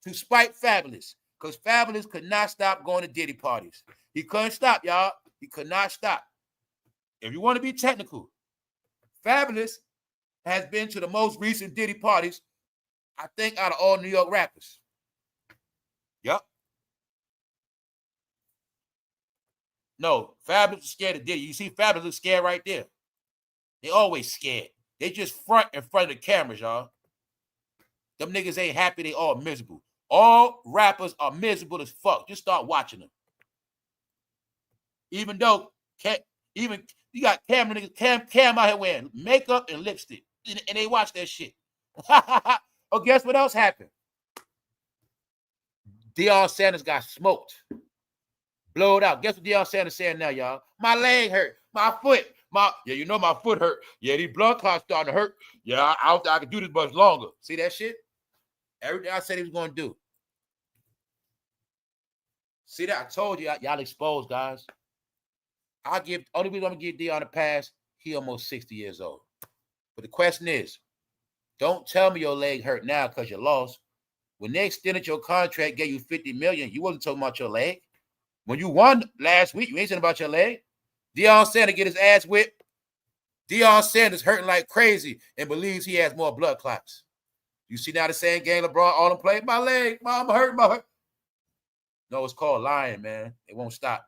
to spite Fabulous because Fabulous could not stop going to Diddy parties. He couldn't stop, y'all. He could not stop. If you want to be technical, Fabulous has been to the most recent Diddy parties, I think, out of all New York rappers. Yep. No, Fabulous is scared of Diddy. You see Fabulous is scared right there. They always scared. They just front in front of the cameras, y'all. Them niggas ain't happy. They all miserable. All rappers are miserable as fuck. Just start watching them. Even though, even you got camera niggas, Cam out here wearing makeup and lipstick. And they watch that shit. Oh, guess what else happened? Deionsanders got smoked. Blowed out. Guess what Deionsanders saying now, y'all? My leg hurt. My foot. Yeah, you know my foot hurt. Yeah, these blood clots starting to hurt. Yeah, I don't think I can do this much longer. See that shit? Everything I said he was going to do. See that? I told you, y'all exposed, guys. Only reason I'm going to give Deion a pass, he almost 60 years old. But the question is, don't tell me your leg hurt now because you lost. When they extended your contract, gave you $50 million, you wasn't talking about your leg. When you won last week, you ain't saying about your leg. Deionsanders get his ass whipped. Deionsanders hurting like crazy and believes he has more blood clots. You see now the same game LeBron all them play? My leg, mom hurt, my hurt. No, it's called lying, man. It won't stop.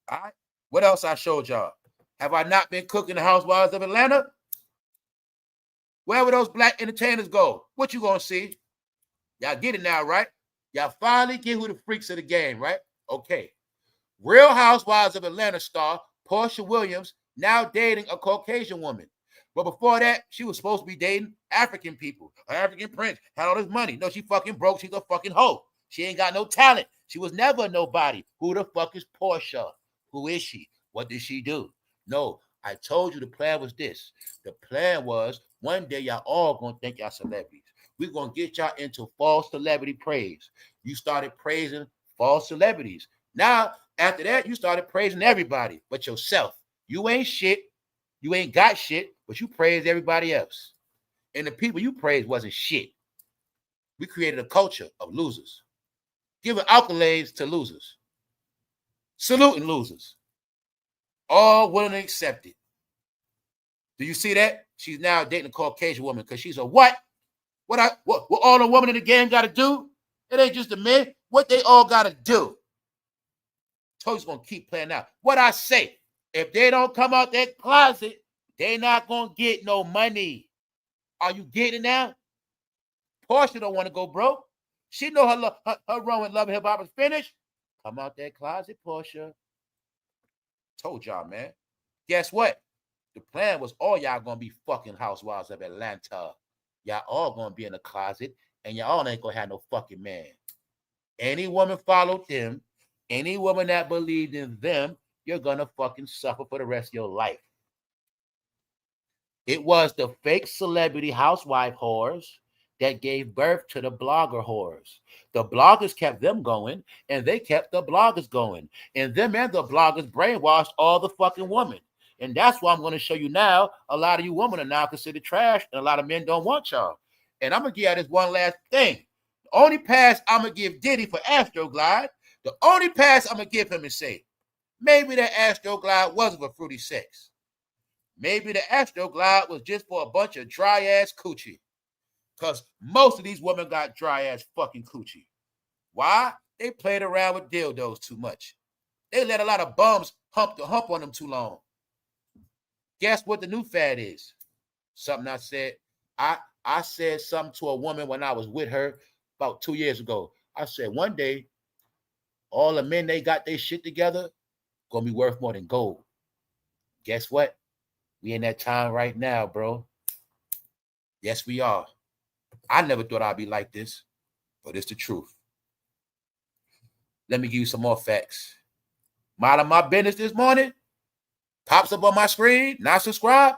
All right. What else I showed y'all? Have I not been cooking the Housewives of Atlanta? Where would those black entertainers go? What you gonna see? Y'all get it now, right? Y'all finally get who the freaks of the game, right? Okay. Real Housewives of Atlanta star Portia Williams now dating a Caucasian woman. But before that, she was supposed to be dating African people. An African prince, had all this money. No, she fucking broke. She's a fucking hoe. She ain't got no talent. She was never a nobody. Who the fuck is Portia? Who is she? What did she do? No, I told you the plan was this. The plan was one day y'all all gonna think y'all celebrities. We're gonna get y'all into false celebrity praise. You started praising false celebrities. Now, after that, you started praising everybody but yourself. You ain't shit. You ain't got shit, but you praised everybody else. And the people you praised wasn't shit. We created a culture of losers. Giving accolades to losers. Saluting losers. All willing to accept it. Do you see that? She's now dating a Caucasian woman because she's a what? What all the women in the game got to do? It ain't just the men. What they all got to do. Toby's going to keep playing out. What I say, if they don't come out that closet, they not going to get no money. Are you getting it now? Portia don't want to go broke. She know her run with Love and Hip Hop is finished. Come out that closet, Portia. Told y'all, man. Guess what? The plan was all y'all going to be fucking housewives of Atlanta. Y'all all going to be in the closet, and y'all all ain't going to have no fucking man. Any woman followed them, any woman that believed in them, you're going to fucking suffer for the rest of your life. It was the fake celebrity housewife whores that gave birth to the blogger whores. The bloggers kept them going, and they kept the bloggers going. And them and the bloggers brainwashed all the fucking women. And that's why I'm going to show you now, a lot of you women are now considered trash, and a lot of men don't want y'all. And I'm going to give you this one last thing. The only pass I'm going to give Diddy for Astroglide, the only pass I'm going to give him is say, maybe that Astroglide wasn't for fruity sex. Maybe the Astroglide was just for a bunch of dry-ass coochie. Because most of these women got dry-ass fucking coochie. Why? They played around with dildos too much. They let a lot of bums hump on them too long. Guess what the new fad is? Something I said. I said something to a woman when I was with her about 2 years ago. I said, one day, all the men they got their shit together gonna be worth more than gold. Guess what? We in that time right now, bro. Yes, we are. I never thought I'd be like this, but it's the truth. Let me give you some more facts. Minding my business this morning, pops up on my screen, not subscribe.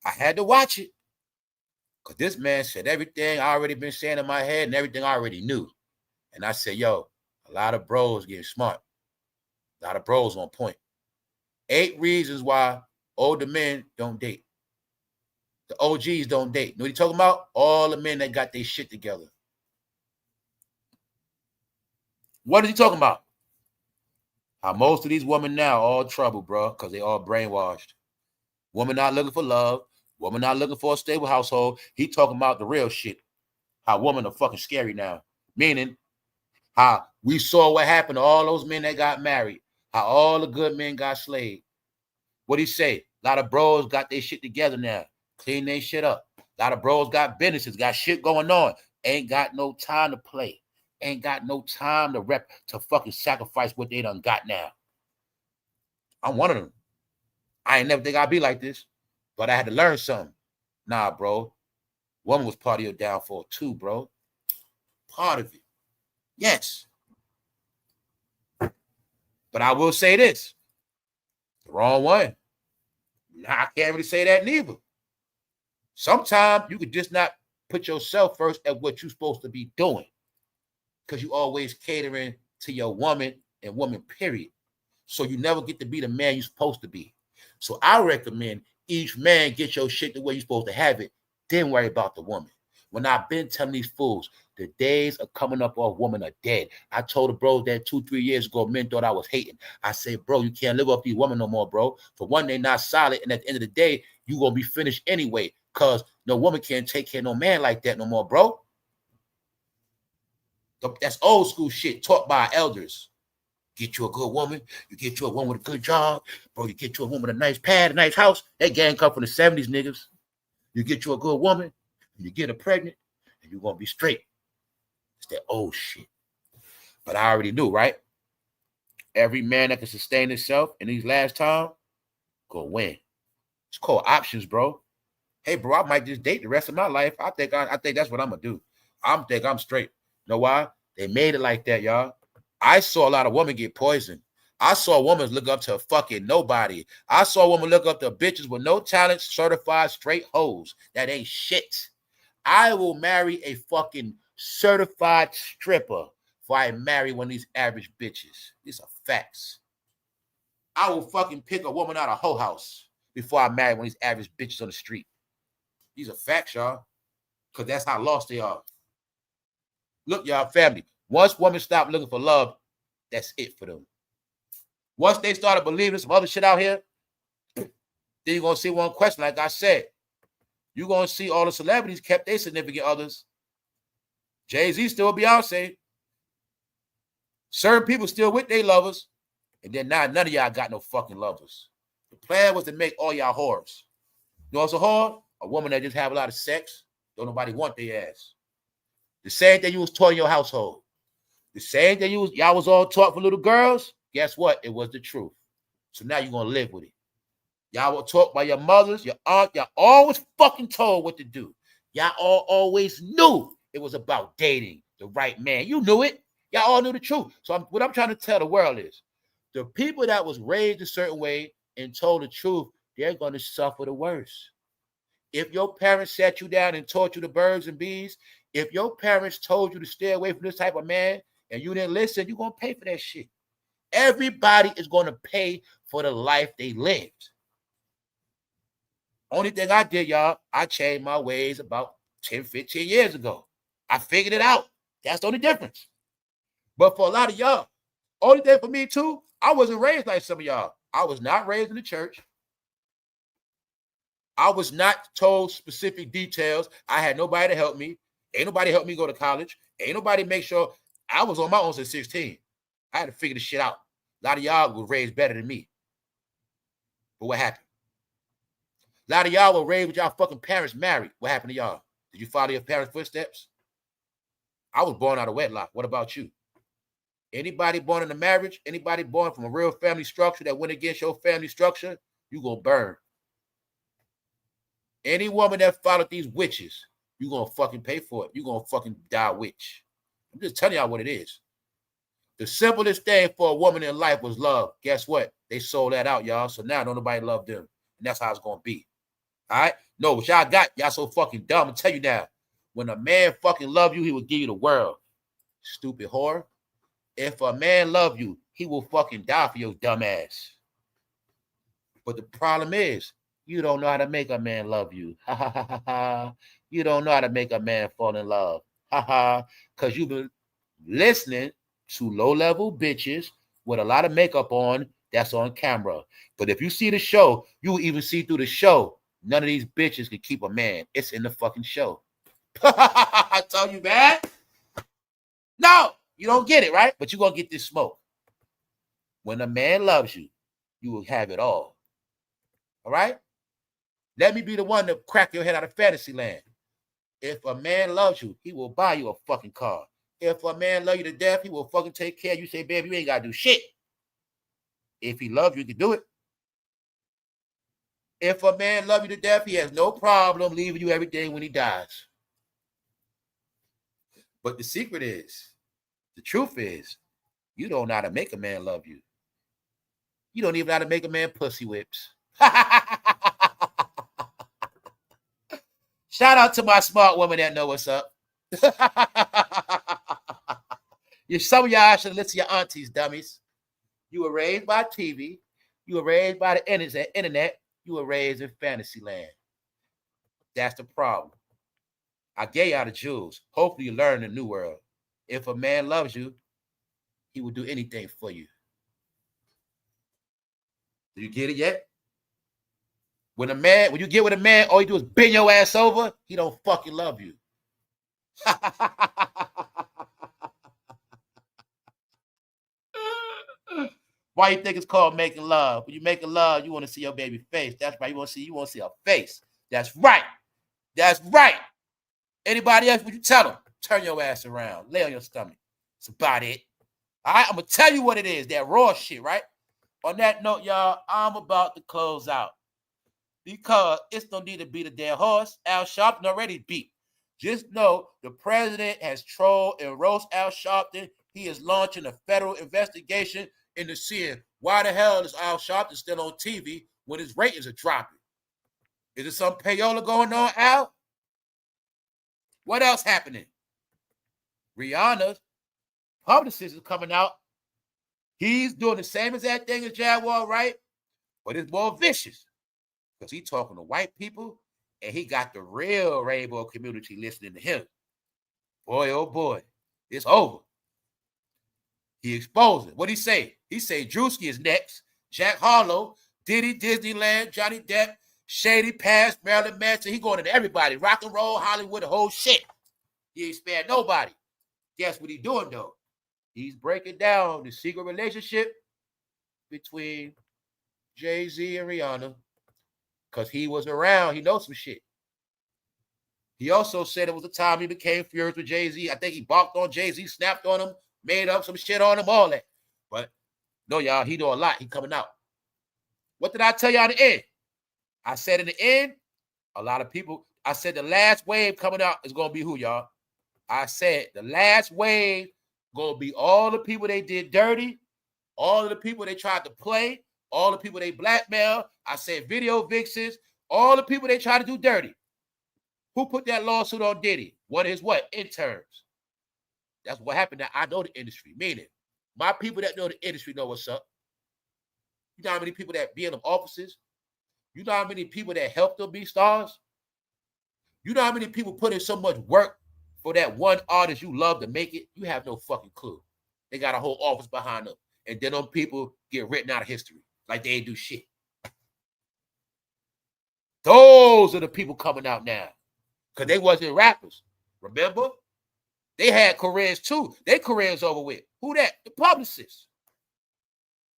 I had to watch it. Because this man said everything I already been saying in my head and everything I already knew. And I said, yo, a lot of bros getting smart. A lot of bros on point. 8 reasons why older men don't date. The OGs don't date. You know what he talking about? All the men that got their shit together. What is he talking about? How most of these women now all trouble, bro, because they all brainwashed. Woman not looking for love. Woman not looking for a stable household. He talking about the real shit. How women are fucking scary now. Meaning, how we saw what happened to all those men that got married. How all the good men got slayed. What he say? A lot of bros got their shit together now. Clean their shit up. A lot of bros got businesses, got shit going on. Ain't got no time to play. Ain't got no time to fucking sacrifice what they done got now. I'm one of them. I ain't never think I'd be like this, but I had to learn something. Nah, bro. Woman was part of your downfall too, bro. Part of it. Yes. But I will say this. The wrong one. Nah, I can't really say that neither. Sometimes you could just not put yourself first at what you're supposed to be doing. Because you always catering to your woman and woman, period. So you never get to be the man you're supposed to be. So I recommend each man get your shit the way you're supposed to have it. Then worry about the woman. When I've been telling these fools, the days of coming up off women are dead. I told the bros that 2-3 years ago, men thought I was hating. I said, bro, you can't live up these women no more, bro. For one, they not solid. And at the end of the day, you going to be finished anyway. Because no woman can't take care of no man like that no more, bro. That's old school shit taught by our elders. Get you a good woman. You get you a woman with a good job. Bro, you get you a woman with a nice pad, a nice house. That gang come from the 70s, niggas. You get you a good woman, and you get her pregnant, and you're going to be straight. It's that old shit. But I already knew, right? Every man that can sustain himself in these last time, gonna win. It's called options, bro. Hey, bro, I might just date the rest of my life. I think that's what I'm going to do. I'm straight. You know why? They made it like that, y'all. I saw a lot of women get poisoned. I saw women look up to fucking nobody. I saw women look up to bitches with no talent, certified straight hoes. That ain't shit. I will marry a fucking certified stripper before I marry one of these average bitches. These are facts. I will fucking pick a woman out of hoe house before I marry one of these average bitches on the street. These are facts, y'all. Because that's how lost they are. Look, y'all, family. Once women stop looking for love, that's it for them. Once they started believing some other shit out here, Then you're going to see one question, like I said. You're going to see all the celebrities kept their significant others. Jay-Z still Beyonce. Certain people still with their lovers. And then now none of y'all got no fucking lovers. The plan was to make all y'all whores. You know what's a whore? A woman that just have a lot of sex. Don't nobody want their ass. The same thing you was taught in your household. The same thing y'all was all taught for little girls. Guess what? It was the truth. So now you're going to live with it. Y'all were taught by your mothers, your aunt. Y'all always fucking told what to do. Y'all all always knew it was about dating the right man. You knew it. Y'all all knew the truth. So what I'm trying to tell the world is the people that was raised a certain way and told the truth, they're going to suffer the worst. If your parents sat you down and taught you the birds and bees, if your parents told you to stay away from this type of man and you didn't listen, you're going to pay for that shit. Everybody is going to pay for the life they lived. Only thing I did, y'all, I changed my ways about 10, 15 years ago. I figured it out. That's the only difference. But for a lot of y'all, only thing for me too, I wasn't raised like some of y'all. I was not raised in the church. I was not told specific details. I had nobody to help me. Ain't nobody help me go to college. Ain't nobody make sure. I was on my own since 16. I had to figure this shit out. A lot of y'all were raised better than me. But what happened? A lot of y'all were raised with y'all fucking parents married. What happened to y'all? Did you follow your parents' footsteps? I was born out of wedlock. What about you? Anybody born in a marriage, anybody born from a real family structure that went against your family structure, you gonna burn. Any woman that followed these witches, you gonna fucking pay for it. You gonna fucking die witch. I'm just telling y'all what it is. The simplest thing for a woman in life was love. Guess what? They sold that out, y'all. So now don't nobody love them. And that's how it's gonna be. All right? No, what y'all got, y'all so fucking dumb. I'm tell you now, when a man fucking love you, he will give you the world. Stupid whore. If a man love you, he will fucking die for your dumb ass. But the problem is, you don't know how to make a man love you. Ha ha ha ha ha. You don't know how to make a man fall in love. Ha ha. Because you've been listening to low-level bitches with a lot of makeup on that's on camera. But if you see the show, you will even see through the show. None of these bitches can keep a man. It's in the fucking show. I told you, man. No, you don't get it, right? But you're going to get this smoke. When a man loves you, you will have it all. All right? Let me be the one to crack your head out of fantasy land. If a man loves you, he will buy you a fucking car. If a man love you to death, he will fucking take care of you. Say, baby, you ain't got to do shit. If he loves you, he can do it. If a man love you to death, he has no problem leaving you every day when he dies. But the secret is, the truth is, you don't know how to make a man love you. You don't even know how to make a man pussy whips. Shout out to my smart women that know what's up. Some of y'all should listen to your aunties, dummies. You were raised by TV. You were raised by the internet. You were raised in fantasy land. That's the problem. I gave y'all the jewels. Hopefully you learn the new world. If a man loves you, he will do anything for you. Do you get it yet? When you get with a man, all you do is bend your ass over, he don't fucking love you. Why you think it's called making love? When you making love, you want to see your baby face. That's right. You want to see her face. That's right. That's right. Anybody else, would you tell them? Turn your ass around. Lay on your stomach. That's about it. All right, I'm going to tell you what it is. That raw shit, right? On that note, y'all, I'm about to close out. Because it's no need to beat a dead horse. Al Sharpton already beat. Just know the president has trolled and roast Al Sharpton. He is launching a federal investigation into seeing why the hell is Al Sharpton still on TV when his ratings are dropping. Is there some payola going on, Al? What else happening? Rihanna's Publicist is coming out. He's doing the same exact thing as Jaguar, right? But it's more vicious. Because he's talking to white people, and he got the real rainbow community listening to him. Boy, oh boy, it's over. He exposed it. What'd he say? He said druski is next. Jack Harlow, Diddy, Disneyland, Johnny Depp, Shady Past, Marilyn Manson. He going into everybody. Rock and roll, Hollywood, the whole shit. He ain't spared nobody. Guess what he doing, though? He's breaking down the secret relationship between Jay-Z and Rihanna because he was around. He knows some shit. He also said it was the time he became furious with Jay-Z. I think he balked on Jay-Z, snapped on him, made up some shit on him, all that. But no, y'all, he do a lot. He coming out. What did I tell y'all in the end? I said in the end, a lot of people, I said the last wave coming out is going to be who, y'all? I said the last wave going to be all the people they did dirty, all of the people they tried to play, all the people they blackmail. I said video vixens, all the people they tried to do dirty. Who put that lawsuit on Diddy? One of his what? Interns. That's what happened. Now I know the industry. Meaning, my people that know the industry know what's up. You know how many people that be in them offices? You know how many people that help them be stars? You know how many people put in so much work for that one artist you love to make it? You have no fucking clue. They got a whole office behind them. And then them people get written out of history like they ain't do shit. Those are the people coming out now. Because they wasn't rappers. Remember? They had careers too. Their careers over with. Who that? The publicists.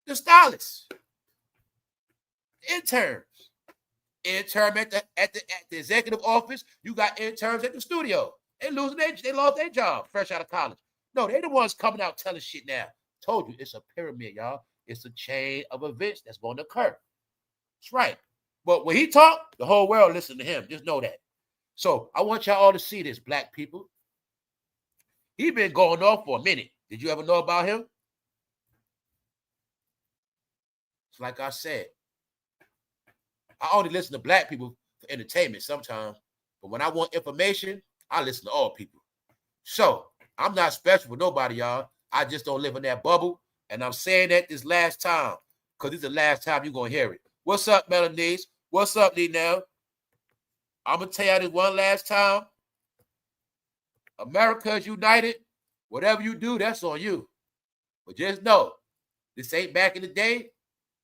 The stylists. Interns. Intern at the executive office. You got interns at the studio. They lost their job fresh out of college. No, they the ones coming out telling shit now. Told you, it's a pyramid, y'all. It's a chain of events that's going to occur. That's right. But when he talk, the whole world listen to him. Just know that. So I want y'all all to see this, black people. He been going off for a minute. Did you ever know about him? It's like I said. I only listen to black people for entertainment sometimes. But when I want information, I listen to all people. So I'm not special for nobody, y'all. I just don't live in that bubble. And I'm saying that this last time, because this is the last time you're going to hear it. What's up, Melanies? What's up, Diddy? I'm going to tell you this one last time. America is united. Whatever you do, that's on you. But just know, this ain't back in the day,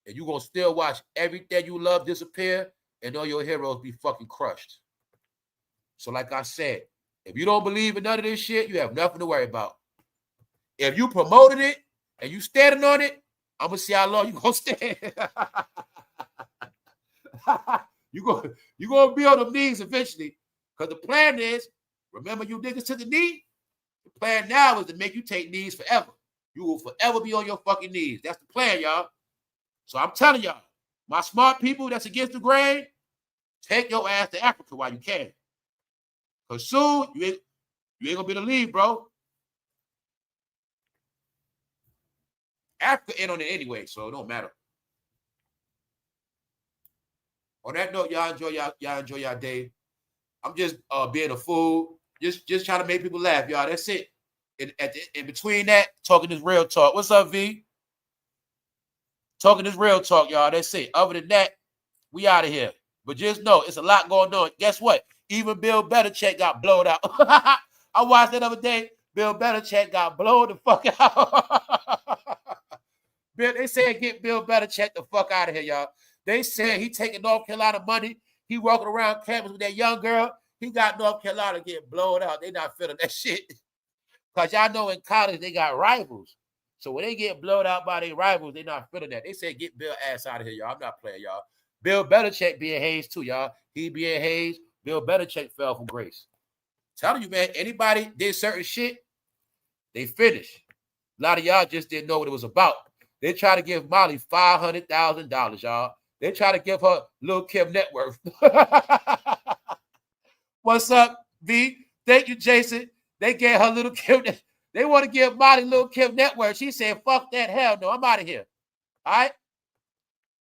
and you're going to still watch everything you love disappear, and all your heroes be fucking crushed. So like I said, if you don't believe in none of this shit, you have nothing to worry about. If you promoted it, and you standing on it, I'm going to see how long you going to stand. You're going to be on them knees eventually. Because the plan is, remember you niggas took the knee? The plan now is to make you take knees forever. You will forever be on your fucking knees. That's the plan, y'all. So I'm telling y'all, my smart people that's against the grain, take your ass to Africa while you can. Because soon, you ain't going to be the lead, bro. Africa ain't on it anyway, so it don't matter. On that note, y'all enjoy y'all day. I'm just being a fool. Just trying to make people laugh, y'all. That's it. In between that, talking this real talk. What's up, V? Talking this real talk, y'all. That's it. Other than that, we out of here. But just know, it's a lot going on. Guess what? Even Bill Belichick got blowed out. I watched that other day. Bill Belichick got blown the fuck out. They said get Bill Belichick the fuck out of here, y'all. They said he taking North Carolina money. He walking around campus with that young girl. He got North Carolina getting blown out. They not feeling that shit. Because y'all know in college they got rivals. So when they get blown out by their rivals, they not feeling that. They said get Bill ass out of here, y'all. I'm not playing, y'all. Bill Belichick being Hayes too, y'all. He being Hayes. Bill Belichick fell from grace. Telling you, man, anybody did certain shit, they finished. A lot of y'all just didn't know what it was about. They try to give Molly $500,000, y'all. They try to give her Lil Kim net worth. What's up, V? Thank you, Jason. They gave her Lil Kim. They want to give Molly Lil Kim net worth. She said, fuck that. Hell no, I'm out of here. All right?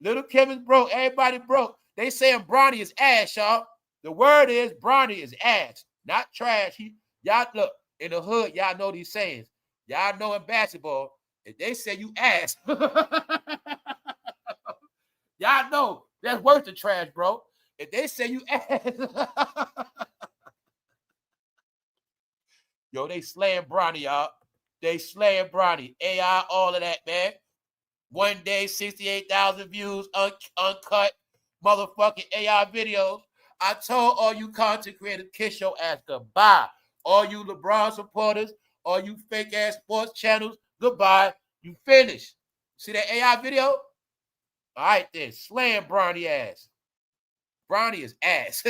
Lil Kim is broke. Everybody broke. They saying BRONNY is ass, y'all. The word is BRONNY is ass, not trash. Y'all look, in the hood, y'all know these sayings. Y'all know in basketball, if they say you ass, y'all know that's worse than trash, bro. If they say you ass, yo, they slaying BRONNY, y'all. They slaying BRONNY. AI, all of that, man. 1 day, 68,000 views, uncut motherfucking AI videos. I told all you content creators, kiss your ass goodbye. All you LeBron supporters, all you fake ass sports channels, goodbye. You finished. See that AI video? All right then, slam Bronny ass. Bronny is ass.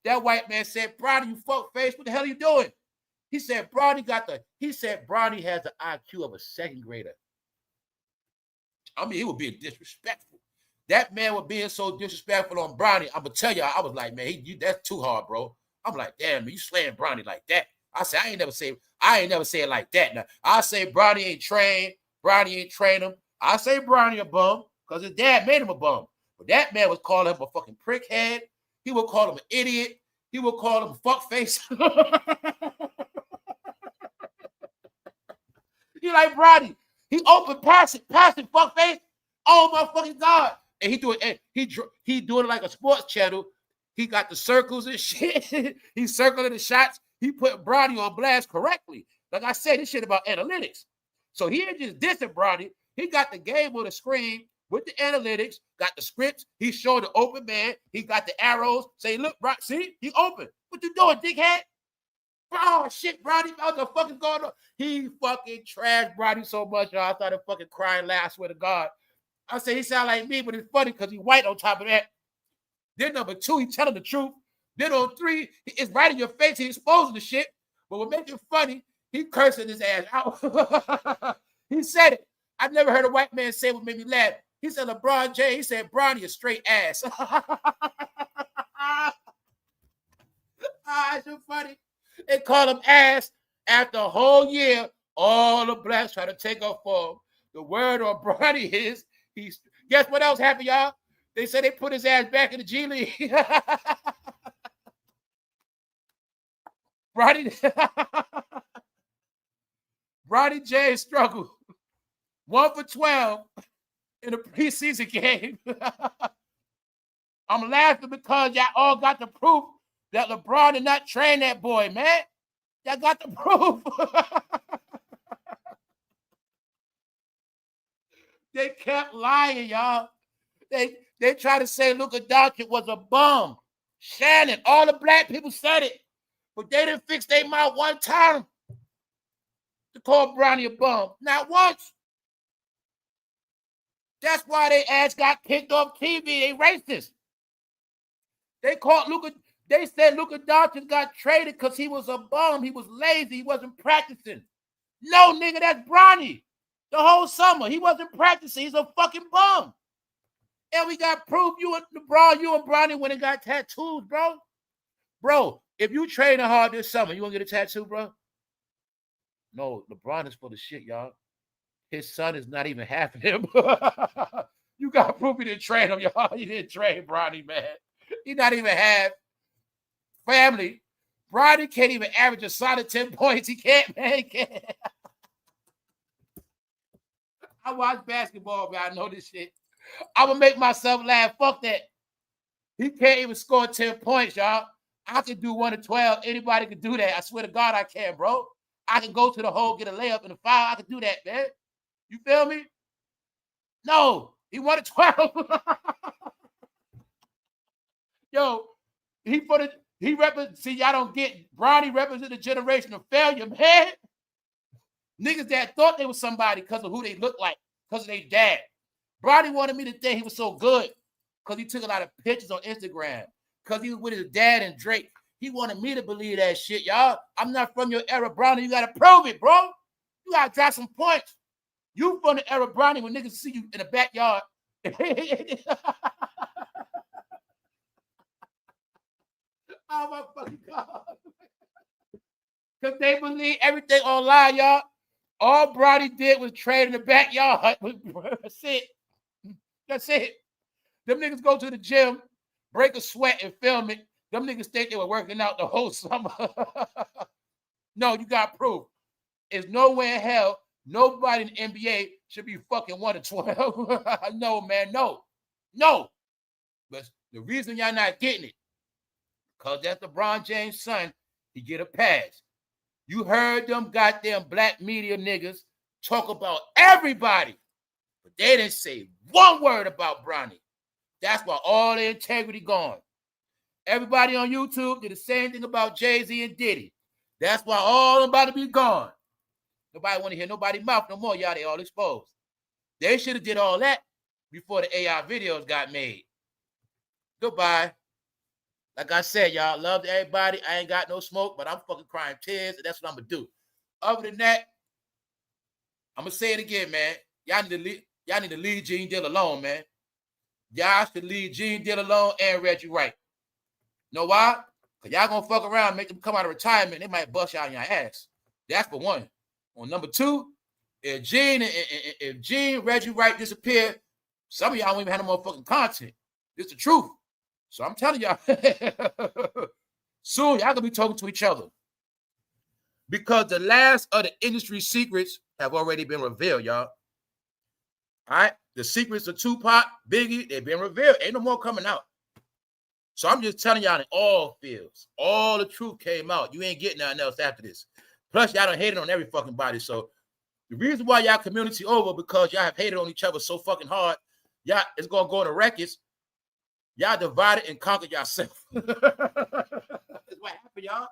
That white man said, Bronny, you fuck face, what the hell are you doing? He said, Bronny has the IQ of a second grader. I mean, he was being disrespectful. That man was being so disrespectful on Bronny. I'm gonna tell y'all, I was like, man, that's too hard, bro. I'm like, damn, man, you slaying Bronny like that. I said, I ain't never say it like that. Now, I say Bronny ain't trained. Bronny ain't trained him. I say Bronny a bum because his dad made him a bum. But that man was calling him a fucking prickhead. He would call him an idiot. He would call him a fuckface. He like Bronny. He open passive fuckface. Oh my fucking God. And he doing it like a sports channel. He got the circles and shit. He's circling the shots. He put Bronny on blast correctly. Like I said, this shit about analytics. So he ain't just dissing Bronny. He got the game on the screen with the analytics, got the scripts. He showed the open man. He got the arrows. Say, look, bro, see, he open. What you doing, dickhead? Oh, shit, Bronny, what the fuck is going on? He fucking trashed Bronny so much, I started fucking crying loud, I swear to God. I say he sound like me, but it's funny because he's white on top of that. Then number 2, he telling the truth. Then on 3, it's right in your face. He exposing the shit. But what makes it funny, he cursing his ass out. He said it. I've never heard a white man say what made me laugh. He said LeBron James. He said Bronny is straight ass. It's so funny. They call him ass after a whole year. All the blacks try to take off for him. The word on Bronny is he's. Guess what else happened, y'all? They said they put his ass back in the G League. Bronny James struggled 1 for 12 in a preseason game. I'm laughing because y'all all got the proof that LeBron did not train that boy, man. Y'all got the proof. They kept lying, y'all. They try to say Luka Doncic was a bum. Shannon, all the black people said it, but they didn't fix their mouth one time to call Bronny a bum. Not once. That's why they ass got kicked off TV. They racist. They called Luka. They said Luka Doncic got traded because he was a bum. He was lazy. He wasn't practicing. No, nigga, that's Bronny. The whole summer, he wasn't practicing. He's a fucking bum. And we got proof you and Bronny went and got tattoos, bro. Bro, if you training hard this summer, you want to get a tattoo, bro? No, LeBron is full of shit, y'all. His son is not even half of him. You got proof he didn't train him, y'all. He didn't train Bronny, man. He not even half. Family. Bronny can't even average a solid 10 points. He can't, man. He can't. I watch basketball, man. I know this shit. I'm going to make myself laugh. Fuck that. He can't even score 10 points, y'all. I can do 1 to 12. Anybody can do that. I swear to God I can, bro. I can go to the hole, get a layup and a foul. I can do that, man. You feel me? No. He 1 to 12. Yo, see, y'all don't get, Bronny represents a generation of failure, man. Niggas that thought they was somebody because of who they look like, because of their dad. Bronny wanted me to think he was so good because he took a lot of pictures on Instagram, because he was with his dad and Drake. He wanted me to believe that shit, y'all. I'm not from your era, Bronny. You got to prove it, bro. You got to drop some points. You from the era, Bronny, when niggas see you in the backyard. Oh, my fucking God. Because they believe everything online, y'all. All Bronny did was trade in the backyard. That's it. That's it. Them niggas go to the gym, break a sweat, and film it. Them niggas think they were working out the whole summer. No, you got proof. There's nowhere in hell nobody in the NBA should be fucking 1 to 12. No, man, no. No. But the reason y'all not getting it, because that's LeBron James' son, he get a pass. You heard them goddamn black media niggas talk about everybody But they didn't say one word about Bronny. That's why all the integrity gone. Everybody on YouTube did the same thing about Jay-Z and Diddy. That's why all about to be gone. Nobody want to hear nobody's mouth no more. Y'all, they all exposed. They should have did all that before the AI videos got made. Goodbye. Like I said, y'all, love to everybody. I ain't got no smoke, but I'm fucking crying tears, and that's what I'm going to do. Other than that, I'm going to say it again, man. Y'all need to leave Gene Deal alone, man. Y'all should leave Gene Deal alone and Reggie Wright. Know why? Because y'all going to fuck around, make them come out of retirement, they might bust y'all in your ass. That's for one. On number two, if Gene, Reggie Wright disappeared, some of y'all won't even have no motherfucking content. It's the truth. So I'm telling y'all, soon y'all gonna be talking to each other. Because the last of the industry secrets have already been revealed, y'all. All right? The secrets of Tupac, Biggie, they've been revealed. Ain't no more coming out. So I'm just telling y'all in all fields, all the truth came out. You ain't getting nothing else after this. Plus, y'all done hated on every fucking body. So the reason why y'all community over, because y'all have hated on each other so fucking hard, y'all, it's gonna go in the records. Y'all divided and conquered yourself. That's what happened, y'all.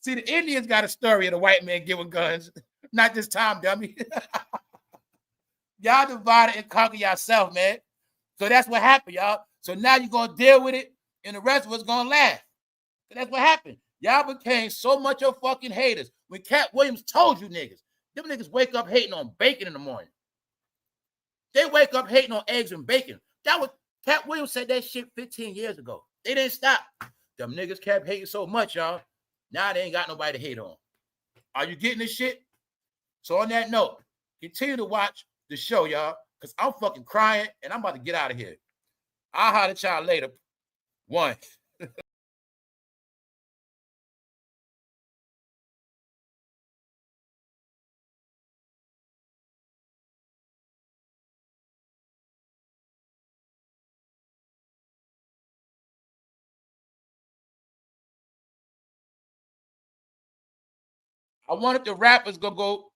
See, the Indians got a story of the white man giving guns. Not this time, dummy. Y'all divided and conquered yourself, man. So that's what happened, y'all. So now you're going to deal with it, and the rest of us going to laugh. So that's what happened. Y'all became so much of fucking haters. When Cat Williams told you niggas, them niggas wake up hating on bacon in the morning. They wake up hating on eggs and bacon. That was Cat Williams said that shit 15 years ago. They didn't stop. Them niggas kept hating so much, y'all. Now they ain't got nobody to hate on. Are you getting this shit? So on that note, continue to watch the show, y'all, because I'm fucking crying and I'm about to get out of here. I'll holler at y'all later. One. I wanted the rappers go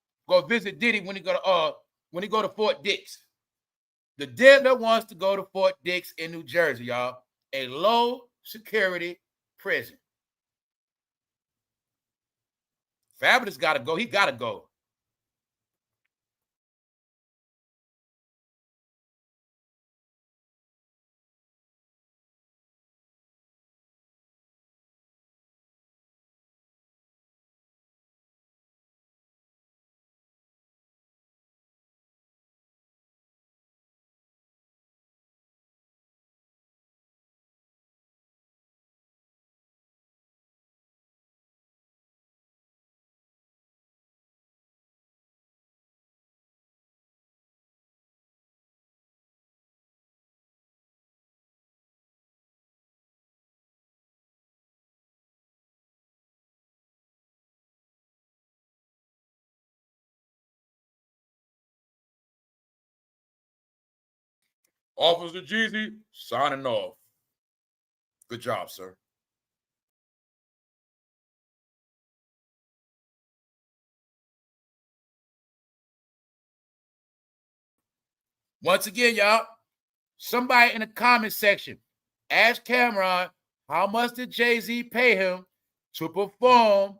visit Diddy when he go to Fort Dix. The diddler wants to go to Fort Dix in New Jersey, y'all. A low security prison. Fabulous got to go. He got to go. Officer JEEZY signing off. Good job, sir. Once again, y'all, somebody in the comment section ask Cameron how much did Jay-Z pay him to perform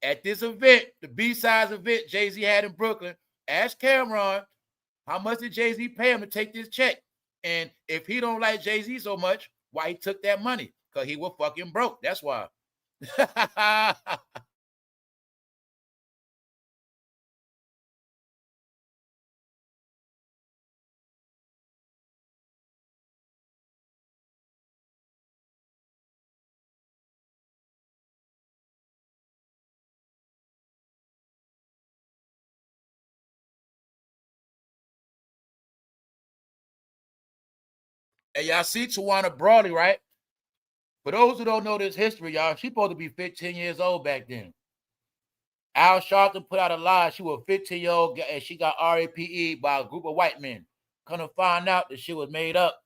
at this event, the B-Sides event Jay-Z had in Brooklyn. Ask Cameron how much did Jay-Z pay him to take this check? And if he don't like Jay-Z so much, why he took that money? Because he was fucking broke. That's why. And y'all see Tawana Brawley, right? For those who don't know this history, y'all, she's supposed to be 15 years old back then. Al Sharpton put out a lie. She was a 15-year-old and she got RAPE by a group of white men. Couldn't find out that she was made up.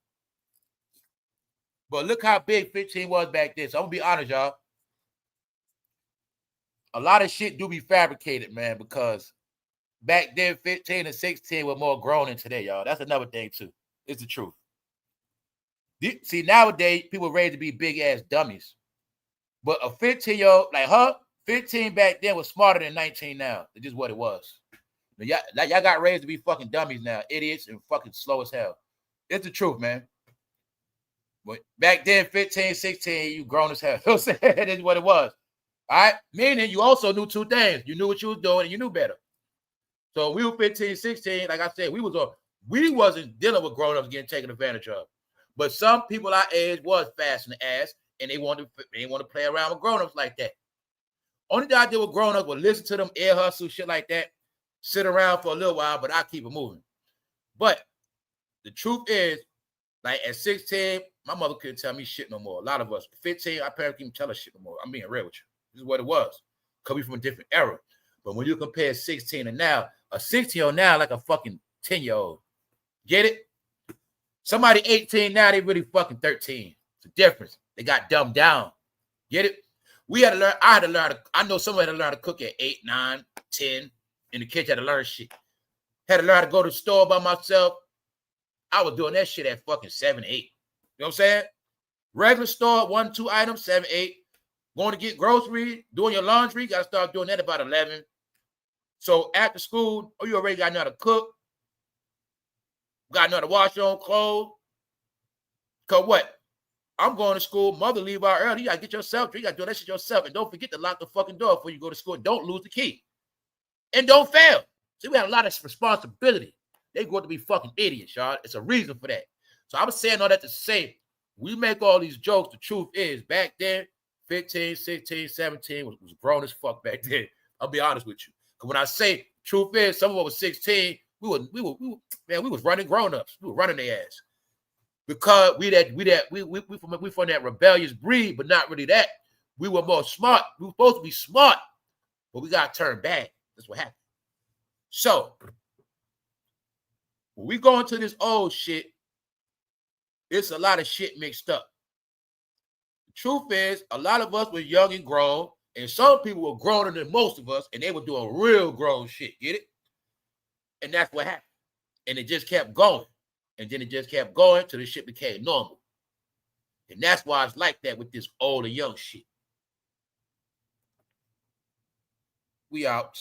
But look how big 15 was back then. So I'm going to be honest, y'all. A lot of shit do be fabricated, man, because back then 15 and 16 were more grown than today, y'all. That's another thing too. It's the truth. See, nowadays people raised to be big ass dummies, but a 15-year-old like her, 15 back then was smarter than 19 now. It's just what it was. Y'all got raised to be fucking dummies now, idiots and fucking slow as hell. It's the truth, man. But back then, 15, 16, you grown as hell. You know what I'm saying? That's what it was. All right? Meaning you also knew two things. You knew what you was doing and you knew better. So we were 15, 16, like I said, we wasn't dealing with grown-ups getting taken advantage of. But some people our age was fast in the ass and they want to play around with grown-ups like that. Only thing I did with grown-ups was listen to them ear hustle, shit like that, sit around for a little while, but I keep it moving. But the truth is, like at 16, my mother couldn't tell me shit no more. A lot of us, 15, our parents couldn't tell us shit no more. I'm being real with you. This is what it was. Coming from a different era. But when you compare 16 and now, a 16-year-old now like a fucking 10-year-old. Get it? Somebody 18 now, they really fucking 13. It's a difference. They got dumbed down. Get it? We had to learn. I had to learn. I know somebody had to learn to cook at 8, 9, 10. In the kitchen, had to learn shit. Had to learn how to go to the store by myself. I was doing that shit at fucking 7, 8. You know what I'm saying? Regular store, 1, 2 items, 7, 8. Going to get groceries, doing your laundry, got to start doing that about 11. So after school, you already got to know how to cook. Got to know how to wash your own clothes. Because what? I'm going to school. Mother leave out early. You got to get yourself. You got to do that shit yourself. And don't forget to lock the fucking door before you go to school. Don't lose the key. And don't fail. See, we had a lot of responsibility. They going to be fucking idiots, y'all. It's a reason for that. So I was saying all that to say, we make all these jokes. The truth is, back then, 15, 16, 17 was grown as fuck back then. I'll be honest with you. Because when I say truth is, some of us was 16, we was running grown-ups. We were running their ass. Because we from that rebellious breed, but not really that. We were more smart. We were supposed to be smart, but we got turned bad. That's what happened. So, when we go into this old shit, it's a lot of shit mixed up. The truth is, a lot of us were young and grown, and some people were growner than most of us, and they were doing real grown shit. Get it? And that's what happened. And it just kept going. And then it just kept going till this shit became normal. And that's why it's like that with this old and young shit. We out.